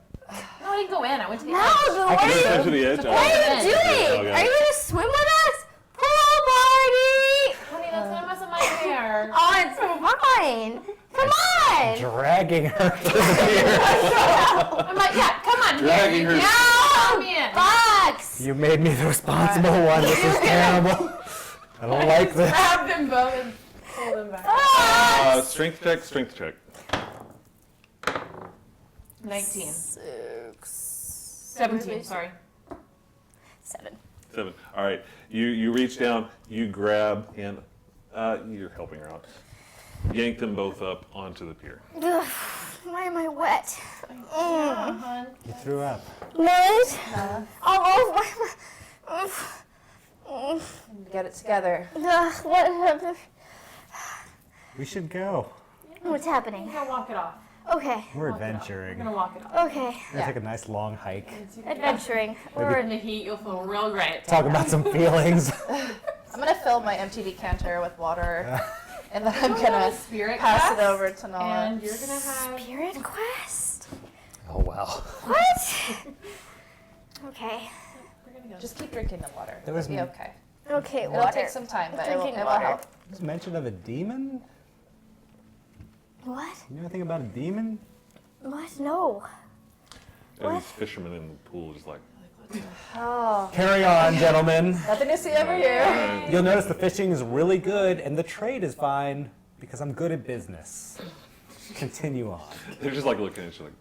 No, I didn't go in. I went to the No, edge. but I what can are do you, that. To the edge. what are you Oh, doing? okay. Are you gonna swim with us? Pool party! Honey, that's gonna mess up my hair. Oh, it's fine. Come on! Dragging her to the pier. I'm like, yeah, come on. Dragging her. Come No! in. Bucks! You made me the responsible one. This is terrible. I don't like this. Grab them both and pull them back. Strength check. 19. 6. 17, sorry. 7. 7. All right, you reach down, you grab, and you're helping her out. Yank them both up onto the pier. Ugh, why am I wet? You threw up. What? Oh, why Get it together. what happened? We should go. What's happening? I'm gonna walk it off. Okay. We're Walk it off. adventuring. I'm gonna walk it off. Okay. We're gonna take a nice long hike. Adventuring. Or in the heat, you'll feel real great. Talk about some feelings. I'm gonna fill my empty decanter with water, and then I'm We're gonna spirit pass it quest, over to Nala. And you're gonna have. Spirit quest? Oh wow. What? Okay. We're gonna go. Just keep drinking the water. There was It'll be m- okay. Okay, It'll water. take some time, but it will Drinking help. water. There's mention of a demon? What? You know anything about a demon? What? No. And these fishermen in the pool just like, Oh, Carry on, gentlemen. nothing to see over here. You'll notice the fishing is really good and the trade is fine because I'm good at business. Continue on. they're just like looking at you like,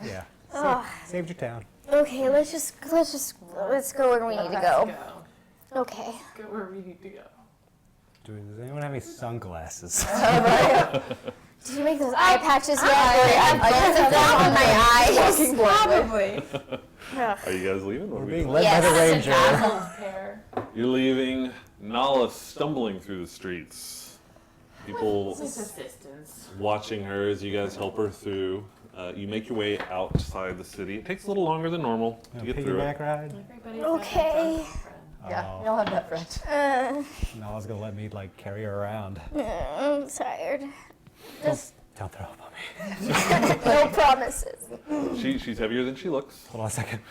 Yeah. Ugh. Saved your town. Okay, let's go where we need to Let's go. Okay. Go where we need to go. Does anyone have any sunglasses? Did you make those eye patches yet? I both of them on my eyes. Probably. Are you guys leaving? What We're are we being doing? led by the ranger. Hair. You're leaving. Nala stumbling through the streets. People It's assistance. watching her as you guys help her through. You make your way outside the city. It takes a little longer than normal to get through Piggyback it. ride? Everybody's Okay. Yeah, Oh. we all have that friend. Nala's gonna let me like carry her around. I'm tired. Just Don't throw up on me. no promises. She's heavier than she looks. Hold on a second.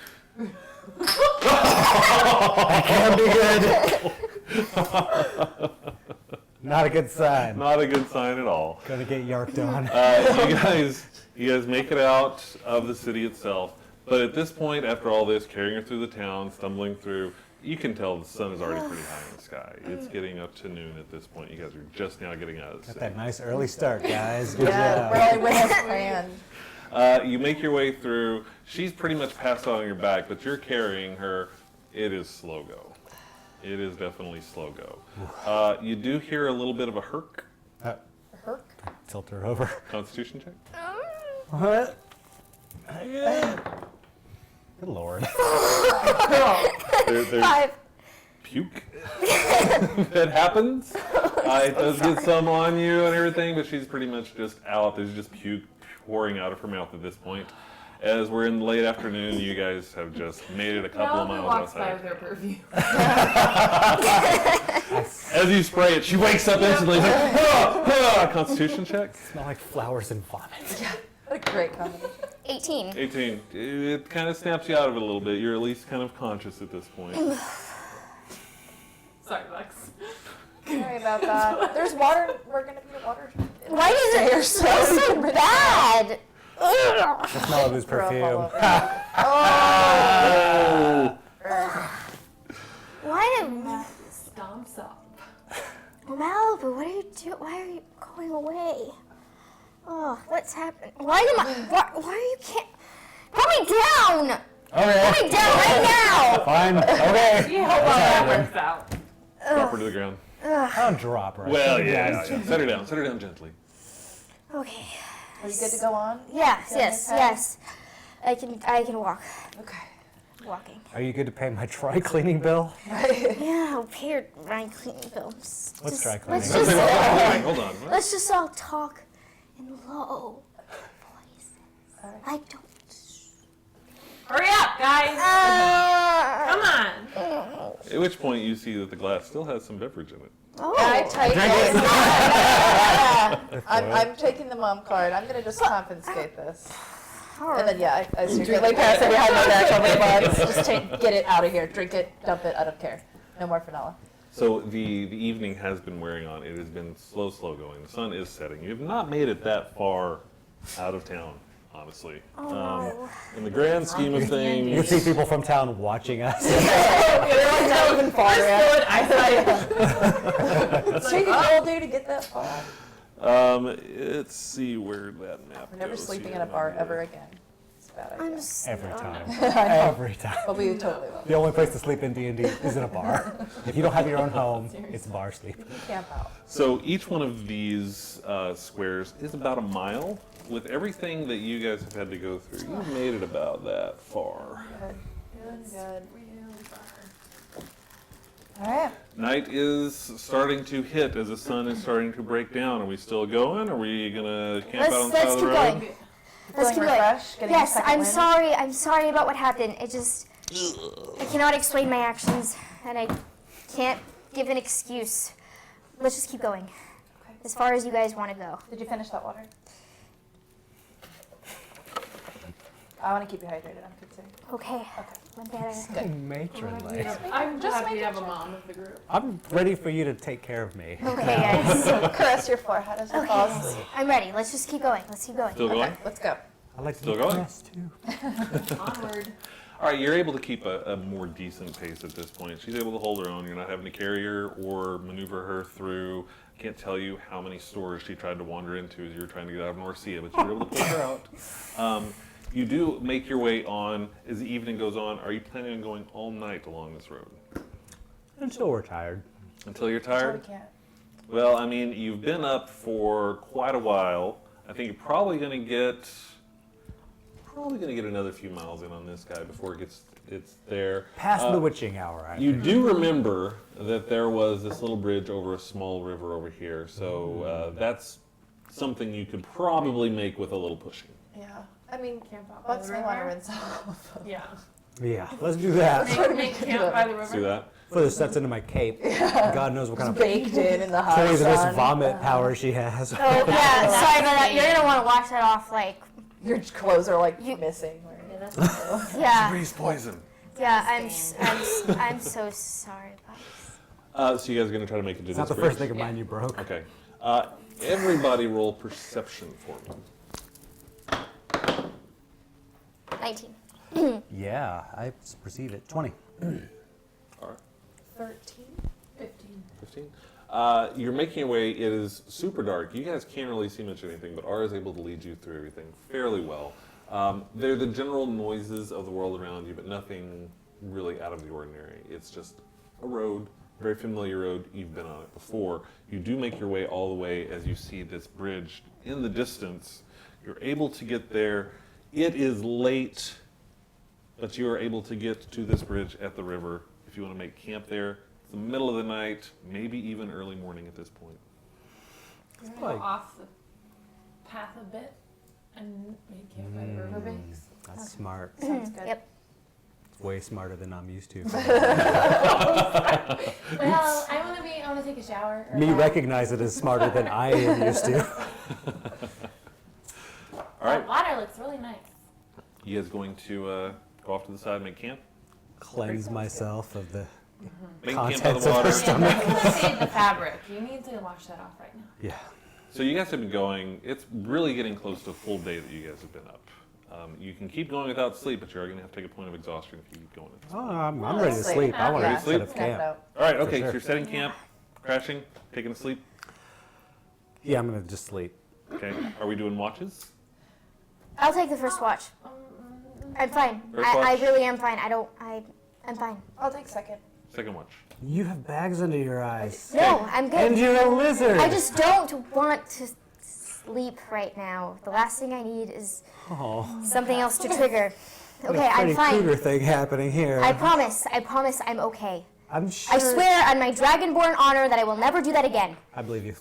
That can't be good. Not a good sign. Not a good sign at all. Gonna get yarked on. You guys make it out of the city itself. But at this point, after all this, carrying her through the town, stumbling through, you can tell the sun is already pretty high in the sky. It's getting up to noon at this point. You guys are just now getting out of the Got city. that nice early start, guys. Good Yeah, we're job. only with us planned. You make your way through. She's pretty much passed out on your back, but you're carrying her. It is slow go. It is definitely slow go. You do hear a little bit of a herk. Herc? Tilt her over. Constitution check. What? Good lord. There's 5. puke that happens. It does get some on you and everything, but she's pretty much just out. There's just puke pouring out of her mouth at this point. As we're in the late afternoon, you guys have just made it a couple of Malibu miles walks by outside. with her perfume. As you spray it, she wakes up instantly. She's like, "Ah, ah." Constitution check. Smell like flowers and vomit. What a great combination. 18. 18. It kind of snaps you out of it a little bit. You're at least kind of conscious at this point. Sorry, Lex. Sorry about that. There's water. We're gonna be water. Why does it smell so bad? Ugh. The smell of his Throw up all perfume. over. Why did Stomps up. Malibu? What are you doing? Why are you going away? Oh, what's happened? Why am I? Why are you can't? Put me down! Okay. Put me down right now! Fine. Okay. See how well that works out. Drop her to the ground. I'll drop her. Well, Put her yeah, down. yeah. Set her down. Set her down gently. Okay. Are you good to go on? Yes, Feeling yes, okay? yes. I can walk. Okay. Walking. Are you good to pay my dry cleaning bill? Yeah, I'll pay your dry cleaning bills. What's dry cleaning? Let's Hold just, on, hold on. What? let's just all talk in low voices. Alright. Like don't. Hurry up, guys. Come on. At which point you see that the glass still has some beverage in it. Oh. I take it. I'm taking the mom card. I'm gonna just confiscate this. And then I secretly pass it behind my back over the buds. Just get it out of here. Drink it, dump it. I don't care. No more vanilla. So the evening has been wearing on. It has been slow going. The sun is setting. You have not made it that far out of town, honestly. In the grand scheme of You things, can see people from town watching us. They're not even far yet. Eyesight. It's taking all day to get that far. let's see where that map We're never goes sleeping here. in a bar ever again. It's a bad idea. I'm just. Every time. I know. Every time. But we totally will. The only place to sleep in D&D is in a bar. If you don't have your own home, it's bar sleep. We can camp out. So each one of these squares is about a mile. With everything that you guys have had to go through, you've made it about that far. Good. Feeling good. All right. Night is starting to hit as the sun is starting to break down. Are we still going? Are we gonna camp out on the side Let's of keep the road? going. Let's Feeling keep going. refreshed? Getting a Yes, second I'm wind? sorry. I'm sorry about what happened. I cannot explain my actions, and I can't give an excuse. Let's just keep going. As far as you guys want to go. Did you finish that water? I want to keep you hydrated. I'm concerned. Okay. One better. Matronly. I'm Just happy making to have a sure. mom of the group. I'm ready for you to take care of me. Okay, guys. Caress your forehead as you Okay, fall guys. asleep. I'm ready. Let's just keep going. Let's keep going. Still going? Okay, let's go. I like to Still be going? caressed too. Onward. All right, you're able to keep a more decent pace at this point. She's able to hold her own. You're not having to carry her or maneuver her through. I can't tell you how many stores she tried to wander into as you were trying to get out of Norcia, but you were able to pull her out. You do make your way on as the evening goes on. Are you planning on going all night along this road? Until we're tired. Until you're Sorry, tired? can't. Well, I mean, you've been up for quite a while. I think you're probably going to get another few miles in on this guy before it's there. Past the witching hour, I You think. do remember that there was this little bridge over a small river over here, so that's something you could probably make with a little pushing. Yeah. I mean, Camp out by Bucks the may want to river. rinse off. Yeah. Yeah, let's do that. Make camp by the river. Let's do that. Put the steps into my cape. God knows what kind of Baked in the hot poisonous sun. vomit power she has. Oh yeah, sorry about that. You're gonna want to wash that off, like Your clothes are like You- missing. yeah, Breeze poison. yeah. I'm so sorry about this. So you guys are going to try to make it to It's this not the bridge? first thing of mine you broke. Okay. Everybody roll perception for me. 19. Yeah, I perceive it. 20. All right. 13. 15. 15. You're making your way. It is super dark. You guys can't really see much of anything, but Ara is able to lead you through everything fairly well. They're the general noises of the world around you, but nothing really out of the ordinary. It's just a road, very familiar road. You've been on it before. You do make your way all the way as you see this bridge in the distance. You're able to get there. It is late, but you are able to get to this bridge at the river. If you want to make camp there, it's the middle of the night, maybe even early morning at this point. We're gonna go off the path a bit and make camp by the riverbanks. That's smart. Sounds good. Yep. It's way smarter than I'm used to. Well, I want to take a shower. Me recognize it as smarter than I am used to. All right, Water looks really nice. you guys going to go off to the side and make camp? Cleanse myself of the. Make camp by Contents the of water. her stomach. I'm gonna save the fabric. You need to wash that off right now. Yeah. So you guys have been going. It's really getting close to a full day that you guys have been up. You can keep going without sleep, but you're going to have to take a point of exhaustion if you keep going. Oh, I'm ready to sleep. I want Ready to to set sleep? up Snap it camp. out. All right, okay. sure. So you're setting camp, crashing, taking a sleep. Yeah, I'm gonna just sleep. Okay. Are we doing watches? I'll take the first watch. I'm fine. First I watch? really am fine. I'm fine. I'll take second. Second watch. You have bags under your eyes. No, I'm good. And you're a lizard. I just don't want to sleep right now. The last thing I need is Oh, something else to trigger. what Okay, a I'm Freddy fine. Krueger thing happening here. I promise I'm okay. I'm sure. I swear on my Dragonborn honor that I will never do that again. I believe you.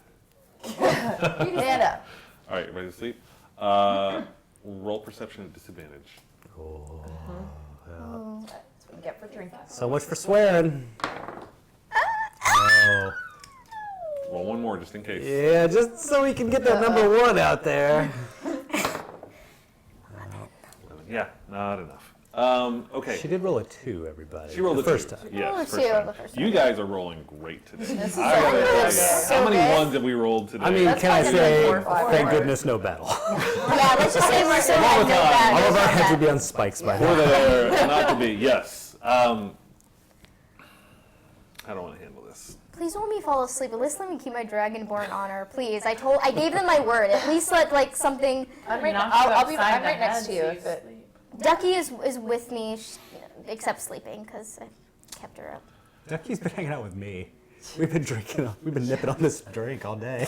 Stand up. All right, ready to sleep? Roll perception at disadvantage. Oh. That's what you get for drinking. So much for swearing. Oh. Roll one more just in case. Yeah, just so we can get that number one out there. Yeah, not enough. Okay. She did roll a 2, everybody. She rolled the a first two. time. Yes, Roll a first two time. the first You guys are rolling great today. This is I gotta tell ya, so how many good. ones have we rolled today? I mean, That's can I fucking good. say, 4 or 5 thank hours. goodness, no battle. Yeah, let's just say we're so bad, no bad. All of no our heads bad. would be on spikes by For now. the not to be, yes. I don't want to handle this. Please don't let me fall asleep. At least let me keep my Dragonborn honor, please. I gave them my word. At least let like something. I'm right, Knock I'll, you I'll be. upside I'm the right next head to you. so If it. sleep. Ducky is with me, except sleeping because I kept her up. Ducky's been hanging out with me. We've been nipping on this drink all day.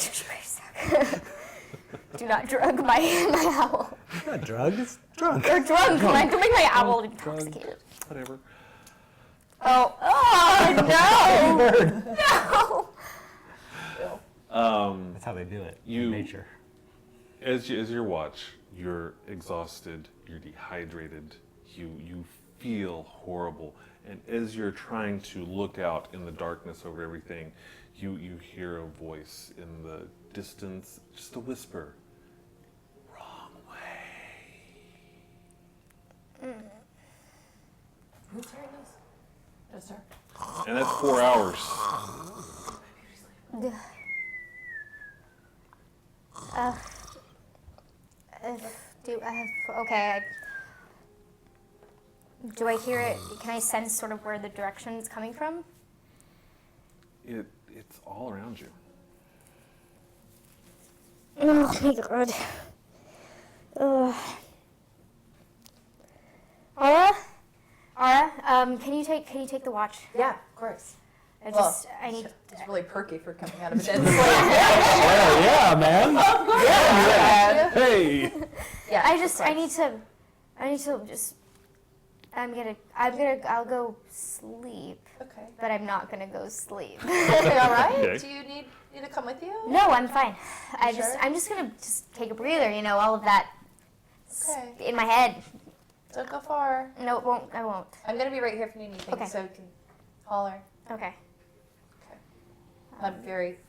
Do not drug my owl. Not drugged, it's drunk. Or drunk. Don't make my owl intoxicated. Whatever. Oh no! No! That's how they do it You- in nature. As you watch, you're exhausted, you're dehydrated, you feel horrible, and as you're trying to look out in the darkness over everything, you hear a voice in the distance, just a whisper. Wrong way. Whose turn is? Just her. And that's 4 hours. Do I hear it? Can I sense sort of where the direction it's coming from? It's all around you. Oh my god. Ara, can you take the watch? Yeah, of course. I need. It's really perky for coming out of a dead sleep. Yeah, man. Yeah. Hey! Yeah. I need to just. I'll go sleep, Okay. but I'm not gonna go sleep. Okay, all right. Okay. Do you need me to come with you? No, I'm fine. Sure? I'm just gonna take a breather. All of that Okay. in my head. Don't go far. No, it won't. I won't. I'm gonna be right here if you need anything, Okay. so you can holler. Okay. I'm very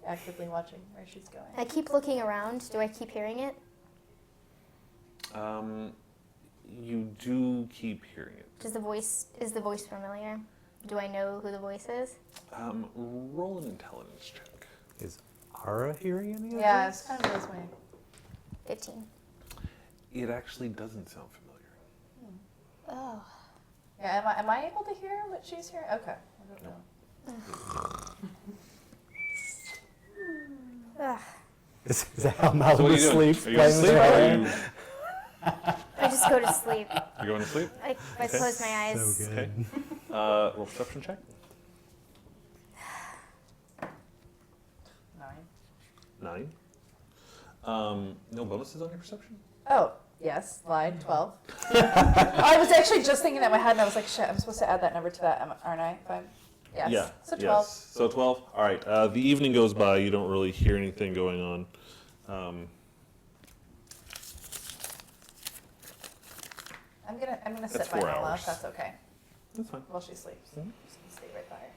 actively watching where she's going. I keep looking around. Do I keep hearing it? You do keep hearing it. Is the voice familiar? Do I know who the voice is? Roll an intelligence check. Is Ara hearing any of Yeah, this? it's kind of this way. 15. It actually doesn't sound familiar. Oh. Yeah, am I able to hear what she's hearing? Okay. I don't know. Ugh. Is that how So what are Malibu you doing? sleeps? Are you going to playing with sleep? her Or are hand? you I just go to sleep. you're going to sleep? I close my eyes. So good. Okay. Roll perception check. 9. 9. No bonuses on your perception? Oh, yes, lied. 12. I was actually just thinking that in my head, and I was like, shit, I'm supposed to add that number to that, aren't I? Yes. Yeah. So 12. Yes. So 12. All right. The evening goes by. You don't really hear anything going on. I'm gonna That's sit by 4 Nola hours. if that's okay. That's fine. While she sleeps. Mhm. Just gonna stay right by her.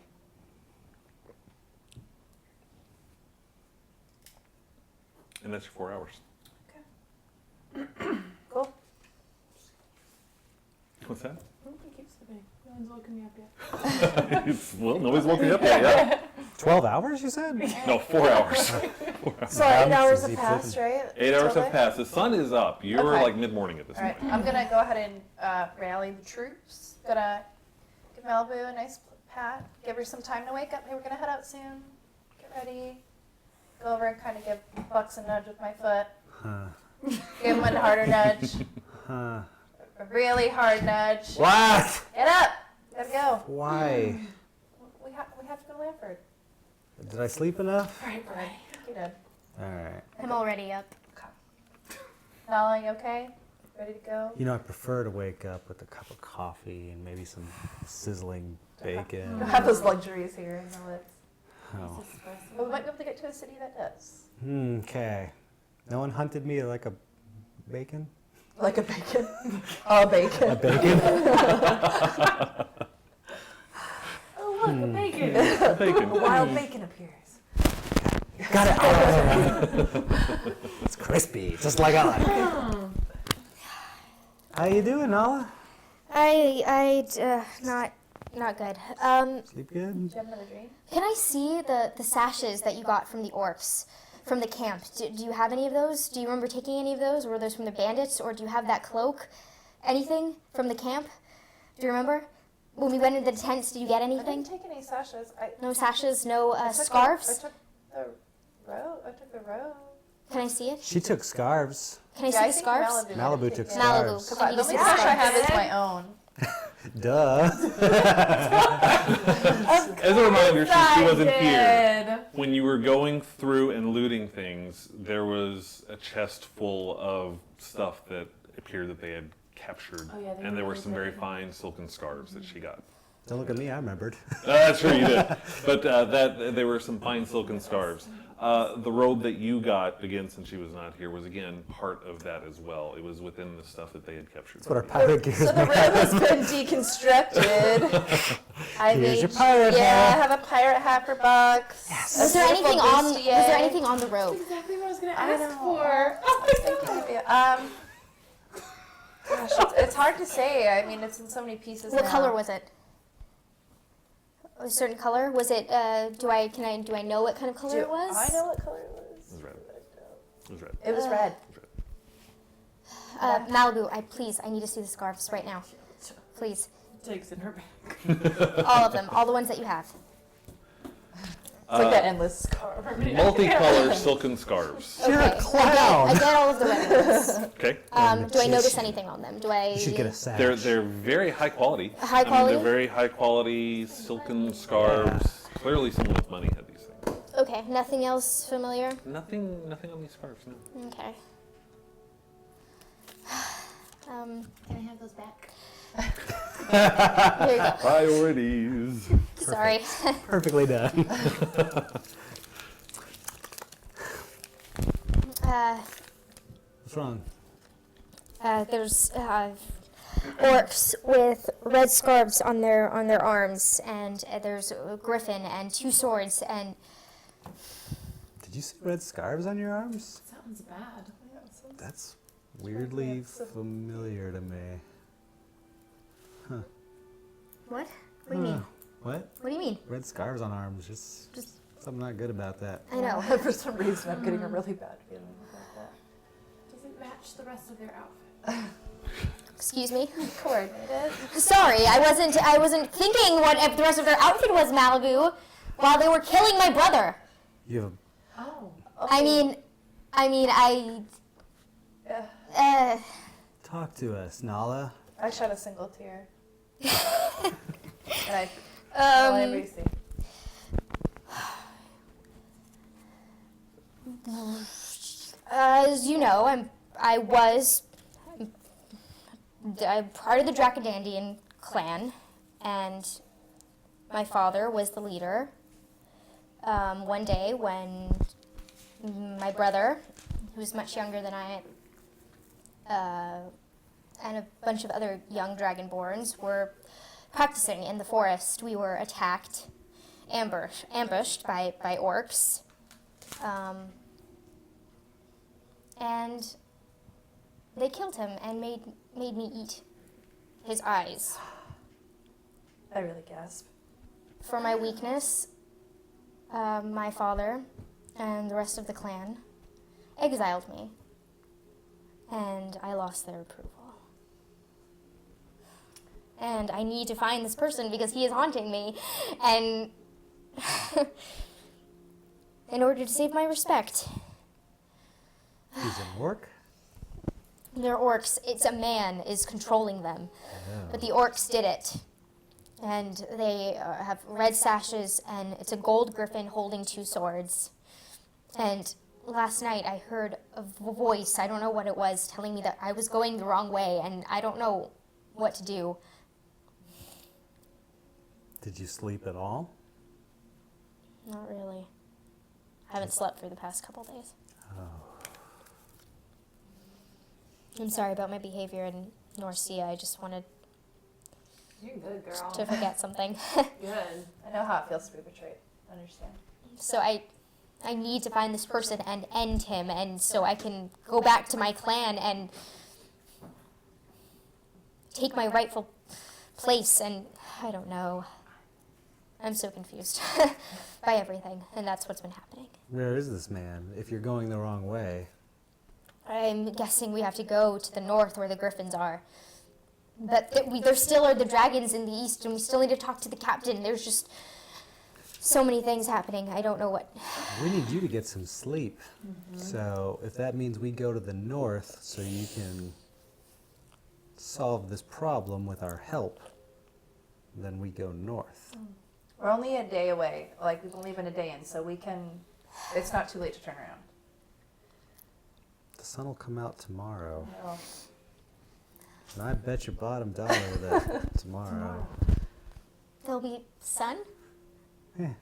And that's your 4 hours. Cool. What's that? He keeps sleeping. No one's woken me up yet. Well, nobody's woken you up yet. Yeah. 12 hours, you said? No, 4 hours. So I'm 8 hours busy have passed, right? 8 hours Till have then? passed. The sun is up. You're Okay. like mid-morning at this All right, point. I'm gonna go ahead and rally the troops. Gonna give Malibu a nice pat. Give her some time to wake up. Hey, we're gonna head out soon. Get ready. Go over and kind of give Bucks a nudge with my foot. Huh. Give him a harder nudge. Huh. A really hard nudge. What? Get up. Gotta go. Why? We have to go to Lafford. Did I sleep enough? Right, right. You did. All right. I'm already up. Nala, you okay? Ready to go? I prefer to wake up with a cup of coffee and maybe some sizzling We bacon. don't have those luxuries here in the Litz. Oh. But we might be able to get to a city that does. Okay. No one hunted me like a bacon? Like a bacon. A bacon. A bacon? Oh, look, a bacon. Bacon. A wild bacon appears. Got it. It's crispy, just like I like. How you doing, Nala? Not good. Sleep good? Do you have another dream? Can I see the sashes that you got from the orcs, from the camp? Do you have any of those? Do you remember taking any of those? Or were those from the bandits? Or do you have that cloak? Anything from the camp? Do you remember? When we went into the tents, did you get I anything? didn't take any sashes. No sashes, no I took scarves? I took the robe. Can I see it? She took scarves. Can I Yeah, see I the think scarves? Malibu took it. Malibu. scarves. Can The you see only the sash I scarves? have is my own. Duh. As a reminder, since she wasn't here, Did. when you were going through and looting things, there was a chest full of stuff that appeared that they had captured. Oh, yeah, they And there were really some very did. fine silken scarves that she got. Don't look at me, I remembered. That's true, you did. But there were some fine silken scarves. The robe that you got, again, since she was not here, was again part of that as well. It was within the stuff that they had captured. That's what our pirate gear So is the made robe has been deconstructed. Here's your pirate yeah, hat. I have a pirate hat for Bucks. Yes. Was there anything on the robe? Exactly what I was gonna I ask know. for. Gosh, it's hard to say. I mean, it's in so many pieces. What now. color was it? A certain color? Was it? Do I know what kind of color it was? I know what color it was. It was red. It was red. It was red. Malibu, I need to see the scarves right now. Please. Takes in her bag. All of them. All the ones that you have. It's like that endless scarf. Multicolored silken scarves. You're a Okay, clown. I get all of the remnants. Okay. Do I notice anything on them? Do I? You should get a sash. They're very high quality. High quality? they're very high quality silken scarves. Clearly, someone with money had these things. Okay, nothing else familiar? Nothing on these scarves. No. Okay. Can I have those back? Here you go. Priorities. Sorry. Perfectly done. What's wrong? There's orcs with red scarves on their arms, and there's a griffin and 2 swords, and Did you see red scarves on your arms? Sounds bad. That's weirdly familiar to me. what? What do you mean? What? What do you mean? Red scarves on arms. Just something not good about that. I know. For some reason, I'm getting a really bad feeling about that. Doesn't match the rest of their outfit. Excuse me. Coordinated. Sorry, I wasn't thinking what if the rest of their outfit was Malibu while they were killing my brother. You have Oh. I mean, talk to us, Nala. I shed a single tear. And I embracing. as you know, I'm part of the Dracondandian clan, and my father was the leader. One day when my brother, who was much younger than I, and a bunch of other young Dragonborns were practicing in the forest, we were attacked, ambushed by orcs. And they killed him and made me eat his eyes. I really gasp. For my weakness, my father and the rest of the clan exiled me, and I lost their approval. And I need to find this person because he is haunting me, and in order to save my respect. He's an orc? They're orcs. It's a man is controlling them. But the orcs did it. And they have red sashes, and it's a gold griffin holding 2 swords. And last night I heard a voice, I don't know what it was, telling me that I was going the wrong way, and I don't know what to do. Did you sleep at all? Not really. I haven't slept for the past couple days. I'm sorry about my behavior in North Sea. I just wanted You're good, girl. to forget something. Good. I know how it feels to be betrayed. I understand. So I need to find this person and end him, and so I can go back to my clan and take my rightful place, and I don't know. I'm so confused by everything, and that's what's been happening. Where is this man? If you're going the wrong way. I'm guessing we have to go to the north where the griffins are. But there still are the dragons in the east, and we still need to talk to the captain. There's just so many things happening. I don't know what. We need you to get some sleep. So if that means we go to the north so you can solve this problem with our help, then we go north. We're only a day away. Like, we've only been a day in, so we can. It's not too late to turn around. The sun will come out tomorrow. No. And I bet your bottom dollar that tomorrow. There'll be sun? Yeah.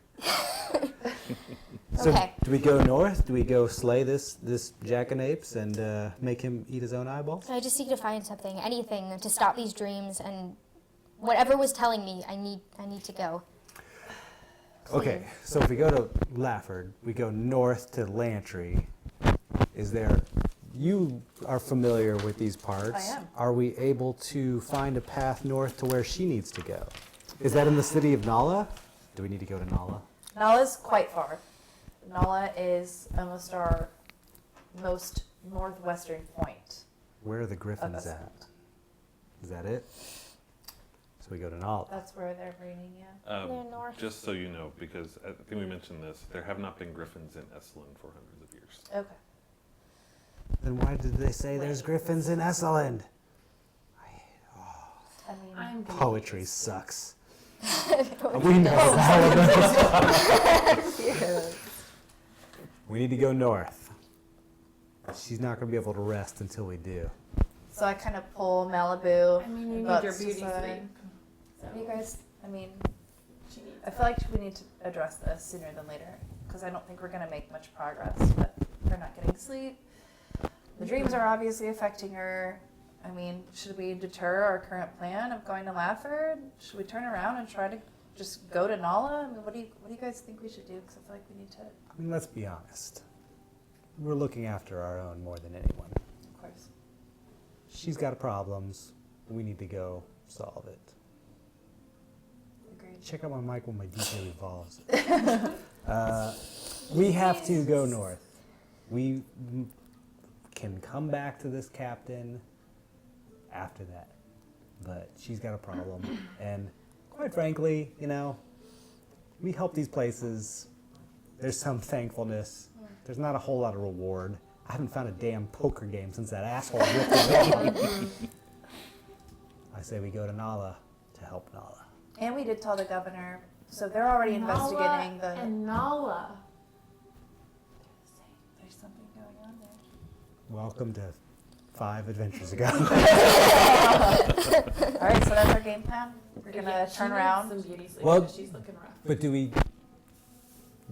So Okay. do we go north? Do we go slay this jackanapes and make him eat his own eyeballs? I just need to find something, anything to stop these dreams, and whatever was telling me, I need to go. Okay, so if we go to Lafford, we go north to Lantry. Is there? You are familiar with these parts. I am. Are we able to find a path north to where she needs to go? Is that in the city of Nala? Do we need to go to Nala? Nala's quite far. Nala is almost our most northwestern point. Where are the griffins Okay. at? Is that it? So we go to Nala. That's where they're breeding, yeah. They're north. Just so you know, because I think we mentioned this, there have not been griffins in Essalund for hundreds of years. Okay. Then why did they say there's griffins in Essalund? I mean, I'm Poetry sucks. We know that. We need to go north. She's not going to be able to rest until we do. so I kind of pull Malibu. I mean, you need butts your beauty aside. sleep. You guys, I mean, She needs I feel like we need to address this sooner than later because I don't think we're going to make much progress. But we're not getting sleep. The dreams are obviously affecting her. I mean, should we deter our current plan of going to Lafford? Should we turn around and try to just go to Nala? I mean, what do you guys think we should do? Because I feel like we need to, of I mean, let's be honest. We're looking after our own more than anyone. course. She's got problems. We need to go solve it. Agreed. Check out my mic when my detail evolves. We have to go north. We can come back to this captain after that. But she's got a problem. And quite frankly, you know, we help these places. There's some thankfulness. There's not a whole lot of reward. I haven't found a damn poker game since that asshole ripped it away. I say we go to Nala to help Nala. And we did tell the governor, so they're already investigating the. and Nala. There's something going on there. Welcome to 5 adventures ago. All right, so that's our game plan. We're gonna Yeah, she turn needs around. Some beauty sleep Well- because she's looking rough. But do we,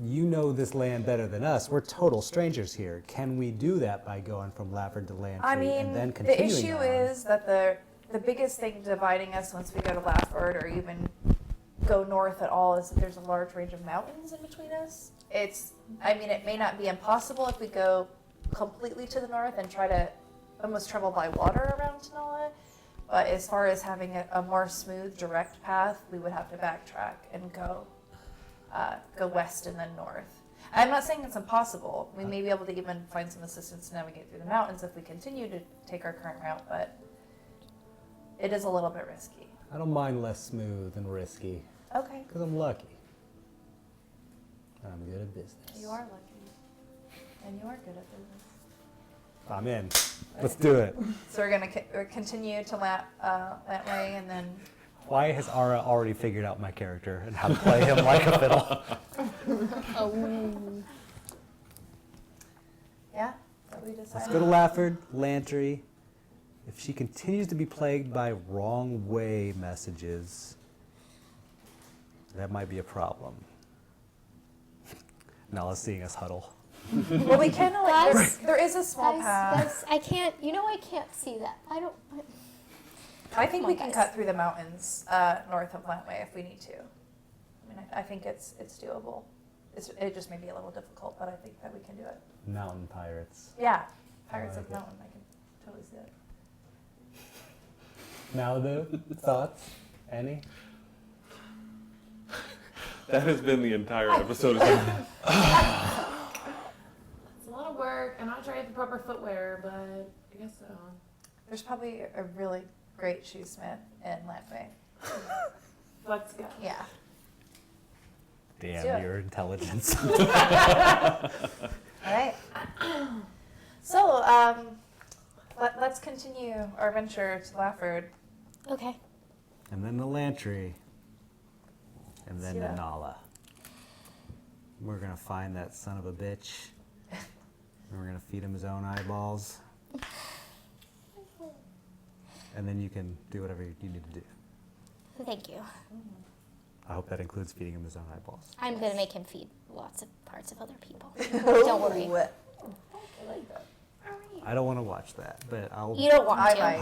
you know this land better than us. We're total strangers here. Can we do that by going from Lafford to Lantry I mean, and then the continuing issue on? is that the biggest thing dividing us once we go to Lafford or even go north at all is that there's a large range of mountains in between us. I mean, it may not be impossible if we go completely to the north and try to almost travel by water around to Nala. But as far as having a more smooth, direct path, we would have to backtrack and go west and then north. I'm not saying it's impossible. We may be able to even find some assistance to navigate through the mountains if we continue to take our current route, but it is a little bit risky. I don't mind less smooth and risky Okay, because I'm lucky. And I'm good at business. you are lucky. And you are good at business. I'm in. Let's do it. So we're going to continue to that way and then... Why has Ara already figured out my character and how to play him like a fiddle? Yeah, that we decided. Let's go to Lafford, Lantry. If she continues to be plagued by wrong way messages, that might be a problem. Nala's seeing us huddle. Well, we can, like, Guys, there is a small path. Guys, I can't, I can't see that. I think Come we on, can guys. cut through the mountains north of Lantway if we need to. I mean, I think it's doable. It just may be a little difficult, but I think that we can do it. Mountain pirates. Yeah, Pirates like of it. Mountain, I can totally see it. Malibu, thoughts? Any? That has been the entire episode. It's like, It's a lot of work, and I'll try the proper footwear, but I guess so. There's probably a really great shoesmith in Lantway. Let's go. Yeah. Damn do it. your intelligence. All right. So, let's continue our venture to Lafford. Okay. And then the Lantry. And then See the that. Nala. We're gonna find that son of a bitch. And we're gonna feed him his own eyeballs. And then you can do whatever you need to do. Thank you. I hope that includes feeding him his own eyeballs. I'm going to make him feed lots of parts of other people. Don't worry. Ooh. I like that. I don't want to watch that, but I'll. You don't want I to. might.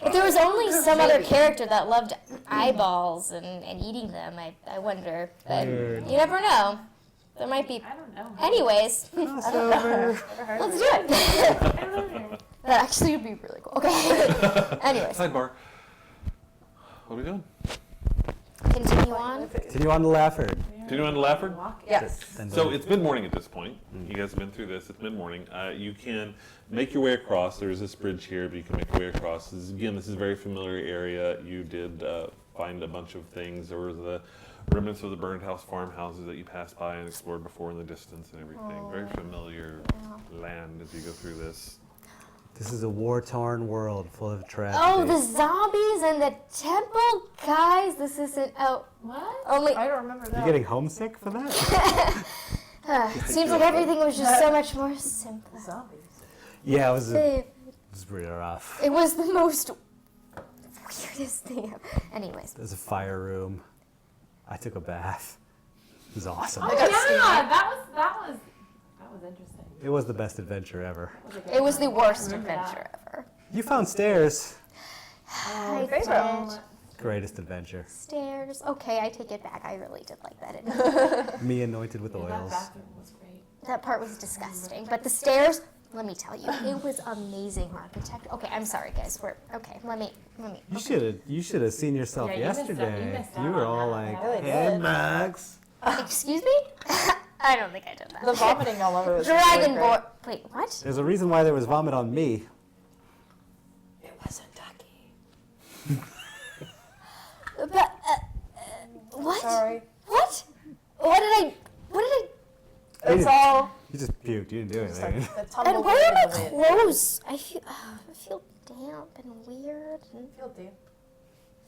If there was only some other character that loved eyeballs and eating them, I wonder. But Weird. you never know. There might be. I don't know. Anyways, let's do it. That actually would be really cool. Okay. Anyways, sidebar. What are we doing? continue on. Continue on to Lafford. Yeah, Continue on to Lafford. Yes. Then So do- it's mid-morning at this point. You guys have been through this. It's mid-morning. You can make your way across. There's this bridge here, but you can make your way across. This is a very familiar area. You did find a bunch of things. There was the remnants of the burned house farmhouses that you passed by and explored before in the distance and everything. Very familiar land as you go through this. This is a war-torn world full of tragedy. Oh, the zombies and the temple? Guys, this isn't... Oh, What? only... I don't remember that. You getting homesick for that? It seems like everything was just so much more simple. Zombies. Yeah, it It was really rough. was the most weirdest thing ever. Anyways. There's a fire room. I took a bath. It was awesome. Oh got yeah, that was interesting. It was the best adventure ever. It was the worst Remember adventure ever. You found stairs. I favorite. did. Greatest adventure. Stairs. Okay, I take it back. I really did like that. Me anointed with Yeah, that oils. bathroom was great. That part was disgusting. But the stairs, let me tell you, it was amazing architecture. Okay, I'm sorry, guys. Okay, let me. You should have seen yourself Yeah, you missed out- yesterday. you missed out You were on all that. like, I really "Hey, did. Max." Excuse me? I don't think I did that. The vomiting all over was really Dragonborn. Wait, what? There's a reason why there was vomit on me. It wasn't Ducky. But, what? Sorry. What? What did I? It's all. You just puked. You didn't do Just like anything. the And tumbled where are my over the lid. clothes? I feel damp and weird. And Feel deep.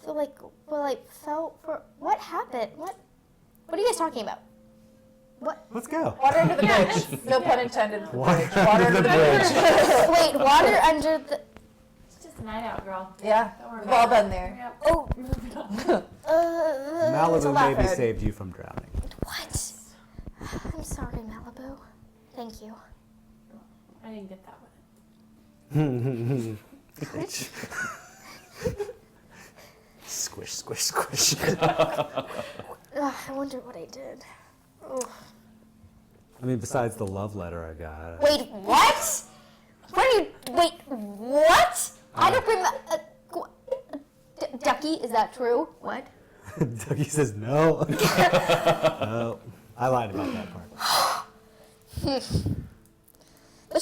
feel like, well, I felt for, what happened? What are you guys talking about? What? Let's go. Water under the bridge. No pun intended. Water Water under the bridge. Wait, water under the, It's just a night out, girl. Yeah, Don't worry we've about all it. been there. Yep. oh, Moving on. Malibu maybe Lafford. saved you from drowning. what? I'm sorry, Malibu. Thank you. I didn't get that one. Squish, squish, squish. I wonder what I did. Ugh. I mean, besides the love letter I got. Wait, what? Wait, what? I don't remember. Ducky, is that true? What? Dougie says no. No. I lied about that part. Let's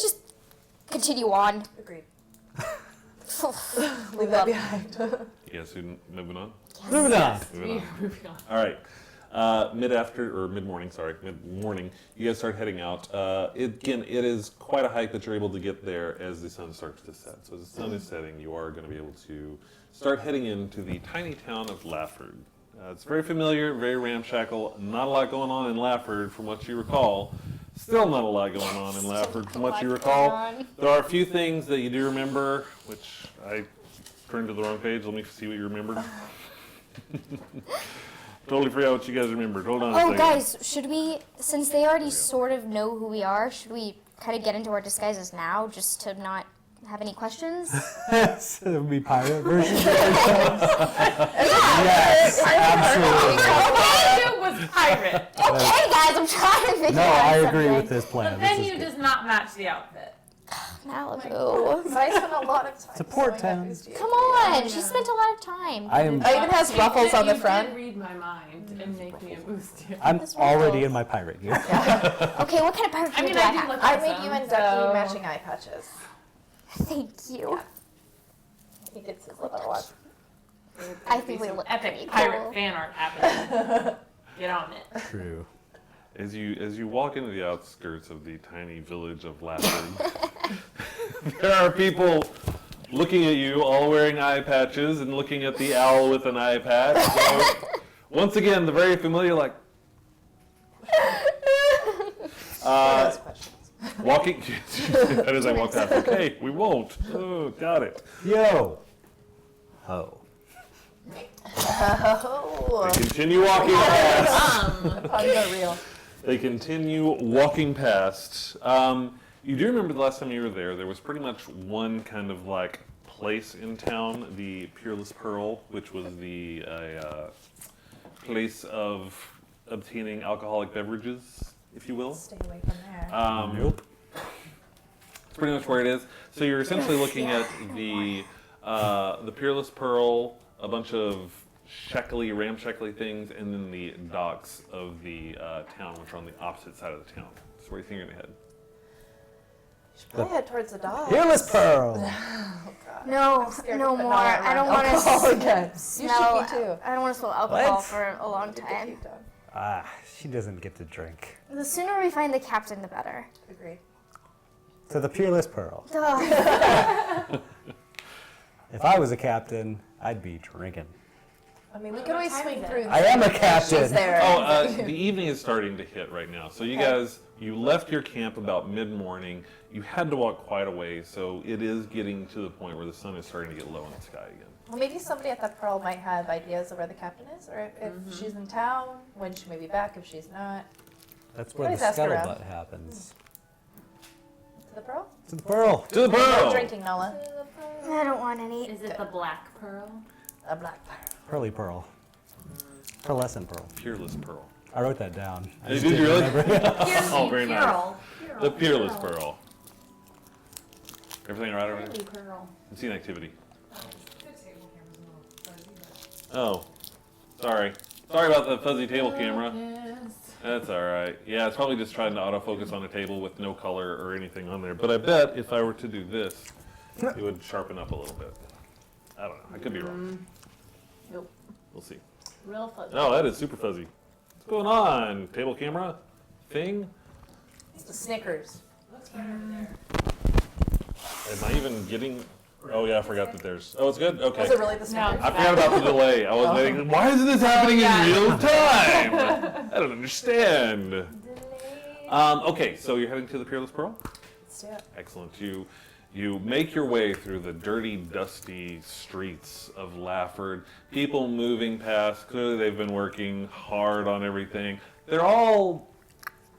just continue on. Agreed. Leave that behind. Yes, moving on. Moving on. Moving on. Moving on. All right. Mid-morning, you guys start heading out. Again, it is quite a hike, but you're able to get there as the sun starts to set. So as the sun is setting, you are going to be able to start heading into the tiny town of Lafford. It's very familiar, very ramshackle. Not a lot going on in Lafford from what you recall. Still not a lot going on in Lafford from what you recall. There are a few things that you do remember, which I turned to the wrong page. Let me see what you remembered. Totally forgot what you guys remembered. Hold on a Oh, second. guys, should we, since they already sort of know who we are, should we kind of get into our disguises now just to not have any questions? So it would be pirate version of ourselves. Yes, absolutely. All was pirate. Okay, guys, I'm trying to figure No, out I something. agree with this The plan. This is venue good. does not match the outfit. Malibu. So I spent a lot of time. It's a port sewing up town. these jeans. Come on, she spent a lot of time. I am. It even has ruffles on the You front. did read my mind and make me a boost you. I'm This already ruffles. in my pirate gear. Okay, what kind of pirate I gear mean, do I I do have? look I awesome. made you and Ducky matching eye patches. Thank you. He gets his little watch. I think we look Epic pretty pirate cool. fan art happening. Get on it. True. As you walk into the outskirts of the tiny village of Lafford, there are people looking at you, all wearing eye patches, and looking at the owl with an eye patch. So, once again, the very familiar, like, Those questions. walking. As I walk past, okay, we won't. Oh, got it. Yo. Ho. Oh, They continue walking past. puns are real. They continue walking past. You do remember the last time you were there, there was pretty much one kind of like place in town, the Peerless Pearl, which was the place of obtaining alcoholic beverages, if you will. Stay away from there. Nope. That's pretty much where it is. So you're essentially looking at the Peerless Pearl, a bunch of ramshackly things, and then the docks of the town, which are on the opposite side of the town. So where do you think you're gonna head? Probably head towards the dog. Peerless Pearl. No, scared no of it, more. no, I don't want alcohol to again. You smell. should be too. I don't want to smell alcohol What? for a long time. She doesn't get to drink. The sooner we find the captain, the better. Agreed. To the Peerless Pearl. Ugh. If I was a captain, I'd be drinking. I mean, we could always swing through. I am a She's captain. there. Oh, the evening is starting to hit right now. So you guys, you left your camp about mid-morning. You had to walk quite a ways, so it is getting to the point where the sun is starting to get low in the sky again. Well, maybe somebody at that Pearl might have ideas of where the captain is, or if she's in town, when she may be back, if she's not. That's where the Always ask around. scuttlebutt happens. To the Pearl? To the Pearl. To the No pearl! drinking, Nala. I don't want any. Is it the black pearl? A black pearl. Pearly Pearl. Pearlescent Pearl. Peerless pearl. I wrote that down. I Did just you didn't really? remember. Oh, very nice. Pearl. The peerless pearl. Everything all right over there? Pearly pearl. I'm seeing activity. Oh, sorry. Sorry about the fuzzy table camera. Yes. That's all right. Yeah, it's probably just trying to autofocus on a table with no color or anything on there. But I bet if I were to do this, it would sharpen up a little bit. I don't know. I could be wrong. Nope. We'll see. Real fuzzy. Oh, that is super fuzzy. What's going on? Table camera? Thing? It's the Snickers. Am I even getting... Oh, yeah, I forgot that there's... Oh, it's good? Okay. Was it really the Snickers? I forgot about the delay. I was thinking, why isn't this happening in real time? I don't understand. Okay, so you're heading to the Peerless Pearl? Let's do it. Excellent. You make your way through the dirty, dusty streets of Lafford. People moving past. Clearly they've been working hard on everything. They're all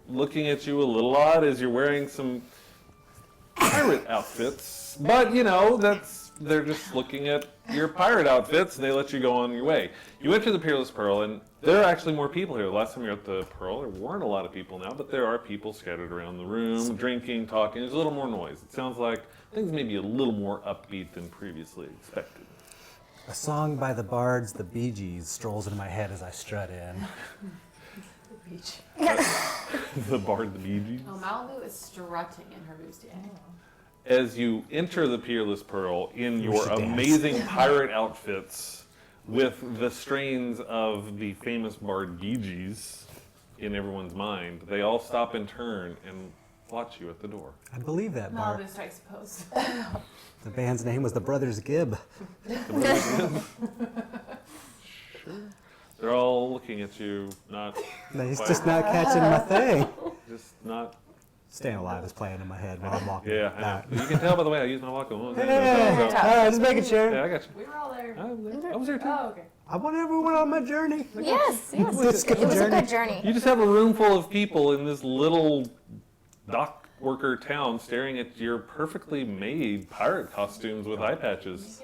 looking at you a little odd as you're wearing some pirate outfits. But, you know, they're just looking at your pirate outfits and they let you go on your way. You enter the Peerless Pearl and there are actually more people here. The last time you were at the Pearl, there weren't a lot of people now, but there are people scattered around the room, drinking, talking. There's a little more noise. It sounds like things may be a little more upbeat than previously expected. A song by the Bards, the Bee Gees, strolls into my head as I strut in. The Bard, the Bee Gees. Oh, Malibu is strutting in her bustier. As you enter the Peerless Pearl in We your should dance. amazing pirate outfits with the strains of the famous Bard Bee Gees in everyone's mind, they all stop and turn and watch you at the door. I believe that, Bart. Malibu strikes a pose. The band's name was the Brothers Gibb. They're all looking at you, not No, he's just not catching my thing. just not. Staying Alive is playing in my head while I'm walking Yeah, I back. know. You can tell by the way I use my walker. Hey, all right, just making sure. Yeah, I got you. We were all there. I was there too. Oh, okay. I want everyone on my journey. Yes, yes. Let's go It was a journey. good journey. You just have a room full of people in this little dock worker town staring at your perfectly made pirate costumes with eye patches.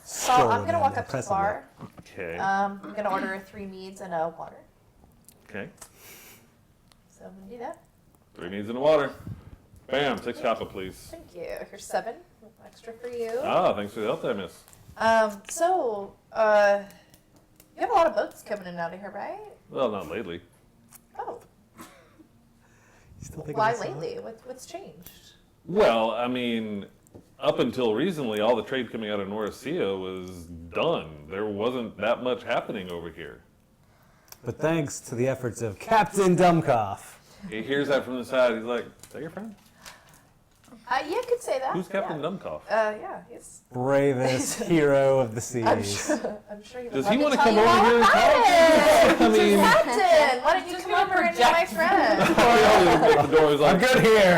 So I'm going to down walk there, up to the pressing bar. Okay. I'm going to order 3 meads and a water. Okay. So I'm going to do that. 3 meads and a water. Bam, 6 copper, please. Thank you. Here's 7. Extra for you. Ah, thanks for the help there, miss. You have a lot of boats coming in and out of here, right? Well, not lately. Oh, You still thinking why of the song? lately? What's changed? Well, I mean, up until recently, all the trade coming out of Noria was done. There wasn't that much happening over here. But thanks to the efforts of Captain Dumbcoff. He hears that from the side. He's like, is that your friend? Yeah, you could say that. Who's Captain yeah. Dumbcoff? Yeah, he's. Bravest hero of the seas. I'm sure he would Does love he to want to tell come you over all here and about talk? it. I mean, Captain, why don't you Just come over gonna and be my project. friend? at the door. He's I'm like, good here.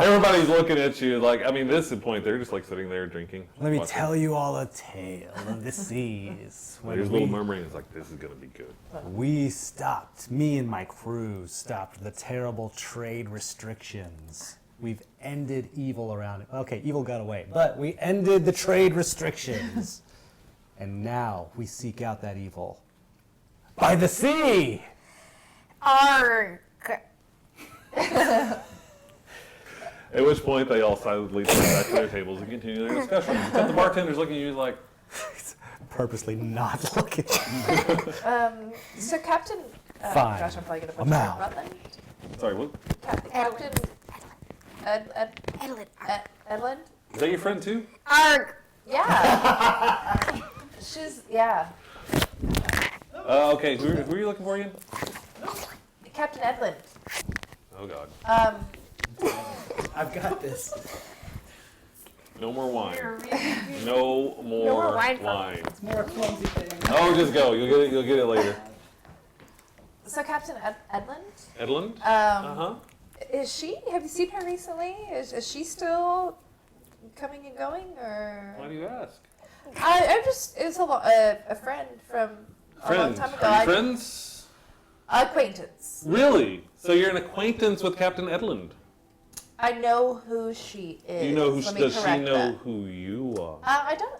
everybody's looking at you. Like, I mean, this is the point. They're just like sitting there drinking. Let me watching. tell you all a tale of the seas. When There's little murmuring. It's like, this is gonna be good. we stopped, me and my crew stopped the terrible trade restrictions. We've ended evil around it. Okay, evil got away, but we ended the trade restrictions. And now we seek out that evil by the sea. Arg. At which point, they all silently turn back to their tables and continue their discussion. Except the bartender's looking at you like, purposely not looking. So Captain. Fine. Gosh, I'm probably gonna I'm butcher out. Rutland. Sorry, what? Captain. Edlin. Edlund. Is that your friend too? Arg. Yeah. Yeah. Okay, who are you looking for again? Captain Edlund. Oh God. I've got this. No more wine. No more more wine. wine. It's more a clumsy thing. Oh, just go. You'll get it later. So Captain Edlund. Edlund? Uh-huh. Is she? Have you seen her recently? Is she still coming and going, or? Why do you ask? I'm just. It's a friend from a long Friends. time ago. Are you friends? Acquaintance. Really? So you're an acquaintance with Captain Edlund? I know who she is. You know who? Let me Does she correct know that. who you are? I don't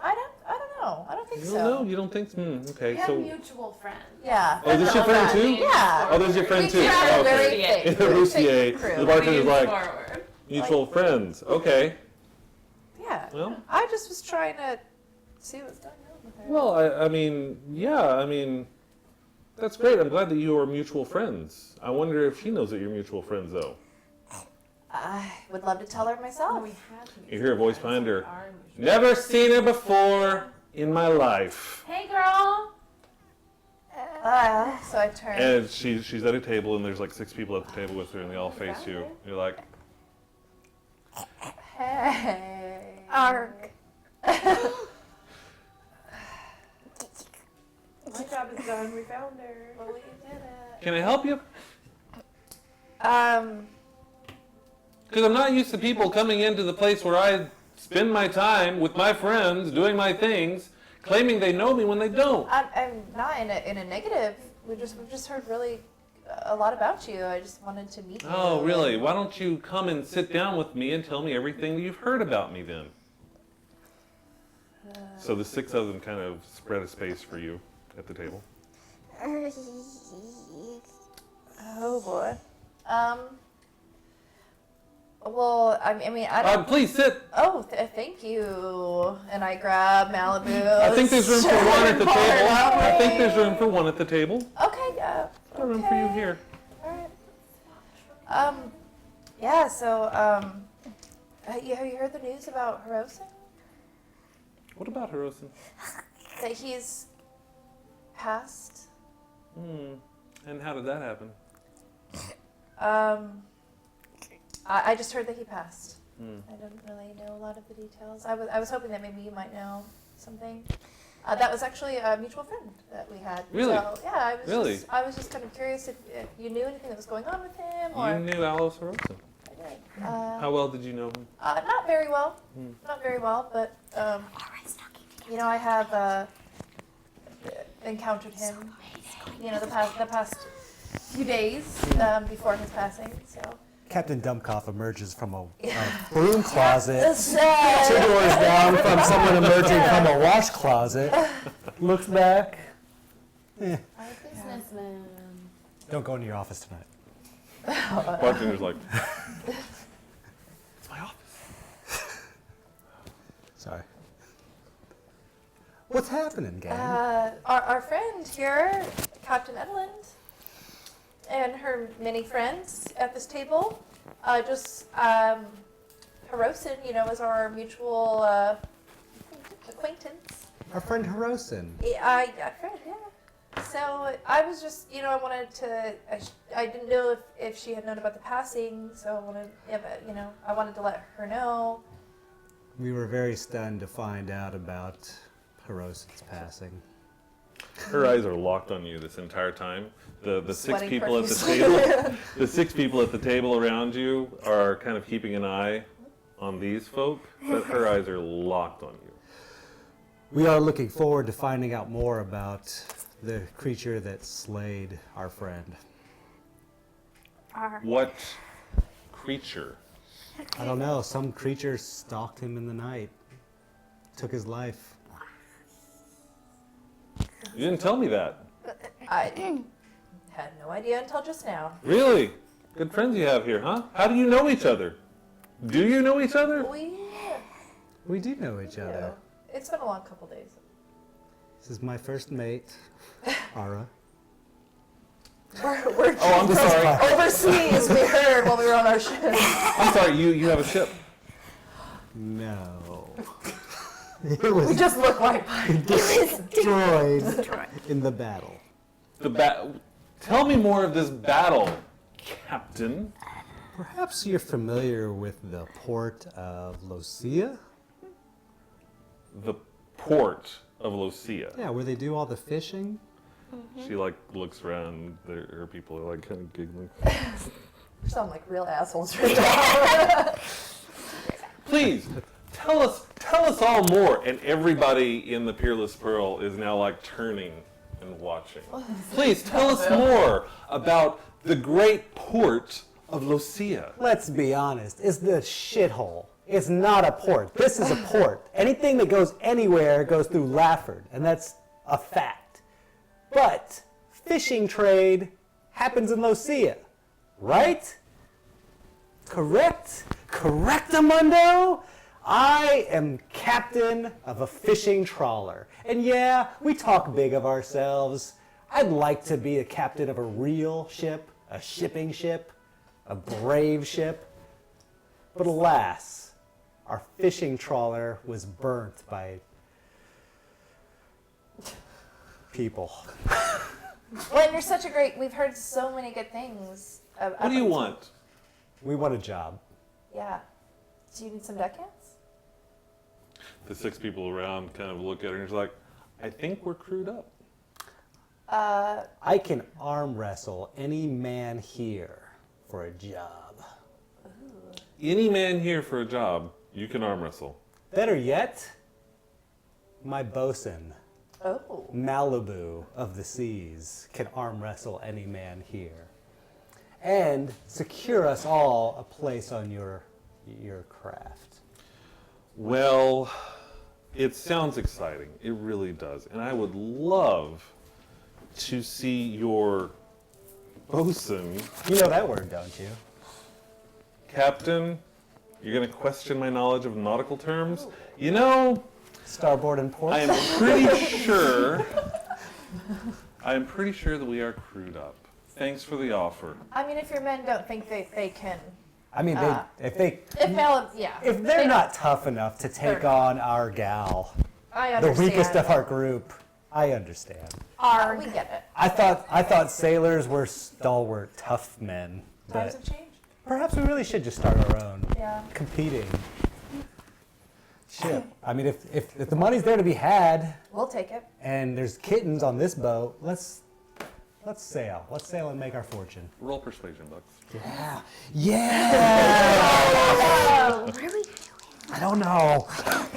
know. I don't think You so. don't know? You don't think? Okay. We have So. mutual friends. Yeah. Oh, is this your friend too? Yeah. Oh, this is your friend We too. travel Okay. very thick. In the Very Roussier, thick crew. the bartender's like Forward. mutual friends. Okay. Yeah. Well. I just was trying to see what's going on with her. Well, I mean, yeah, I mean, that's great. I'm glad that you are mutual friends. I wonder if she knows that you're mutual friends, though. I would love to tell her myself. We have You hear a voice behind her. Our mutual- Never seen her before in my life. Hey, girl. So I turned. And she's at a table, and there's like 6 people at the table with her, and they all face you. You're like, Hey. Arg. My job is done. We found her. Well, we did it. can I help you? Because I'm not used to people coming into the place where I spend my time with my friends, doing my things, claiming they know me when they don't. I'm not in a negative. We've just heard really a lot about you. I just wanted to meet you. Oh, really? Why don't you come and sit down with me and tell me everything that you've heard about me then? So the 6 of them kind of spread a space for you at the table. Oh boy. Well, I mean, I don't. Please sit. Oh, thank you. And I grab Malibu. I think there's room for one at the Pour it table. out. I think there's room for one at the table. Okay, yeah. There's room for you here. All right. Yeah. So, have you heard the news about Hirosen? What about Hirosen? That he's passed. And how did that happen? I just heard that he passed. I don't really know a lot of the details. I was hoping that maybe you might know something. That was actually a mutual friend that we had. Really? So, yeah, Really? I was just kind of curious if you knew anything that was going on with him, or You knew Alice Hirosen. I did. How well did you know him? Not very well. Not very well, but you know, I have encountered him. You know, the past few days before his passing. So. Captain Dumpkoff emerges from a broom closet, It's, 2 doors down from someone emerging from a wash closet, looks back. Our businessman. Don't go into your office tonight. Bartender's like, it's my office. Sorry. What's happening, gang? Our friend here, Captain Edlund, and her many friends at this table, Hirosen, you know, is our mutual acquaintance. Our friend Hirosen. Friend, yeah. So I was just, you know, I wanted to, I didn't know if she had known about the passing, so I wanted to let her know. We were very stunned to find out about Hirosen's passing. Her eyes are locked on you this entire time. The 6 Sweating people at the profusely. table, the 6 people at the table around you are kind of keeping an eye on these folk, but her eyes are locked on you. We are looking forward to finding out more about the creature that slayed our friend. What creature? I don't know, some creature stalked him in the night, took his life. You didn't tell me that. I had no idea until just now. Really? Good friends you have here, huh? How do you know each other? Do you know each other? We do know each other. It's been a long couple days. This is my first mate, Ara. We're Oh, I'm sorry. overseas, we heard while we were on our ship. I'm sorry. You have a ship. No. It We was just look right by it. destroyed in the battle. Tell me more of this battle, Captain. Perhaps you're familiar with the port of Lucia? The port of Lucia. Yeah, where they do all the fishing. She like looks around. Her people are like kind of giggling. We sound like real assholes right now. Please tell us all more. And everybody in the Peerless Pearl is now like turning and watching. Please tell us more about the great port of Lucia. Let's be honest, it's the shithole. It's not a port. This is a port. Anything that goes anywhere goes through Lafford, and that's a fact. But fishing trade happens in Lucia, right? Correct? Correctamundo? I am captain of a fishing trawler. And yeah, we talk big of ourselves. I'd like to be a captain of a real ship, a shipping ship, a brave ship. But alas, our fishing trawler was burnt by people. Well, and you're such a great, we've heard so many good things. What do you want? We want a job. Yeah. Do you need some deckhands? The 6 people around kind of look at her and she's like, I think we're crewed up. I can arm wrestle any man here for a job. Any man here for a job, you can arm wrestle. Better yet, my bosun, Oh. Malibu of the seas, can arm wrestle any man here. And secure us all a place on your craft. Well, it sounds exciting. It really does. And I would love to see your bosun. You know that word, don't you? Captain, you're going to question my knowledge of nautical terms? You know, Starboard and port. I am pretty sure that we are crewed up. Thanks for the offer. I mean, if your men don't think they can. I mean, if If they're not tough enough to take on our gal, I the understand. weakest of our group, I understand. We get it. I thought sailors were stalwart, tough men, Times but have changed. perhaps we really should just start our own Yeah. competing ship. I mean, if the money's there to be had, We'll take it. and there's kittens on this boat, let's sail. Let's sail and make our fortune. Roll persuasion, Bucks. Yeah. Yeah. What are we doing? I don't know.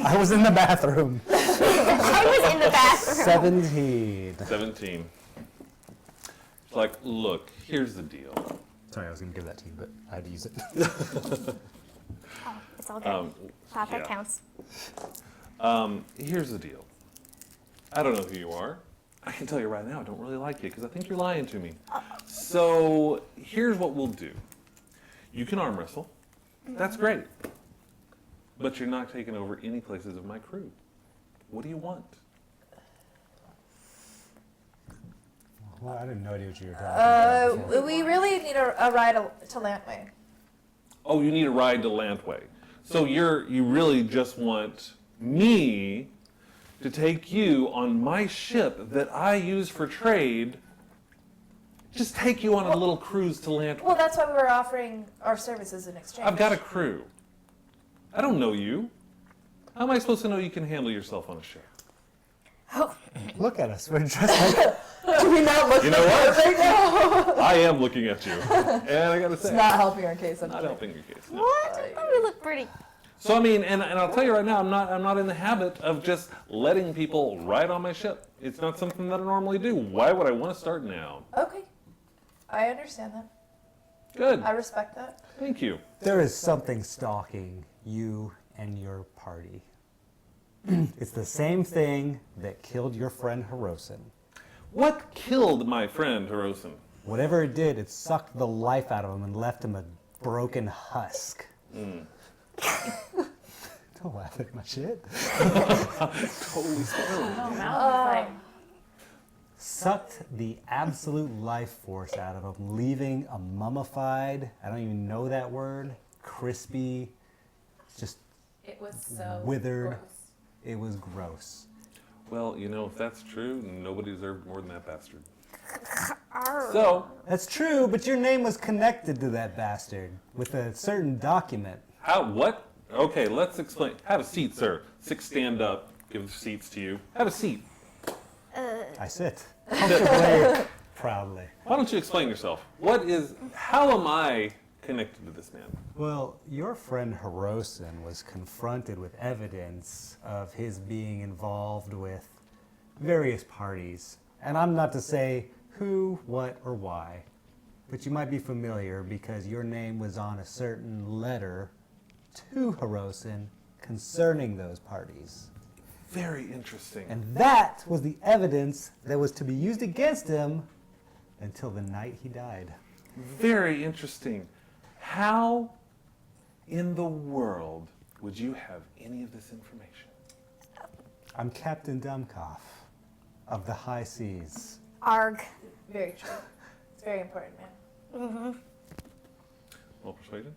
I was in the bathroom. I was in the bathroom. 17. 17. It's like, look, here's the deal. Sorry, I was going to give that to you, but I had to use it. Oh, it's all good. That yeah. counts. Here's the deal. I don't know who you are. I can tell you right now, I don't really like you because I think you're lying to me. So here's what we'll do. You can arm wrestle. That's great. But you're not taking over any places of my crew. What do you want? Well, I didn't know what you were talking about. We really need a ride to Lantway. Oh, you need a ride to Lantway. So you really just want me to take you on my ship that I use for trade. Just take you on a little cruise to Lantway. Well, that's why we were offering our services in exchange. I've got a crew. I don't know you. How am I supposed to know you can handle yourself on a ship? Look at us. We're dressed like... Do we not look You know what? right now? I am looking at you. And I gotta say, It's not helping our case. not helping your case. No. What? I thought we looked pretty. So I mean, and I'll tell you right now, I'm not in the habit of just letting people ride on my ship. It's not something that I normally do. Why would I want to start now? Okay. I understand that. Good. I respect that. Thank you. There is something stalking you and your party. It's the same thing that killed your friend Hirosen. What killed my friend Hirosen? Whatever it did, it sucked the life out of him and left him a broken husk. Don't laugh at my shit. Totally spoiled. No, Mal was like, sucked the absolute life force out of him, leaving a mummified, I don't even know that word, crispy, just It was so withered. gross. It was gross. Well, you know, if that's true, nobody deserved more than that bastard. So, That's true, but your name was connected to that bastard with a certain document. what? Okay, let's explain. Have a seat, sir. 6, stand up. Give the seats to you. Have a seat. I sit comfortably, proudly. Why don't you explain yourself? How am I connected to this man? Well, your friend Hirosen was confronted with evidence of his being involved with various parties. And I'm not to say who, what, or why, but you might be familiar because your name was on a certain letter to Hirosen concerning those parties. Very interesting. And that was the evidence that was to be used against him until the night he died. Very interesting. How in the world would you have any of this information? I'm Captain Dumkoff of the High Seas. Arg. Very true. It's very important, man. Well persuaded?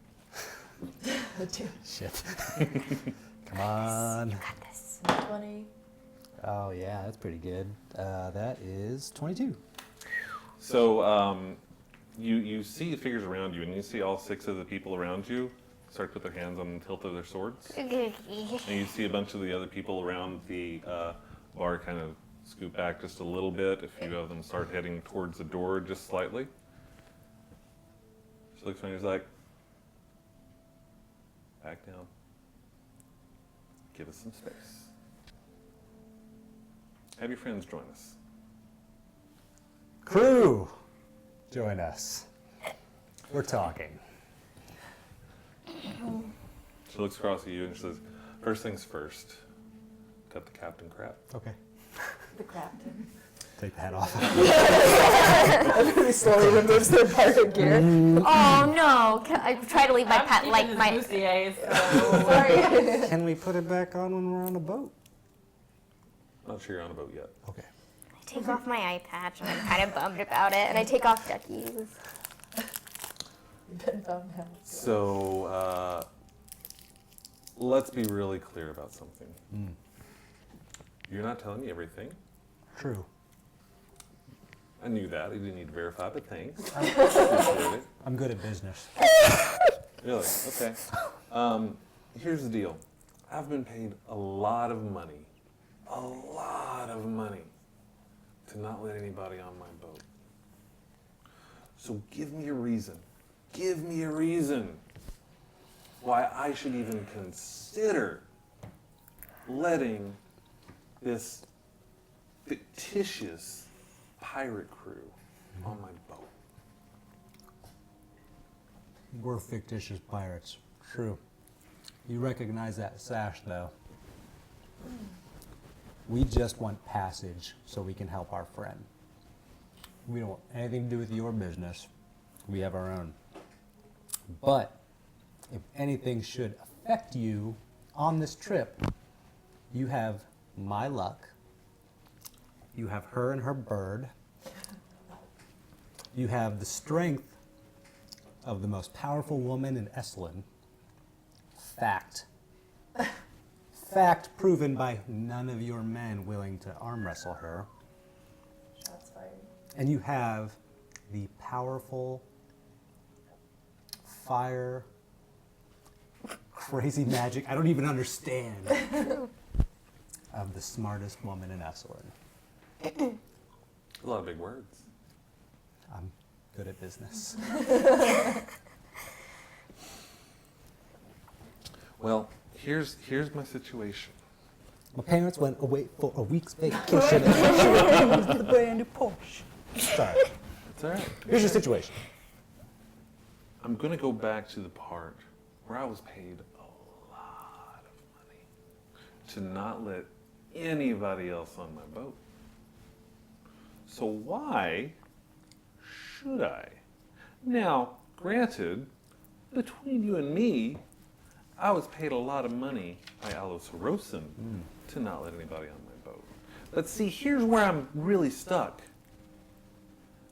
Shit. Come on. Got this. 20. Oh, yeah, that's pretty good. That is 22. So you see the figures around you, and you see all 6 of the people around you start to put their hands on the hilt of their swords. And you see a bunch of the other people around the bar kind of scoot back just a little bit. A few of them start heading towards the door just slightly. She looks around and is like, back down. Give us some space. Have your friends join us. Crew, join us. We're talking. She looks across at you and she says, first things first, cut the captain crap. Okay. The captain. Take the hat off. He slowly removes their part of gear. Oh no! I try to leave my pet keeping like his my. bustiers, so- Sorry. Can we put it back on when we're on a boat? Not sure you're on a boat yet. Okay. I take off my eye patch and I'm kind of bummed about it, and I take off Ducky's. You've been bummed out. So, let's be really clear about something. You're not telling me everything. True. I knew that. I didn't need to verify, but thanks. Appreciate it. I'm good at business. Really? Okay. Here's the deal. I've been paid a lot of money to not let anybody on my boat. So give me a reason. Give me a reason why I should even consider letting this fictitious pirate crew on my boat. We're fictitious pirates. True. You recognize that sash, though. We just want passage so we can help our friend. We don't want anything to do with your business. We have our own. But if anything should affect you on this trip, you have my luck. You have her and her bird. You have the strength of the most powerful woman in Essalund. Fact. Fact proven by none of your men willing to arm wrestle her. Shots fired. And you have the powerful fire, crazy magic, I don't even understand, of the smartest woman in Essalund. A lot of big words. I'm good at business. Well, here's my situation. My parents went away for a week's vacation and with a brand new Porsche. Sorry. It's all right. Here's your situation. I'm going to go back to the part where I was paid a lot of money to not let anybody else on my boat. So why should I? Now, granted, between you and me, I was paid a lot of money by Alos Hirosen to not let anybody on my boat. But see, here's where I'm really stuck.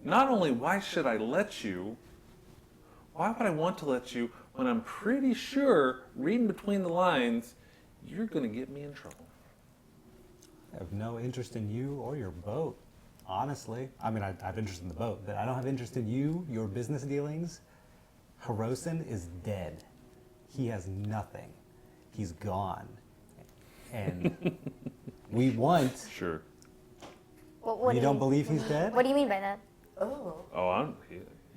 not only why should I let you, why would I want to let you when I'm pretty sure, reading between the lines, you're going to get me in trouble? I have no interest in you or your boat, honestly. I mean, I have interest in the boat, but I don't have interest in you, your business dealings. Hirosen is dead. He has nothing. He's gone. And we want... Sure. What You don't believe he's dead? What do you mean by that? Oh. Oh,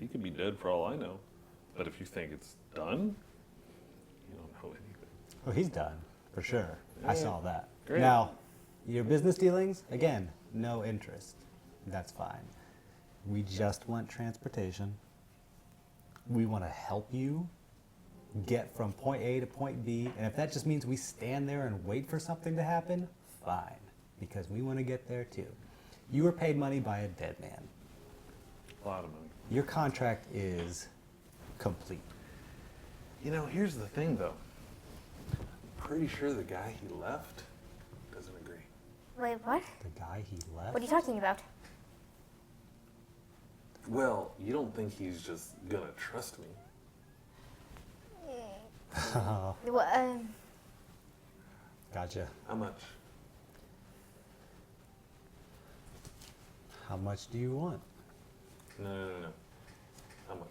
he could be dead for all I know. But if you think it's done, you don't know anything. Oh, he's done, for sure. I saw that. Great. Now, your business dealings, again, no interest. That's fine. We just want transportation. We want to help you get from point A to point B. And if that just means we stand there and wait for something to happen, fine. Because we want to get there too. You were paid money by a dead man. A lot of money. Your contract is complete. You know, here's the thing, though. I'm pretty sure the guy he left doesn't agree. Wait, what? The guy he left? What are you talking about? Well, you don't think he's just gonna trust me? Well, Gotcha. How much? How much do you want? No. How much?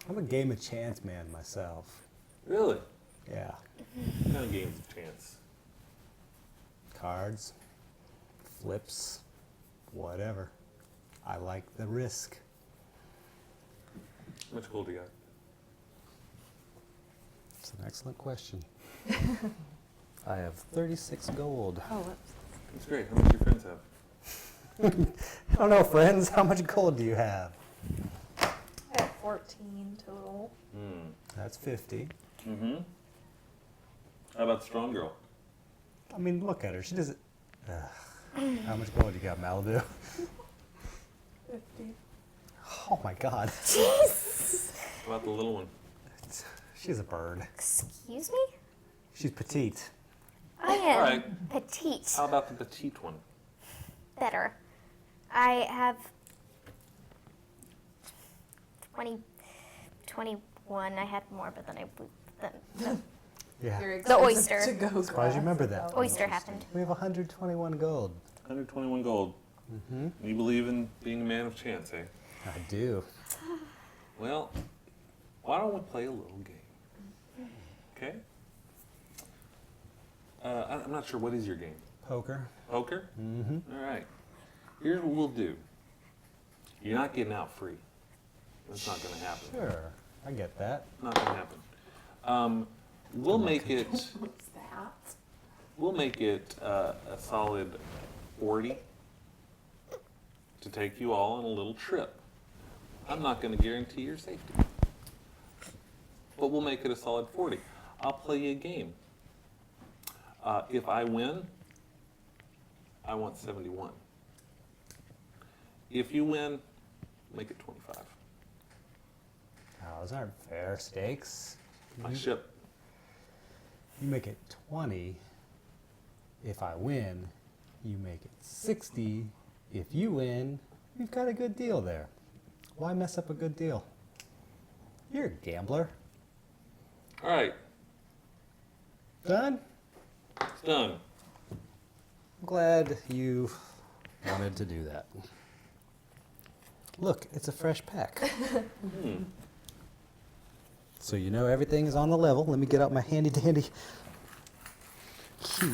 I'm a game of chance man myself. Really? Yeah. What kind of game's of chance? Cards, flips, whatever. I like the risk. How much gold do you got? It's an excellent question. I have 36 gold. Oh, That's great. How much do your friends have? I don't know, friends. How much gold do you have? I have 14 total. That's 50. Mm-hmm. How about the strong girl? I mean, look at her. She doesn't. How much gold you got, Malibu? 50. Oh my God. jeez. How about the little one? She's a bird. Excuse me? She's petite. I am All right. petite. How about the petite one? Better. I have 21. I had more, but then Yeah. Very The expensive oyster. To go Why did you remember that? the oyster happened. We have 121 gold. 121 gold. Mm-hmm. You believe in being a man of chance, eh? I do. Well, why don't we play a little game? Okay? I'm not sure, what is your game? Poker. Poker? Mm-hmm. All right. Here's what we'll do. You're not getting out free. That's not going to happen. Sure. I get that. Not going to happen. We'll make it. What's that? We'll make it a solid 40 to take you all on a little trip. I'm not going to guarantee your safety, but we'll make it a solid 40. I'll play you a game. If I win, I want 71. If you win, make it 25. Oh, those aren't fair stakes. My ship. You make it 20. If I win, you make it 60. If you win, you've got a good deal there. Why mess up a good deal? You're a gambler. All right, Done? it's done. I'm glad you wanted to do that. Look, it's a fresh pack. So you know everything is on the level. Let me get out my handy-dandy key.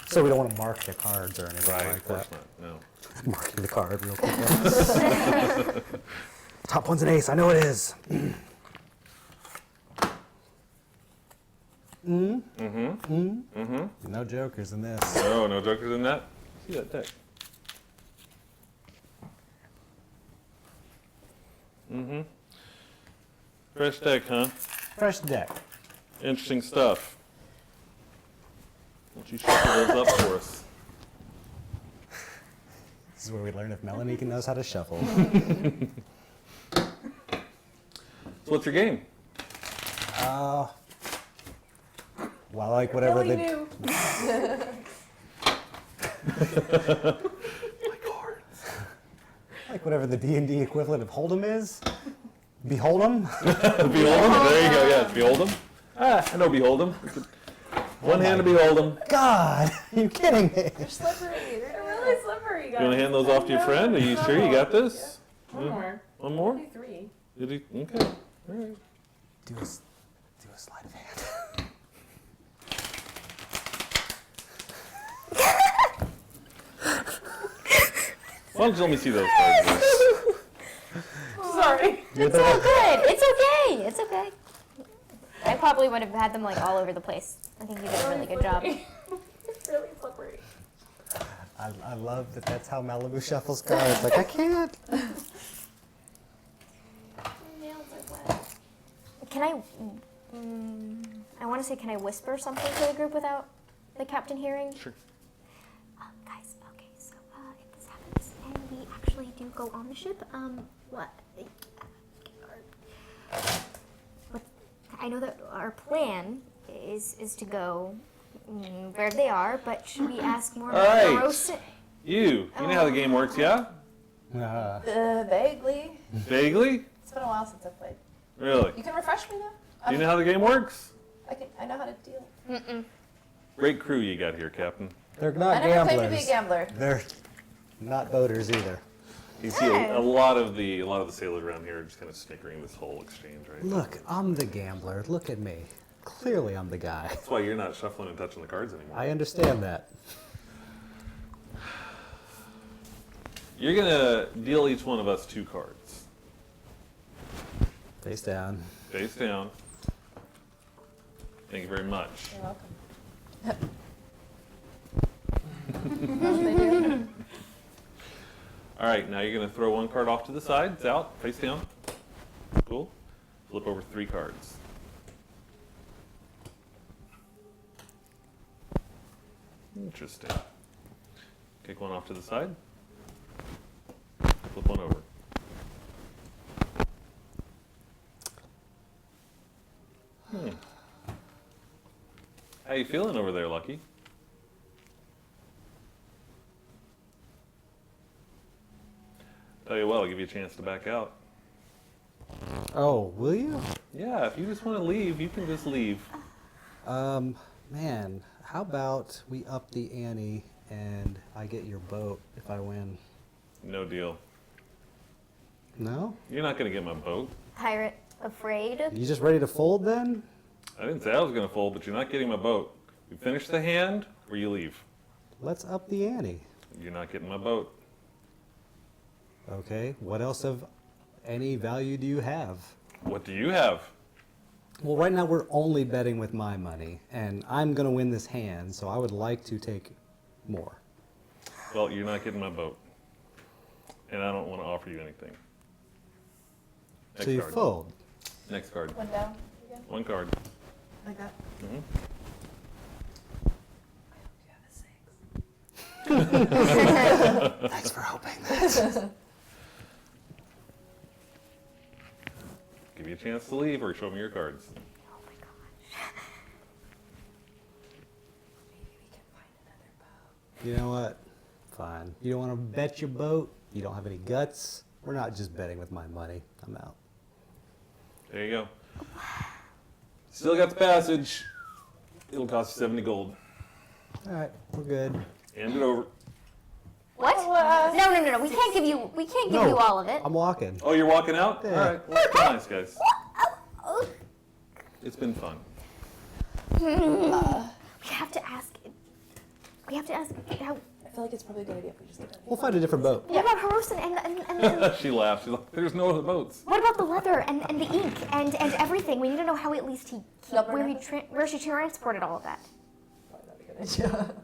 So we don't want to mark the cards or anything Right, like of course that. not. No. Marking the card real quick. Top one's an ace. I know it is. No jokers in this. Oh, no jokers in that? See that deck. Mm-hmm. Fresh deck, huh? Fresh deck. Interesting stuff. Why don't you shuffle those up for us? This is where we learn if Melanie knows how to shuffle. So what's your game? Well, I like whatever Really the new. like whatever the D&D equivalent of Hold'em is. Behold 'em. Behold 'em? There you go, yes, behold 'em. Ah, I know behold 'em. One hand to behold 'em. God, are you kidding me? They're slippery. They're really slippery, guys. You want to hand those off to your friend? Are you sure you got this? One more. One more? Maybe 3. Did he? Okay. All right. Do a sleight of hand. Why don't you let me see those cards? Sorry. It's all good. It's okay. It's okay. I probably would have had them like all over the place. I think you did a really good job. It's really slippery. I love that that's how Malibu shuffles cards. Like, I can't. Nails are wet. Can I? I want to say, can I whisper something to the group without the captain hearing? Sure. Guys, okay, so if this happens and we actually do go on the ship, what? I know that our plan is to go where they are, but should we ask more All about right. Rosa? You know how the game works, yeah? Vaguely. Vaguely? It's been a while since I've played. Really? You can refresh me though. Do you know how the game works? I know how to deal. Great crew you got here, Captain. They're not I never gamblers. claimed to be a gambler. They're not voters either. You see a lot of the sailors around here are just kind of snickering this whole exchange, right? Look, I'm the gambler. Look at me. Clearly, I'm the guy. That's why you're not shuffling and touching the cards anymore. I understand that. You're gonna deal each one of us 2 cards. Face down. Face down. Thank you very much. You're welcome. All right, now you're gonna throw 1 card off to the side. It's out. Face down. Cool. Flip over 3 cards. Interesting. Kick 1 off to the side. Flip 1 over. How you feeling over there, Lucky? Tell you what, I'll give you a chance to back out. Oh, will you? Yeah, if you just want to leave, you can just leave. Man, how about we up the ante and I get your boat if I win? No deal. No? You're not going to get my boat. Pirate afraid? You just ready to fold then? I didn't say I was going to fold, but you're not getting my boat. You finish the hand, or you leave. Let's up the ante. You're not getting my boat. Okay, what else of any value do you have? What do you have? Well, right now we're only betting with my money, and I'm going to win this hand, so I would like to take more. Well, you're not getting my boat. And I don't want to offer you anything. Next So you card. fold. Next card. One down again. 1 card. Like that. Mhm. You have a 6. Thanks for hoping that. Give you a chance to leave, or show me your cards. Oh my gosh. Maybe we can find another boat. You know what? Fine. You don't want to bet your boat? You don't have any guts? We're not just betting with my money. I'm out. There you go. Still got the passage. It'll cost you 70 gold. All right, we're good. Hand it over. What? No. We can't give you all of it. I'm walking. Oh, you're walking out? Yeah. All right. Well, that's nice, guys. It's been fun. We have to ask how. I feel like it's probably a good idea if we just get out of We'll find a different boat. What about Harosan and She laughed. She's like, there's no other boats. what about the leather and the ink and everything? We need to know how at least where she transported all of that. Probably not a good idea.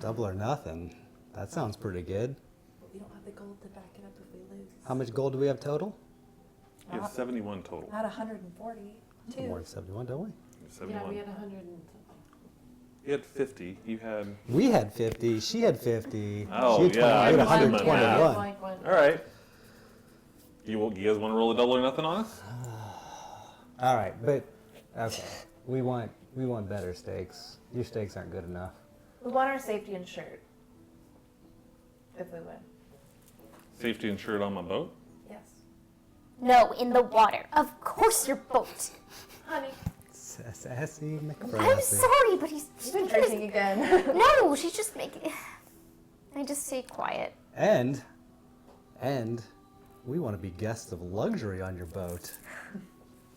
Double or nothing. That sounds pretty good. But we don't have the gold to back it up if we lose. How much gold do we have total? You have 71 total. Not 140. More than 71, don't we? 71. Yeah, we had 100 and something. You had 50. You had. We had 50. She had 50. Oh, she had 20. yeah, I had I was in my 121. Blank one. All right. You guys want to roll a double or nothing on us? All right, but okay. We want better steaks. Your steaks aren't good enough. We want our safety insured. If we win. Safety insured on my boat? Yes. No, in the water. Of course your boat. Honey. Sassy I'm McFrosty. sorry, but he's She's been drinking again. No, she's just making. I just stay quiet. And we want to be guests of luxury on your boat.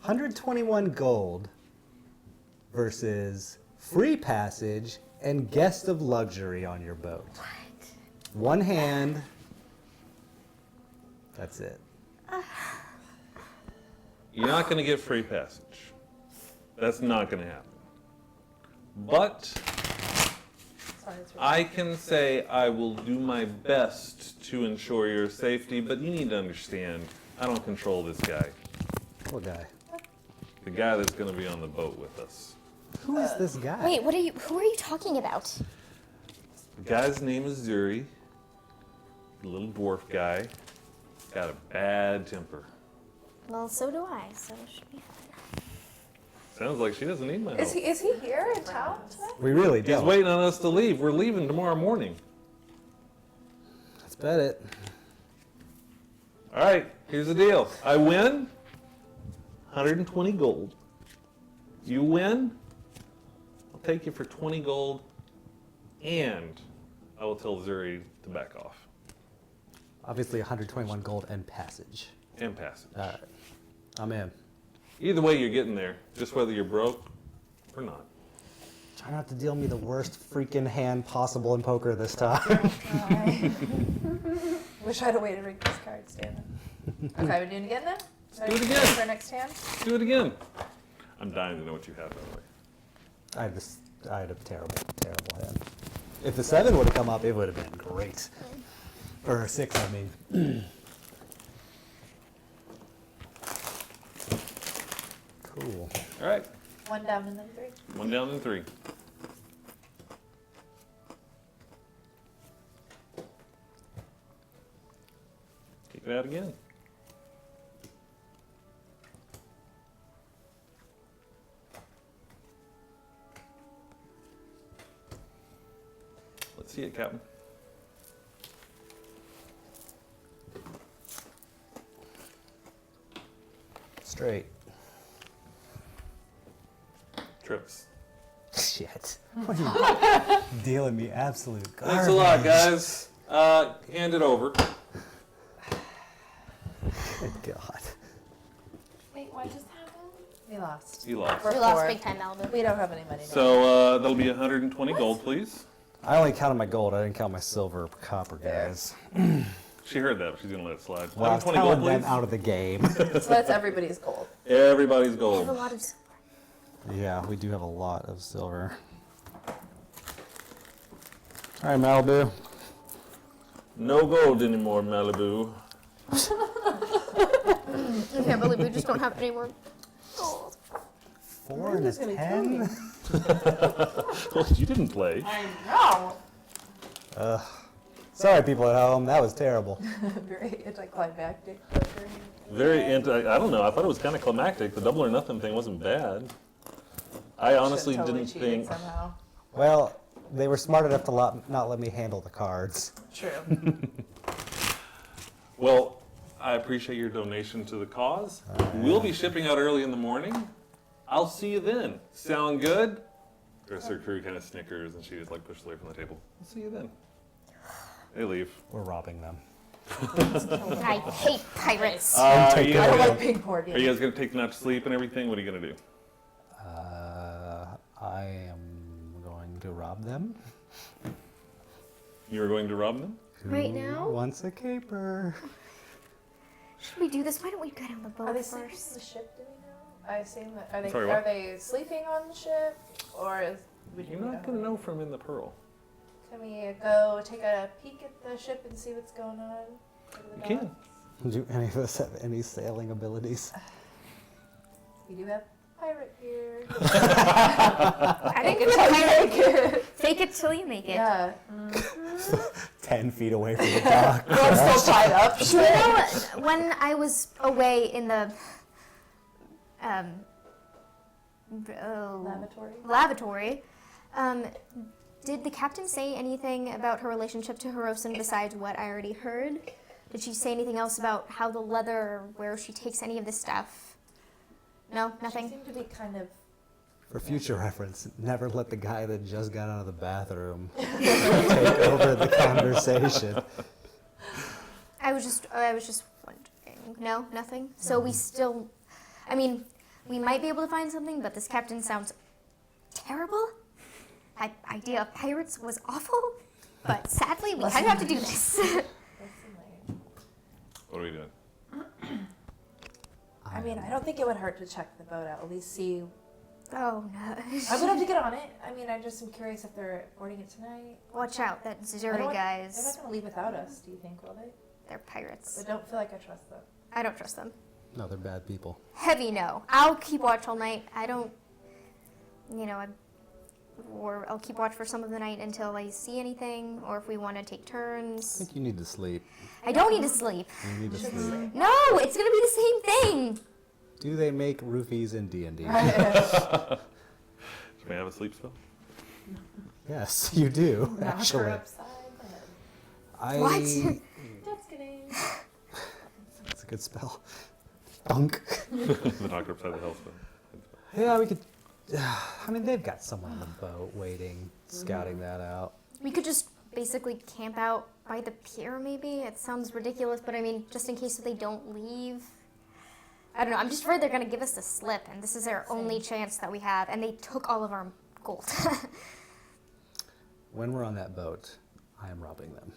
121 gold versus free passage and guest of luxury on your boat. What? One hand. That's it. You're not going to get free passage. That's not going to happen. But Sorry, it's really I can say I will do my best to ensure your safety, but you need to understand, I don't control this guy. What guy? The guy that's going to be on the boat with us. Who is this guy? Wait, who are you talking about? The guy's name is Zuri. The little dwarf guy. Got a bad temper. Well, so do I, so it should be fine. Sounds like she doesn't need my help. Is he here in town today? We really He's don't. waiting on us to leave. We're leaving tomorrow morning. Let's bet it. All right, here's the deal. I win, 120 gold. You win, I'll take you for 20 gold, and I will tell Zuri to back off. Obviously 121 gold and passage. And passage. All right. I'm in. Either way, you're getting there, just whether you're broke or not. Try not to deal me the worst freaking hand possible in poker this time. Wish I had a way to read these cards, damn it. Okay, we doing it again then? do it again. For our next hand? Do it again. I'm dying to know what you have, by the way. I had a terrible, terrible hand. If the 7 would have come up, it would have been great. Or 6, I mean. Cool. All right, One down and then 3. 1 down and 3. Kick it out again. Let's see it, Captain. Straight. Trips. Shit. What are you dealing me absolute garbage? Thanks a lot, guys. Hand it over. Good God. Wait, what just happened? We lost. You lost. We're We lost poor. big time, Malibu. We don't have any money now. So that'll be 120 gold, please. I only counted my gold. I didn't count my silver or copper, Fair. guys. She heard that, but she's gonna let it slide. Well, I was 120 counting gold, them please. out of the game. So that's everybody's gold. Everybody's I have a gold. lot of. Yeah, we do have a lot of silver. All right, Malibu. No gold anymore, Malibu. I can't believe we just don't have any more. 4 and a 10? Well, you didn't play. I know. Sorry, people at home. That was terrible. Very anticlimactic poker. Very I don't know. I thought it was kind of climactic. The double or nothing thing wasn't bad. I honestly Totally didn't cheated think. somehow. Well, they were smart enough to not let me handle the cards. True. Well, I appreciate your donation to the cause. We'll be shipping out early in the morning. I'll see you then. Sound good? The rest of her crew kind of snickers, and she just like pushed away from the table. I'll see you then. They leave. We're robbing them. I hate pirates. Are take you, care I of don't guys, like big board are you guys gonna take the night to sleep and everything? What are you gonna do? I am going to rob them. You are going to rob them? Right now? Who wants a caper? Should we do this? Why don't we get on the Are boat they sleeping on first? the ship? Do we know? I assume that are they Sorry, what? are they sleeping on the ship, or is we You're not gonna know from in the pearl. Can we go take a peek at the ship and see what's going on? Go to the You can. docks? Do any of us have any sailing abilities? We do have pirate gear. I think It's pirate. fake it till you make it. Yeah. 10 feet away from the dock. I'm still tied up. You know, when I was away in the lavatory. Did the captain say anything about her relationship to Hirosen besides what I already heard? Did she say anything else about how the leather, or where she takes any of this stuff? No, She nothing? seemed to be kind of. For future reference, never let the guy that just got out of the bathroom take over the conversation. I was just wondering. No, nothing. So we still, I mean, we might be able to find something, but this captain sounds terrible. My idea of pirates was awful, but sadly we kind of have to do this. What are we doing? I mean, I don't think it would hurt to check the boat out. At least see. Oh no! I would have to get on it. I mean, I just am curious if they're boarding it tonight. Watch out, that I Zuri don't want- They're guys. not going to leave without us. Do you think? Will they? They're pirates. I don't feel like I trust them. I don't trust them. No, they're bad people. Heavy no. I'll keep watch all night. I don't, or I'll keep watch for some of the night until I see anything, or if we want to take I turns. think you need to sleep. I don't need to sleep. You need to sleep. No, it's gonna be the same thing. Do they make roofies in D&D? May I have a sleep spell? Yes, you do, Knock her actually. upside the head. What? Just kidding. That's a good spell. Dunk. The knocker upside the hell spell. Yeah, we could. I mean, they've got someone on the boat waiting, scouting that out. We could just basically camp out by the pier, maybe. It sounds ridiculous, but I mean, just in case they don't leave. I don't know. I'm just afraid they're gonna give us the slip, and this is our only chance that we have. And they took all of our gold. When we're on that boat, I am robbing them.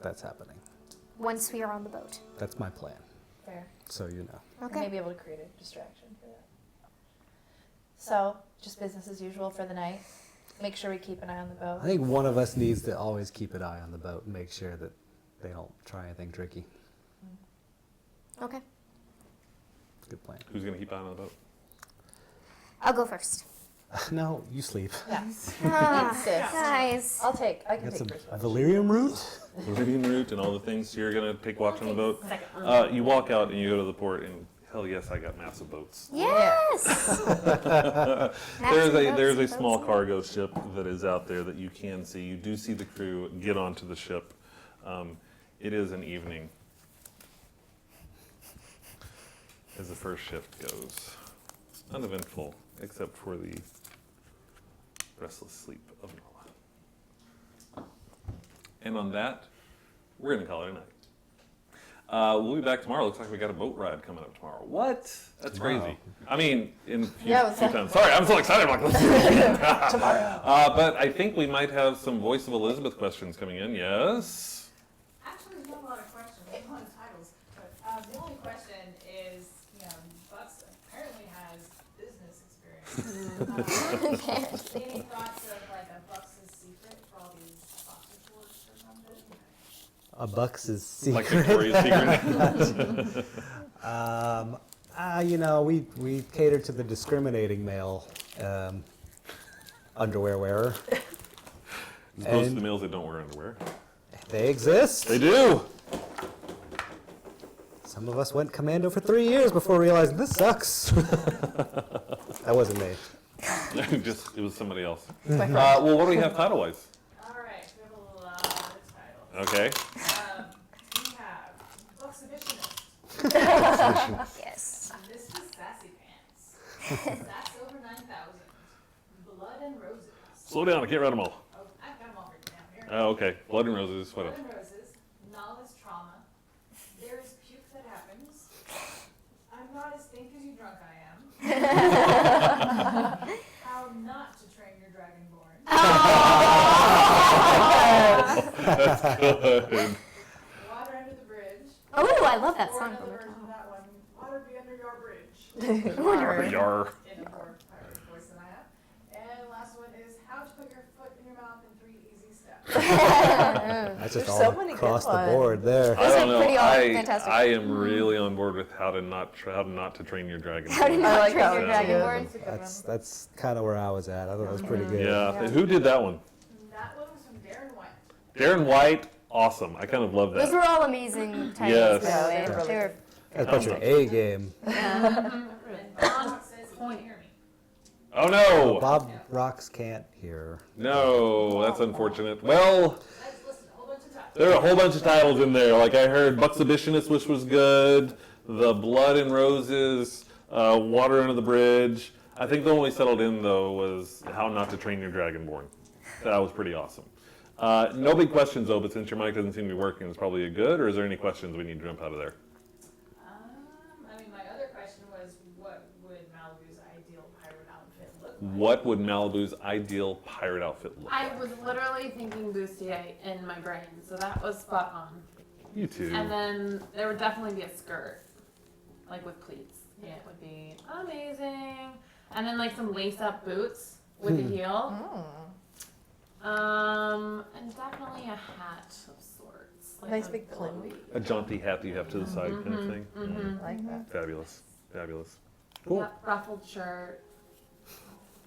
That's happening. Once we are on the boat. That's my plan, Fair. so you know. I Okay. may be able to create a distraction for that. So, just business as usual for the night. Make sure we keep an eye on the boat. I think one of us needs to always keep an eye on the boat and make sure that they don't try anything tricky. Okay. Good plan. Who's gonna keep an eye on the boat? I'll go first. No, you sleep. Yeah. Ah, Insist. Guys. I can Got take some first watch. valerium root? Meridian route and all the things. So you're gonna take watch on the boat. You walk out and you go to the port, and hell yes, I got massive boats. Yes. There's a small cargo ship that is out there that you can see. You do see the crew get onto the ship. It is an evening as the first shift goes. Uneventful, except for the restless sleep of Nola. And on that, we're going to call it a night. We'll be back tomorrow. Looks like we got a boat ride coming up tomorrow. What? That's Tomorrow. crazy. I mean, in a few, Yeah, few times. Sorry, I'm so excited about this. Tomorrow. But I think we might have some Voice of Elizabeth questions coming in. Yes? Actually, there's not a lot of questions, a lot of titles, but the only question is, Bucks apparently has business experience. Any thoughts of like a Bucks' secret for all these boxer shorts or something? A Bucks' Like secret. Victoria's Secret? We cater to the discriminating male underwear wearer. As opposed to And- the males that don't wear underwear. They exist. They do! Some of us went commando for 3 years before realizing this sucks. That wasn't me. It was somebody else. Well, what do we have title-wise? All right, we have a lot of titles. Okay. We have Bucks Editionist. Yes. This is Sassy Pants. That's over 9,000. Blood and Roses. Slow down, I can't read them all. Oh, I've got them all written down here. Oh, okay. Blood and Roses, what Blood else? and Roses. Novice Trauma. There's Puke That Happens. I'm not as think as you drunk I am. How not to train your Dragonborn. That's good. Water Under the Bridge. Oh, I love that Or song. another version of that one. Water Be Under Your Bridge. Yar, yar. In a more pirate voice than I have. And last one is How to Put Your Foot in Your Mouth in 3 Easy Steps. That's just There's all so many good across the ones. board there. I Those don't are know. pretty fantastic. I am really on board with how to not to train your dragon. How to I not like train that your one too. Dragonborn. That's kind of where I was at. I thought that was pretty good. Yeah. Who did that one? That one was from Darren White. Darren White. Awesome. I kind of love Those that. were all amazing titles. Yes. though. Yeah, They they're were That's about your A game. And Don says he can't hear me. Oh no! Bob Rocks can't hear. No, that's unfortunate. Well, there are a whole bunch of titles in there. Like I heard Buxhibitionist, which was good. The Blood and Roses, Water Under the Bridge. I think the one we settled in though was How Not to Train Your Dragonborn. That was pretty awesome. No big questions though, but since your mic doesn't seem to be working, it's probably a good. Or is there any questions we need to jump out of there? I mean, my other question was, what would Malibu's ideal pirate outfit look like? What would Malibu's ideal pirate outfit look like? I was literally thinking bustier in my brain, so that was spot on. You too. And then there would definitely be a skirt, like with pleats. Yeah, it would be amazing. And then like some lace-up boots with a heel. And definitely a hat of sorts. Like Nice big plume. A jaunty hat that you have to the side kind of thing. I like that. Fabulous. Fabulous. Cool. Yep, ruffled shirt.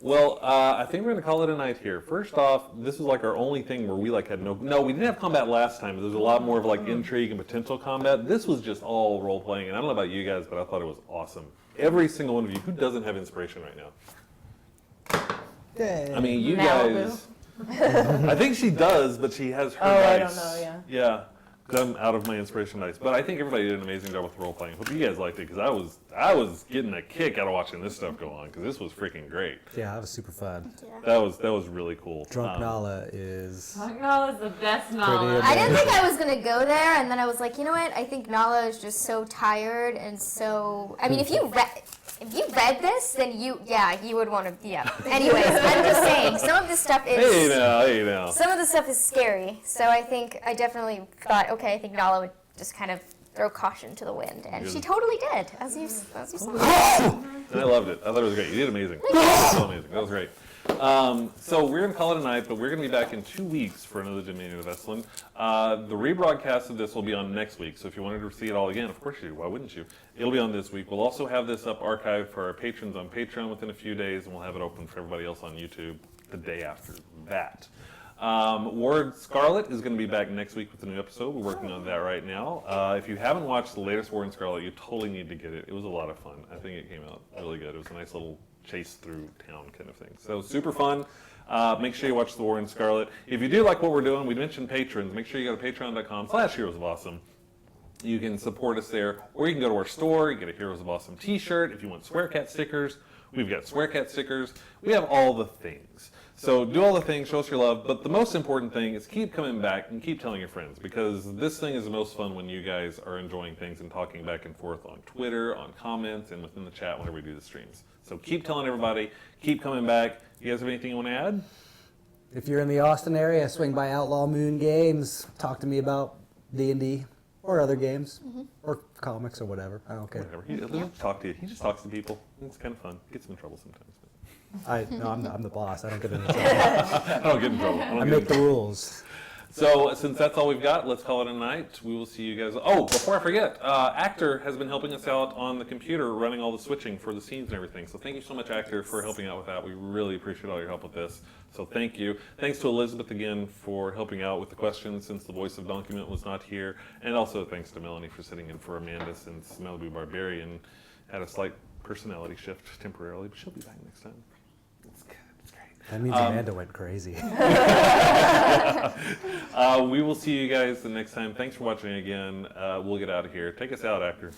Well, I think we're going to call it a night here. First off, this was like our only thing where we like had no, we didn't have combat last time. There was a lot more of like intrigue and potential combat. This was just all role playing, and I don't know about you guys, but I thought it was awesome. Every single one of you, who doesn't have inspiration right now? Yay. I mean, you Malibu. guys. I think she does, but she has her Oh, I dice. don't know, yeah. Yeah, 'cause I'm out of my inspiration dice. But I think everybody did an amazing job with role playing. Hope you guys liked it, because I was getting a kick out of watching this stuff go on, because this was freaking great. Yeah, that was super fun. That was really cool. Drunk Nala is Nala is the best Nala. I didn't think I was gonna go there, and then I was like, you know what? I think Nala is just so tired and so. I mean, if you read this, then you would want to. Yeah. Anyways, I'm just saying, some of this stuff is. Hey now. Some of the stuff is scary, so I definitely thought, okay, I think Nala would just kind of throw caution to the wind, and she totally did, as you saw. And I loved it. I thought it was great. You did amazing. So amazing. That was great. So we're going to call it a night, but we're going to be back in 2 weeks for another Dominion of Essalund. The rebroadcast of this will be on next week, so if you wanted to see it all again, of course you do. Why wouldn't you? It'll be on this week. We'll also have this up archived for our patrons on Patreon within a few days, and we'll have it open for everybody else on YouTube the day after that. Ward Scarlet is going to be back next week with a new episode. We're working on that right now. If you haven't watched the latest Ward Scarlet, you totally need to get it. It was a lot of fun. I think it came out really good. It was a nice little chase through town kind of thing. So super fun. Make sure you watch the War in Scarlet. If you do like what we're doing, we mentioned patrons. Make sure you go to patreon.com/Heroes of Awesome. You can support us there, or you can go to our store. You get a Heroes of Awesome t-shirt. If you want Swearcat stickers, we've got Swearcat stickers. We have all the things. So do all the things, show us your love, but the most important thing is keep coming back and keep telling your friends, because this thing is the most fun when you guys are enjoying things and talking back and forth on Twitter, on comments, and within the chat whenever we do the streams. So keep telling everybody, keep coming back. You guys have anything you want to add? If you're in the Austin area, swing by Outlaw Moon Games. Talk to me about D&D or other games or comics or whatever. I don't care. Whatever. He doesn't talk to you. He just talks to people. It's kind of fun. Gets him in trouble sometimes. I'm the boss. I don't get in trouble. I don't get in trouble. I make the rules. So since that's all we've got, let's call it a night. We will see you guys. Oh, before I forget, Actor has been helping us out on the computer, running all the switching for the scenes and everything. So thank you so much, Actor, for helping out with that. We really appreciate all your help with this. So thank you. Thanks to Elizabeth again for helping out with the questions since the voice of Document was not here. And also thanks to Melanie for sitting in for Amanda since Malibu Barbarian had a slight personality shift temporarily, but she'll be back next time. It's good. It's great. That means Amanda went crazy. We will see you guys the next time. Thanks for watching again. We'll get out of here. Take us out, Actor.